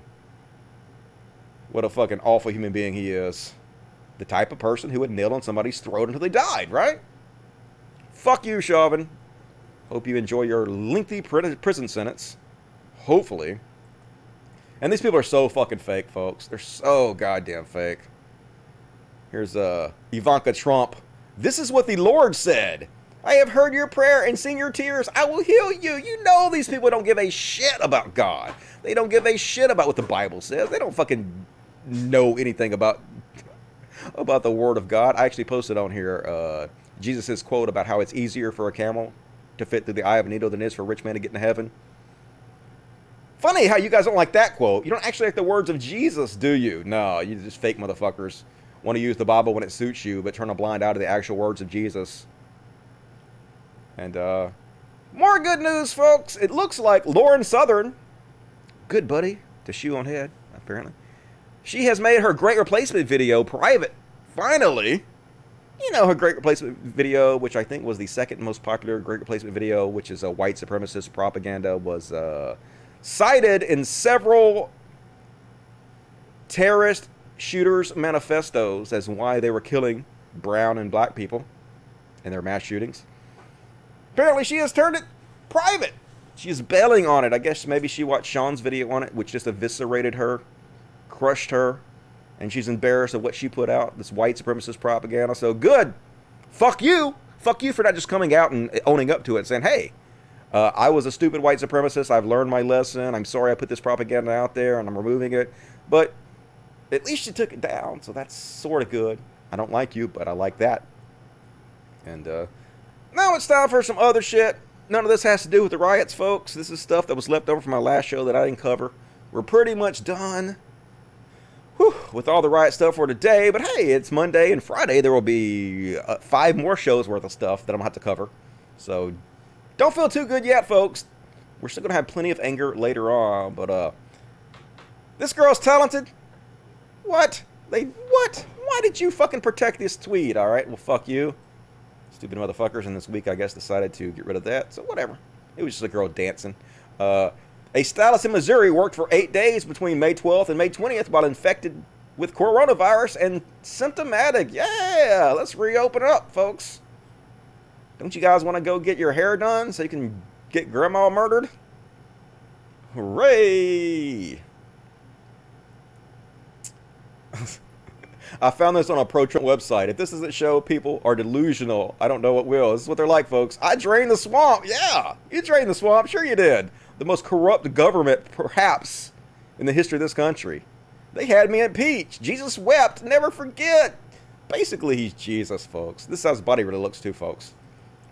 what a fucking awful human being he is. The type of person who would kneel on somebody's throat until they died, right? Fuck you, Chauvin. Hope you enjoy your lengthy prison sentence. Hopefully. And these people are so fucking fake, folks. They're so goddamn fake. Here's Ivanka Trump. This is what the Lord said. I have heard your prayer and seen your tears. I will heal you. You know these people don't give a shit about God. They don't give a shit about what the Bible says. They don't fucking know anything about the Word of God. I actually posted on here Jesus' quote about how it's easier for a camel to fit through the eye of a needle than it is for a rich man to get into heaven. Funny how you guys don't like that quote. You don't actually like the words of Jesus, do you? No, you just fake motherfuckers. Want to use the Bible when it suits you, but turn a blind eye to the actual words of Jesus. And, more good news, folks. It looks like Lauren Southern, good buddy to Shoe on Head, apparently, she has made her Great Replacement video private. Finally. You know, her Great Replacement video, which I think was the second most popular Great Replacement video, which is a white supremacist propaganda, was cited in several terrorist shooters' manifestos as why they were killing brown and black people in their mass shootings. Apparently, she has turned it private. She's bailing on it. I guess maybe she watched Sean's video on it, which just eviscerated her, crushed her, and she's embarrassed of what she put out, this white supremacist propaganda. So good. Fuck you. Fuck you for not just coming out and owning up to it, saying, hey, I was a stupid white supremacist. I've learned my lesson. I'm sorry I put this propaganda out there, and I'm removing it. But at least you took it down, so that's sort of good. I don't like you, but I like that. And, now it's time for some other shit. none of this has to do with the riots, folks. This is stuff that was left over from my last show that I didn't cover. We're pretty much done with all the riot stuff for today. But hey, it's Monday and Friday. There will be 5 more shows worth of stuff that I'm going to have to cover. So don't feel too good yet, folks. We're still going to have plenty of anger later on. But this girl's talented. What? What? Why did you fucking protect this tweet? All right, well, fuck you. Stupid motherfuckers. And this week, I guess, decided to get rid of that. So whatever. It was just a girl dancing. A stylist in Missouri worked for 8 days between May 12th and May 20th while infected with coronavirus and symptomatic. Yeah, let's reopen up, folks. Don't you guys want to go get your hair done so you can get grandma murdered? Hooray! I found this on a pro-Trump website. If this doesn't show people are delusional, I don't know what will. This is what they're like, folks. I drained the swamp. Yeah, you drained the swamp. Sure you did. The most corrupt government, perhaps, in the history of this country. They had me impeached. Jesus wept. Never forget. Basically, he's Jesus, folks. This is how his body really looks, too, folks.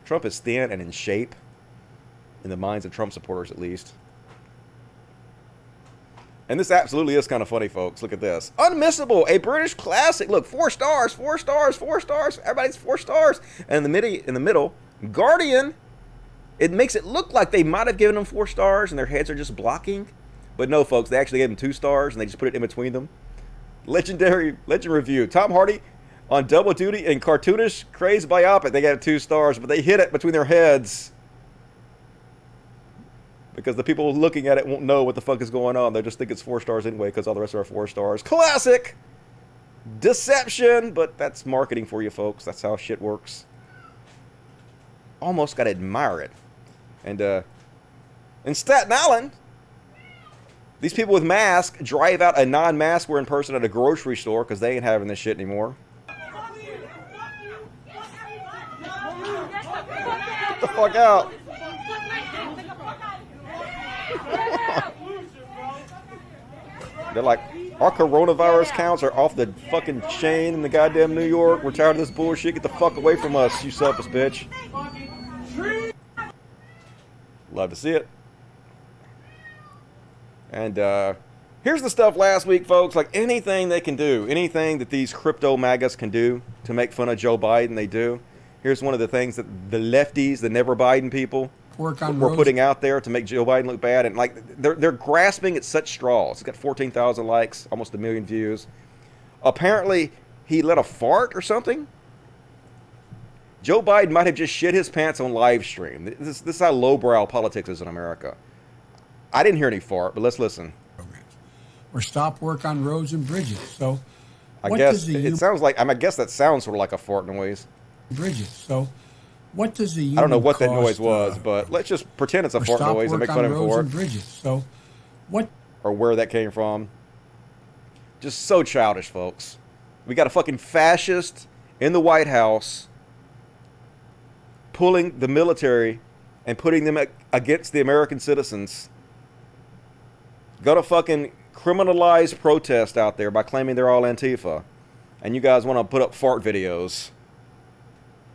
Trump is thin and in shape, in the minds of Trump supporters, at least. And this absolutely is kind of funny, folks. Look at this. Unmissable, a British classic. Look, 4 stars, 4 stars, 4 stars. Everybody's 4 stars. And in the middle, Guardian. It makes it look like they might have given them 4 stars and their heads are just blocking. But no, folks, they actually gave them 2 stars and they just put it in between them. Legend review. Tom Hardy on double duty and cartoonish crazed biopic. They got 2 stars, but they hit it between their heads. Because the people looking at it won't know what the fuck is going on. They just think it's 4 stars anyway because all the rest are 4 stars. Classic! Deception! But that's marketing for you, folks. That's how shit works. Almost got to admire it. And in Staten Island, these people with masks drive out a non-mask wearing person at a grocery store because they ain't having this shit anymore. Get the fuck out. They're like, our coronavirus counts are off the fucking chain in the goddamn New York. We're tired of this bullshit. Get the fuck away from us, you selfish bitch. Love to see it. And here's the stuff last week, folks. Like anything they can do, anything that these crypto MAGAs can do to make fun of Joe Biden, they do. Here's one of the things that the lefties, the never Biden people, were putting out there to make Joe Biden look bad. And like they're grasping at such straws. It's got 14,000 likes, almost 1 million views. Apparently, he let a fart or something. Joe Biden might have just shit his pants on live stream. This is how lowbrow politics is in America. I didn't hear any fart, but let's listen. Or stop work on roads and bridges. So, I guess it sounds like, I guess that sounds sort of like a fart noise. Bridges. So, what does the union I don't know what that cost, noise was, but let's just pretend it's a fart noise and make fun of him for it. Bridges. So, what? Or where that came from. Just so childish, folks. We got a fucking fascist in the White House pulling the military and putting them against the American citizens. Got a fucking criminalized protest out there by claiming they're all Antifa. And you guys want to put up fart videos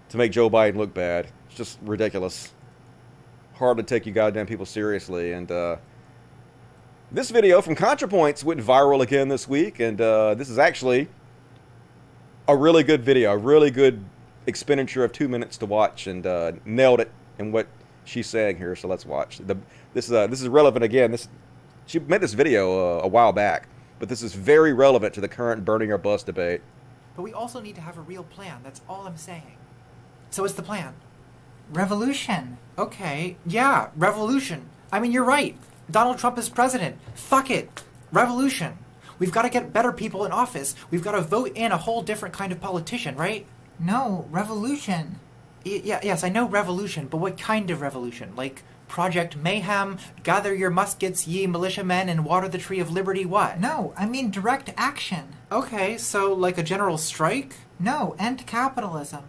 to make Joe Biden look bad. It's just ridiculous. Hard to take you goddamn people seriously. And this video from ContraPoints went viral again this week. And this is actually a really good video. A really good expenditure of 2 minutes to watch. And nailed it in what she's saying here. So let's watch. This is relevant again. She made this video a while back. But this is very relevant to the current burning or bust debate. But we also need to have a real plan. That's all I'm saying. So what's the plan? Revolution. Okay. Yeah, revolution. I mean, you're right. Donald Trump is president. Fuck it. Revolution. We've got to get better people in office. We've got to vote in a whole different kind of politician, right? No, revolution. Yes, I know revolution, but what kind of revolution? Like Project Mayhem, gather your muskets, ye militiamen, and water the tree of liberty, what? No, I mean direct action. Okay, so like a general strike? No, end capitalism.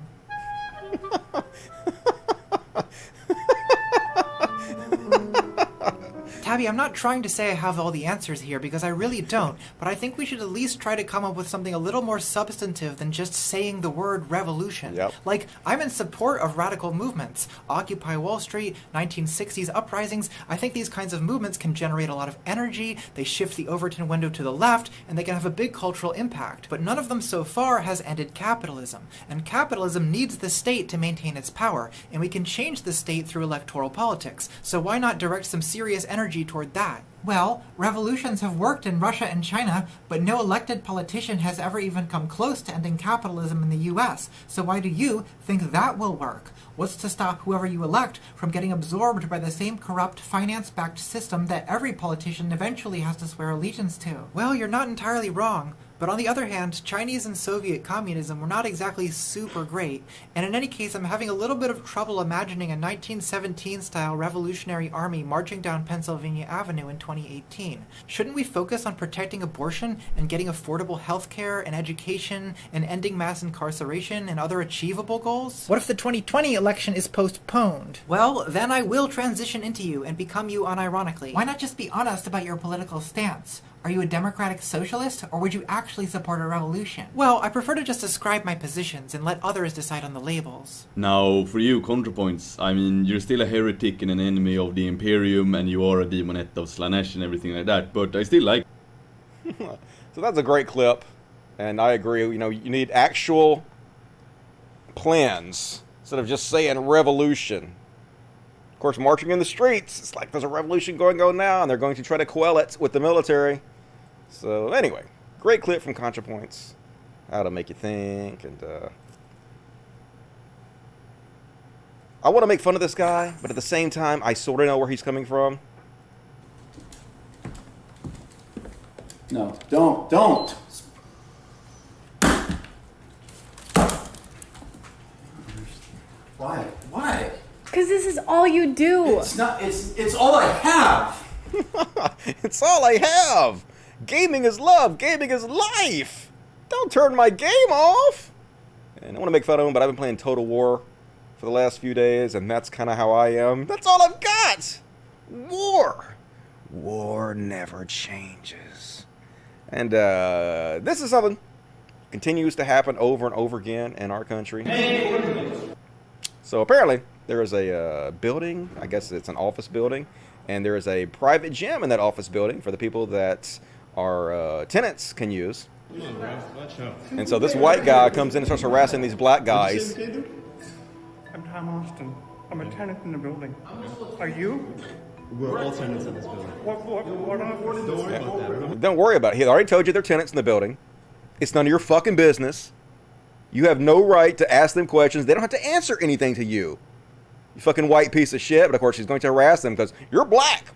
Tabby, I'm not trying to say I have all the answers here because I really don't, but I think we should at least try to come up with something a little more substantive than just saying the word revolution. Yep. Like, I'm in support of radical movements. Occupy Wall Street, 1960s uprisings. I think these kinds of movements can generate a lot of energy, they shift the Overton window to the left, and they can have a big cultural impact. But none of them so far has ended capitalism. And capitalism needs the state to maintain its power, and we can change the state through electoral politics. So why not direct some serious energy toward that? Well, revolutions have worked in Russia and China, but no elected politician has ever even come close to ending capitalism in the US. So why do you think that will work? What's to stop whoever you elect from getting absorbed by the same corrupt, finance-backed system that every politician eventually has to swear allegiance to? Well, you're not entirely wrong. But on the other hand, Chinese and Soviet communism were not exactly super great, and in any case I'm having a little bit of trouble imagining a 1917-style revolutionary army marching down Pennsylvania Avenue in 2018. Shouldn't we focus on protecting abortion and getting affordable healthcare and education and ending mass incarceration and other achievable goals? What if the 2020 election is postponed? Well, then I will transition into you and become you unironically. Why not just be honest about your political stance? Are you a democratic socialist, or would you actually support a revolution? Well, I prefer to just describe my positions and let others decide on the labels. Now, for you, ContraPoints, I mean, you're still a heretic and an enemy of the Imperium, and you are a demonette of Slanesh and everything like that, but I still like So that's a great clip, and I agree. You know, you need actual plans instead of just saying revolution. Of course, marching in the streets, it's like there's a revolution going on now, and they're going to try to quell it with the military. So anyway, great clip from ContraPoints. How to make you think, and I want to make fun of this guy, but at the same time, I sort of know where he's coming from. No, don't. Why? Because this is all you do. It's all I have. It's all I have. Gaming is love. Gaming is life. Don't turn my game off. And I want to make fun of him, but I've been playing Total War for the last few days, and that's kind of how I am. That's all I've got. War. War never changes. And this is something that continues to happen over and over again in our country. So apparently, there is a building, I guess it's an office building, and there is a private gym in that office building for the people that our tenants can use. And so this white guy comes in and starts harassing these black guys. I'm Tom Austin. I'm a tenant in the building. Are you? We're all tenants in this building. What office? Don't worry about that, bro. Don't worry about it. He already told you they're tenants in the building. It's none of your fucking business. You have no right to ask them questions. They don't have to answer anything to you. You fucking white piece of shit. But of course she's going to harass them because you're black.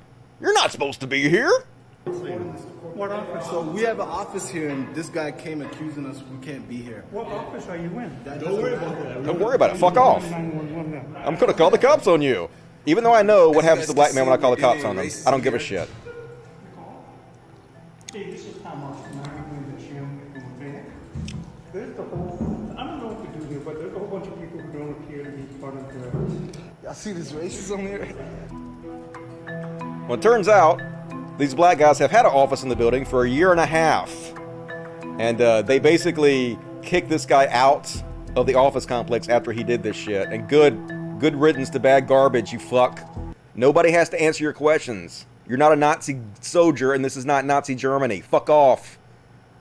You're not supposed to be here. What office? So we have an office here, and this guy came accusing us we can't be here. What office are you in? Don't worry about that. Don't worry about it. Fuck off. 911 now. I'm going to call the cops on you. Even though I know what happens to black men when I call the cops on them. I don't give a shit. Hey, this is Tom Austin. I'm in the gym. Okay? There's the whole, I don't know what to do here, but there's a whole bunch of people who don't appear to be part of the... Y'all see this racism here? Well, it turns out these black guys have had an office in the building for 1.5 years. And they basically kicked this guy out of the office complex after he did this shit. And good riddance to bad garbage, you fuck. Nobody has to answer your questions. You're not a Nazi soldier, and this is not Nazi Germany. Fuck off.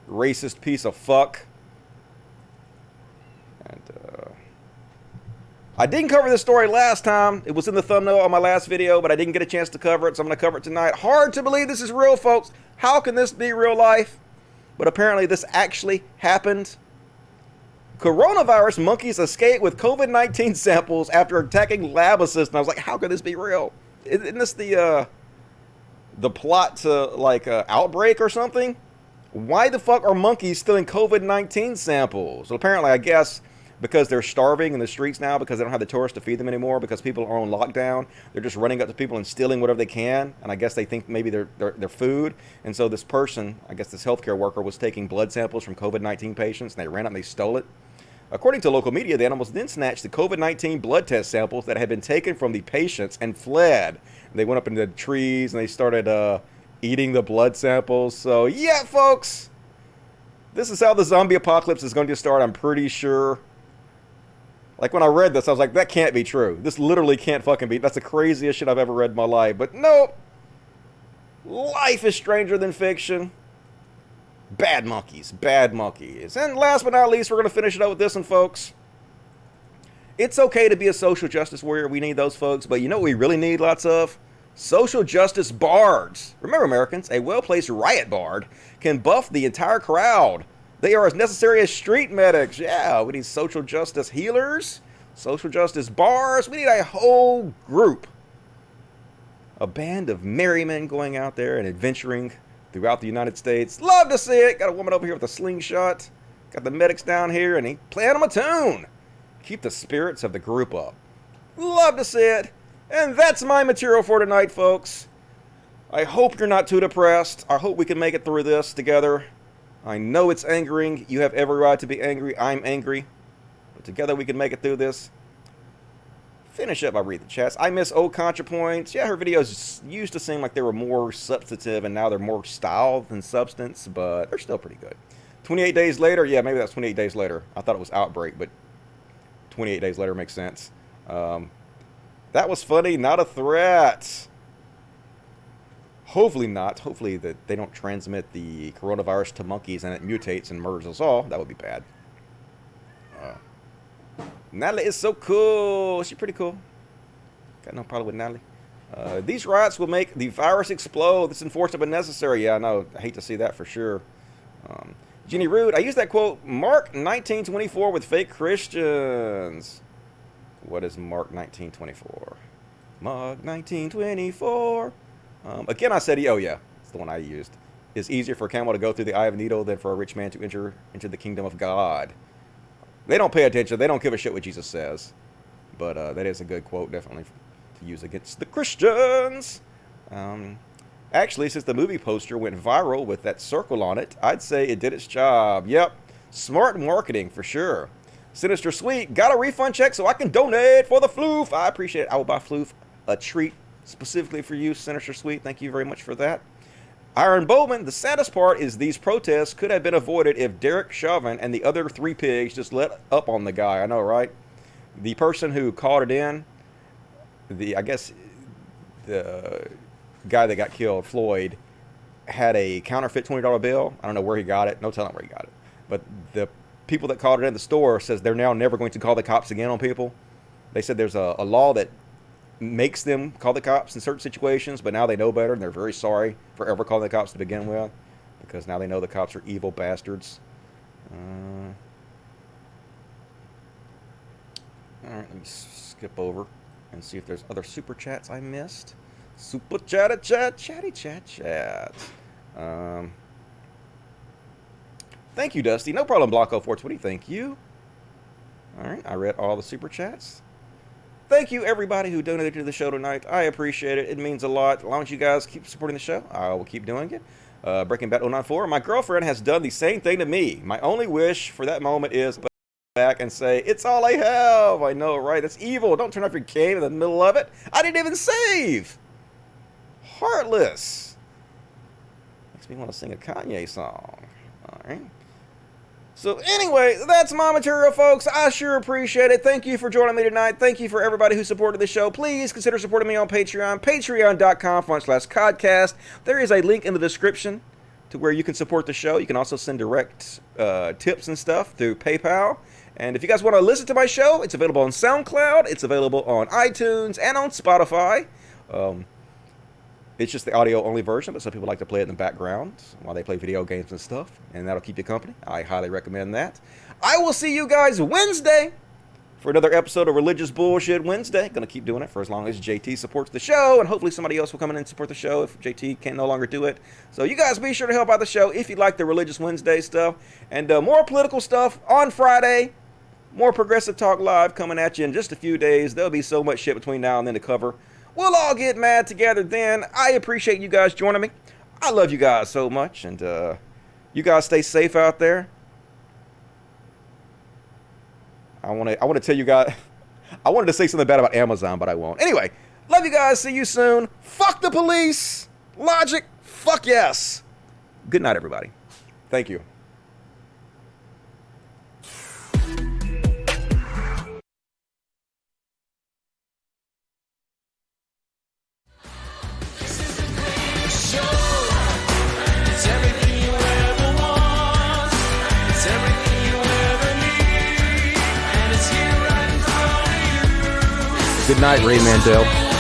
Racist piece of fuck. And, I didn't cover this story last time. It was in the thumbnail on my last video, but I didn't get a chance to cover it, so I'm going to cover it tonight. Hard to believe this is real, folks. How can this be real life? But apparently this actually happened. Coronavirus monkeys escape with COVID-19 samples after attacking lab assistant. I was like, how could this be real? Isn't this the plot to, like, Outbreak or something? Why the fuck are monkeys stealing COVID-19 samples? Well, apparently, I guess, because they're starving in the streets now because they don't have the tourists to feed them anymore because people are on lockdown. They're just running up to people and stealing whatever they can. And I guess they think maybe they're food. And so this person, I guess this healthcare worker, was taking blood samples from COVID-19 patients, and they ran up and they stole it. According to local media, the animals then snatched the COVID-19 blood test samples that had been taken from the patients and fled. They went up into the trees and they started eating the blood samples. So yeah, folks, this is how the zombie apocalypse is going to start, I'm pretty sure. Like, when I read this, I was like, that can't be true. This literally can't fucking be. That's the craziest shit I've ever read in my life. But nope. Life is stranger than fiction. Bad monkeys. Bad monkeys. And last but not least, we're going to finish it up with this one, folks. It's okay to be a social justice warrior. We need those folks. But you know what we really need lots of? Social justice bards. Remember, Americans, a well-placed riot bard can buff the entire crowd. They are as necessary as street medics. Yeah, we need social justice healers, social justice bars. We need a whole group. A band of merry men going out there and adventuring throughout the United States. Love to see it. Got a woman over here with a slingshot. Got the medics down here and he playing them a tune. Keep the spirits of the group up. Love to see it. And that's my material for tonight, folks. I hope you're not too depressed. I hope we can make it through this together. I know it's angering. You have every right to be angry. I'm angry. But together we can make it through this. Finish up by reading the chats. I miss old ContraPoints. Yeah, her videos used to seem like they were more substantive, and now they're more style than substance, but they're still pretty good. 28 days later. Yeah, maybe that's 28 days later. I thought it was Outbreak, but 28 days later makes sense. That was funny. Not a threat. Hopefully not. Hopefully that they don't transmit the coronavirus to monkeys and it mutates and murders us all. That would be bad. Natalie is so cool. She's pretty cool. Got no problem with Natalie. These riots will make the virus explode. This enforcement unnecessary. Yeah, I know. I hate to see that for sure. Jenny Rude. I used that quote, Mark 1924 with fake Christians. What is Mark 1924? Mark 1924. Again, I said, oh yeah, it's the one I used. It's easier for a camel to go through the eye of a needle than for a rich man to enter into the kingdom of God. They don't pay attention. They don't give a shit what Jesus says. But that is a good quote, definitely, to use against the Christians. Actually, since the movie poster went viral with that circle on it, I'd say it did its job. Yep, smart marketing for sure. Sinister Sweet, got a refund check so I can donate for the floof. I appreciate it. I will buy floof a treat specifically for you, Sinister Sweet. Thank you very much for that. Iron Bowman, the saddest part is these protests could have been avoided if Derek Chauvin and the other three pigs just let up on the guy. I know, right? The person who called it in, I guess the guy that got killed, Floyd, had a counterfeit $20 bill. I don't know where he got it. No telling where he got it. But the people that called it in the store says they're now never going to call the cops again on people. They said there's a law that makes them call the cops in certain situations, but now they know better and they're very sorry for ever calling the cops to begin with, because now they know the cops are evil bastards. Alright, let me skip over and see if there's other super chats I missed. Super chatty chat. Thank you, Dusty. No problem, Blocko420. Thank you. Alright, I read all the super chats. Thank you, everybody who donated to the show tonight. I appreciate it. It means a lot. As long as you guys keep supporting the show, I will keep doing it. Breaking Bad 094. My girlfriend has done the same thing to me. My only wish for that moment is to back and say, it's all I have. I know, right? That's evil. Don't turn off your game in the middle of it. I didn't even save. Heartless. Makes me want to sing a Kanye song. All right. So anyway, that's my material, folks. I sure appreciate it. Thank you for joining me tonight. Thank you for everybody who supported the show. Please consider supporting me on Patreon. Patreon.com/Codcast. There is a link in the description to where you can support the show. You can also send direct tips and stuff through PayPal. And if you guys want to listen to my show, it's available on SoundCloud. It's available on iTunes and on Spotify. It's just the audio-only version, but some people like to play it in the background while they play video games and stuff, and that'll keep you company. I highly recommend that. I will see you guys Wednesday for another episode of Religious Bullshit Wednesday. Gonna keep doing it for as long as JT supports the show, and hopefully somebody else will come in and support the show if JT can no longer do it. So you guys be sure to help out the show if you like the Religious Wednesday stuff. And more political stuff on Friday. More Progressive Talk Live coming at you in just a few days. There'll be so much shit between now and then to cover. We'll all get mad together then. I appreciate you guys joining me. I love you guys so much. And you guys stay safe out there. I want to tell you guys. I wanted to say something bad about Amazon, but I won't. Anyway, love you guys. See you soon. Fuck the police. Logic. Fuck yes. Good night, everybody. Thank you. Good night, Ray Mandel.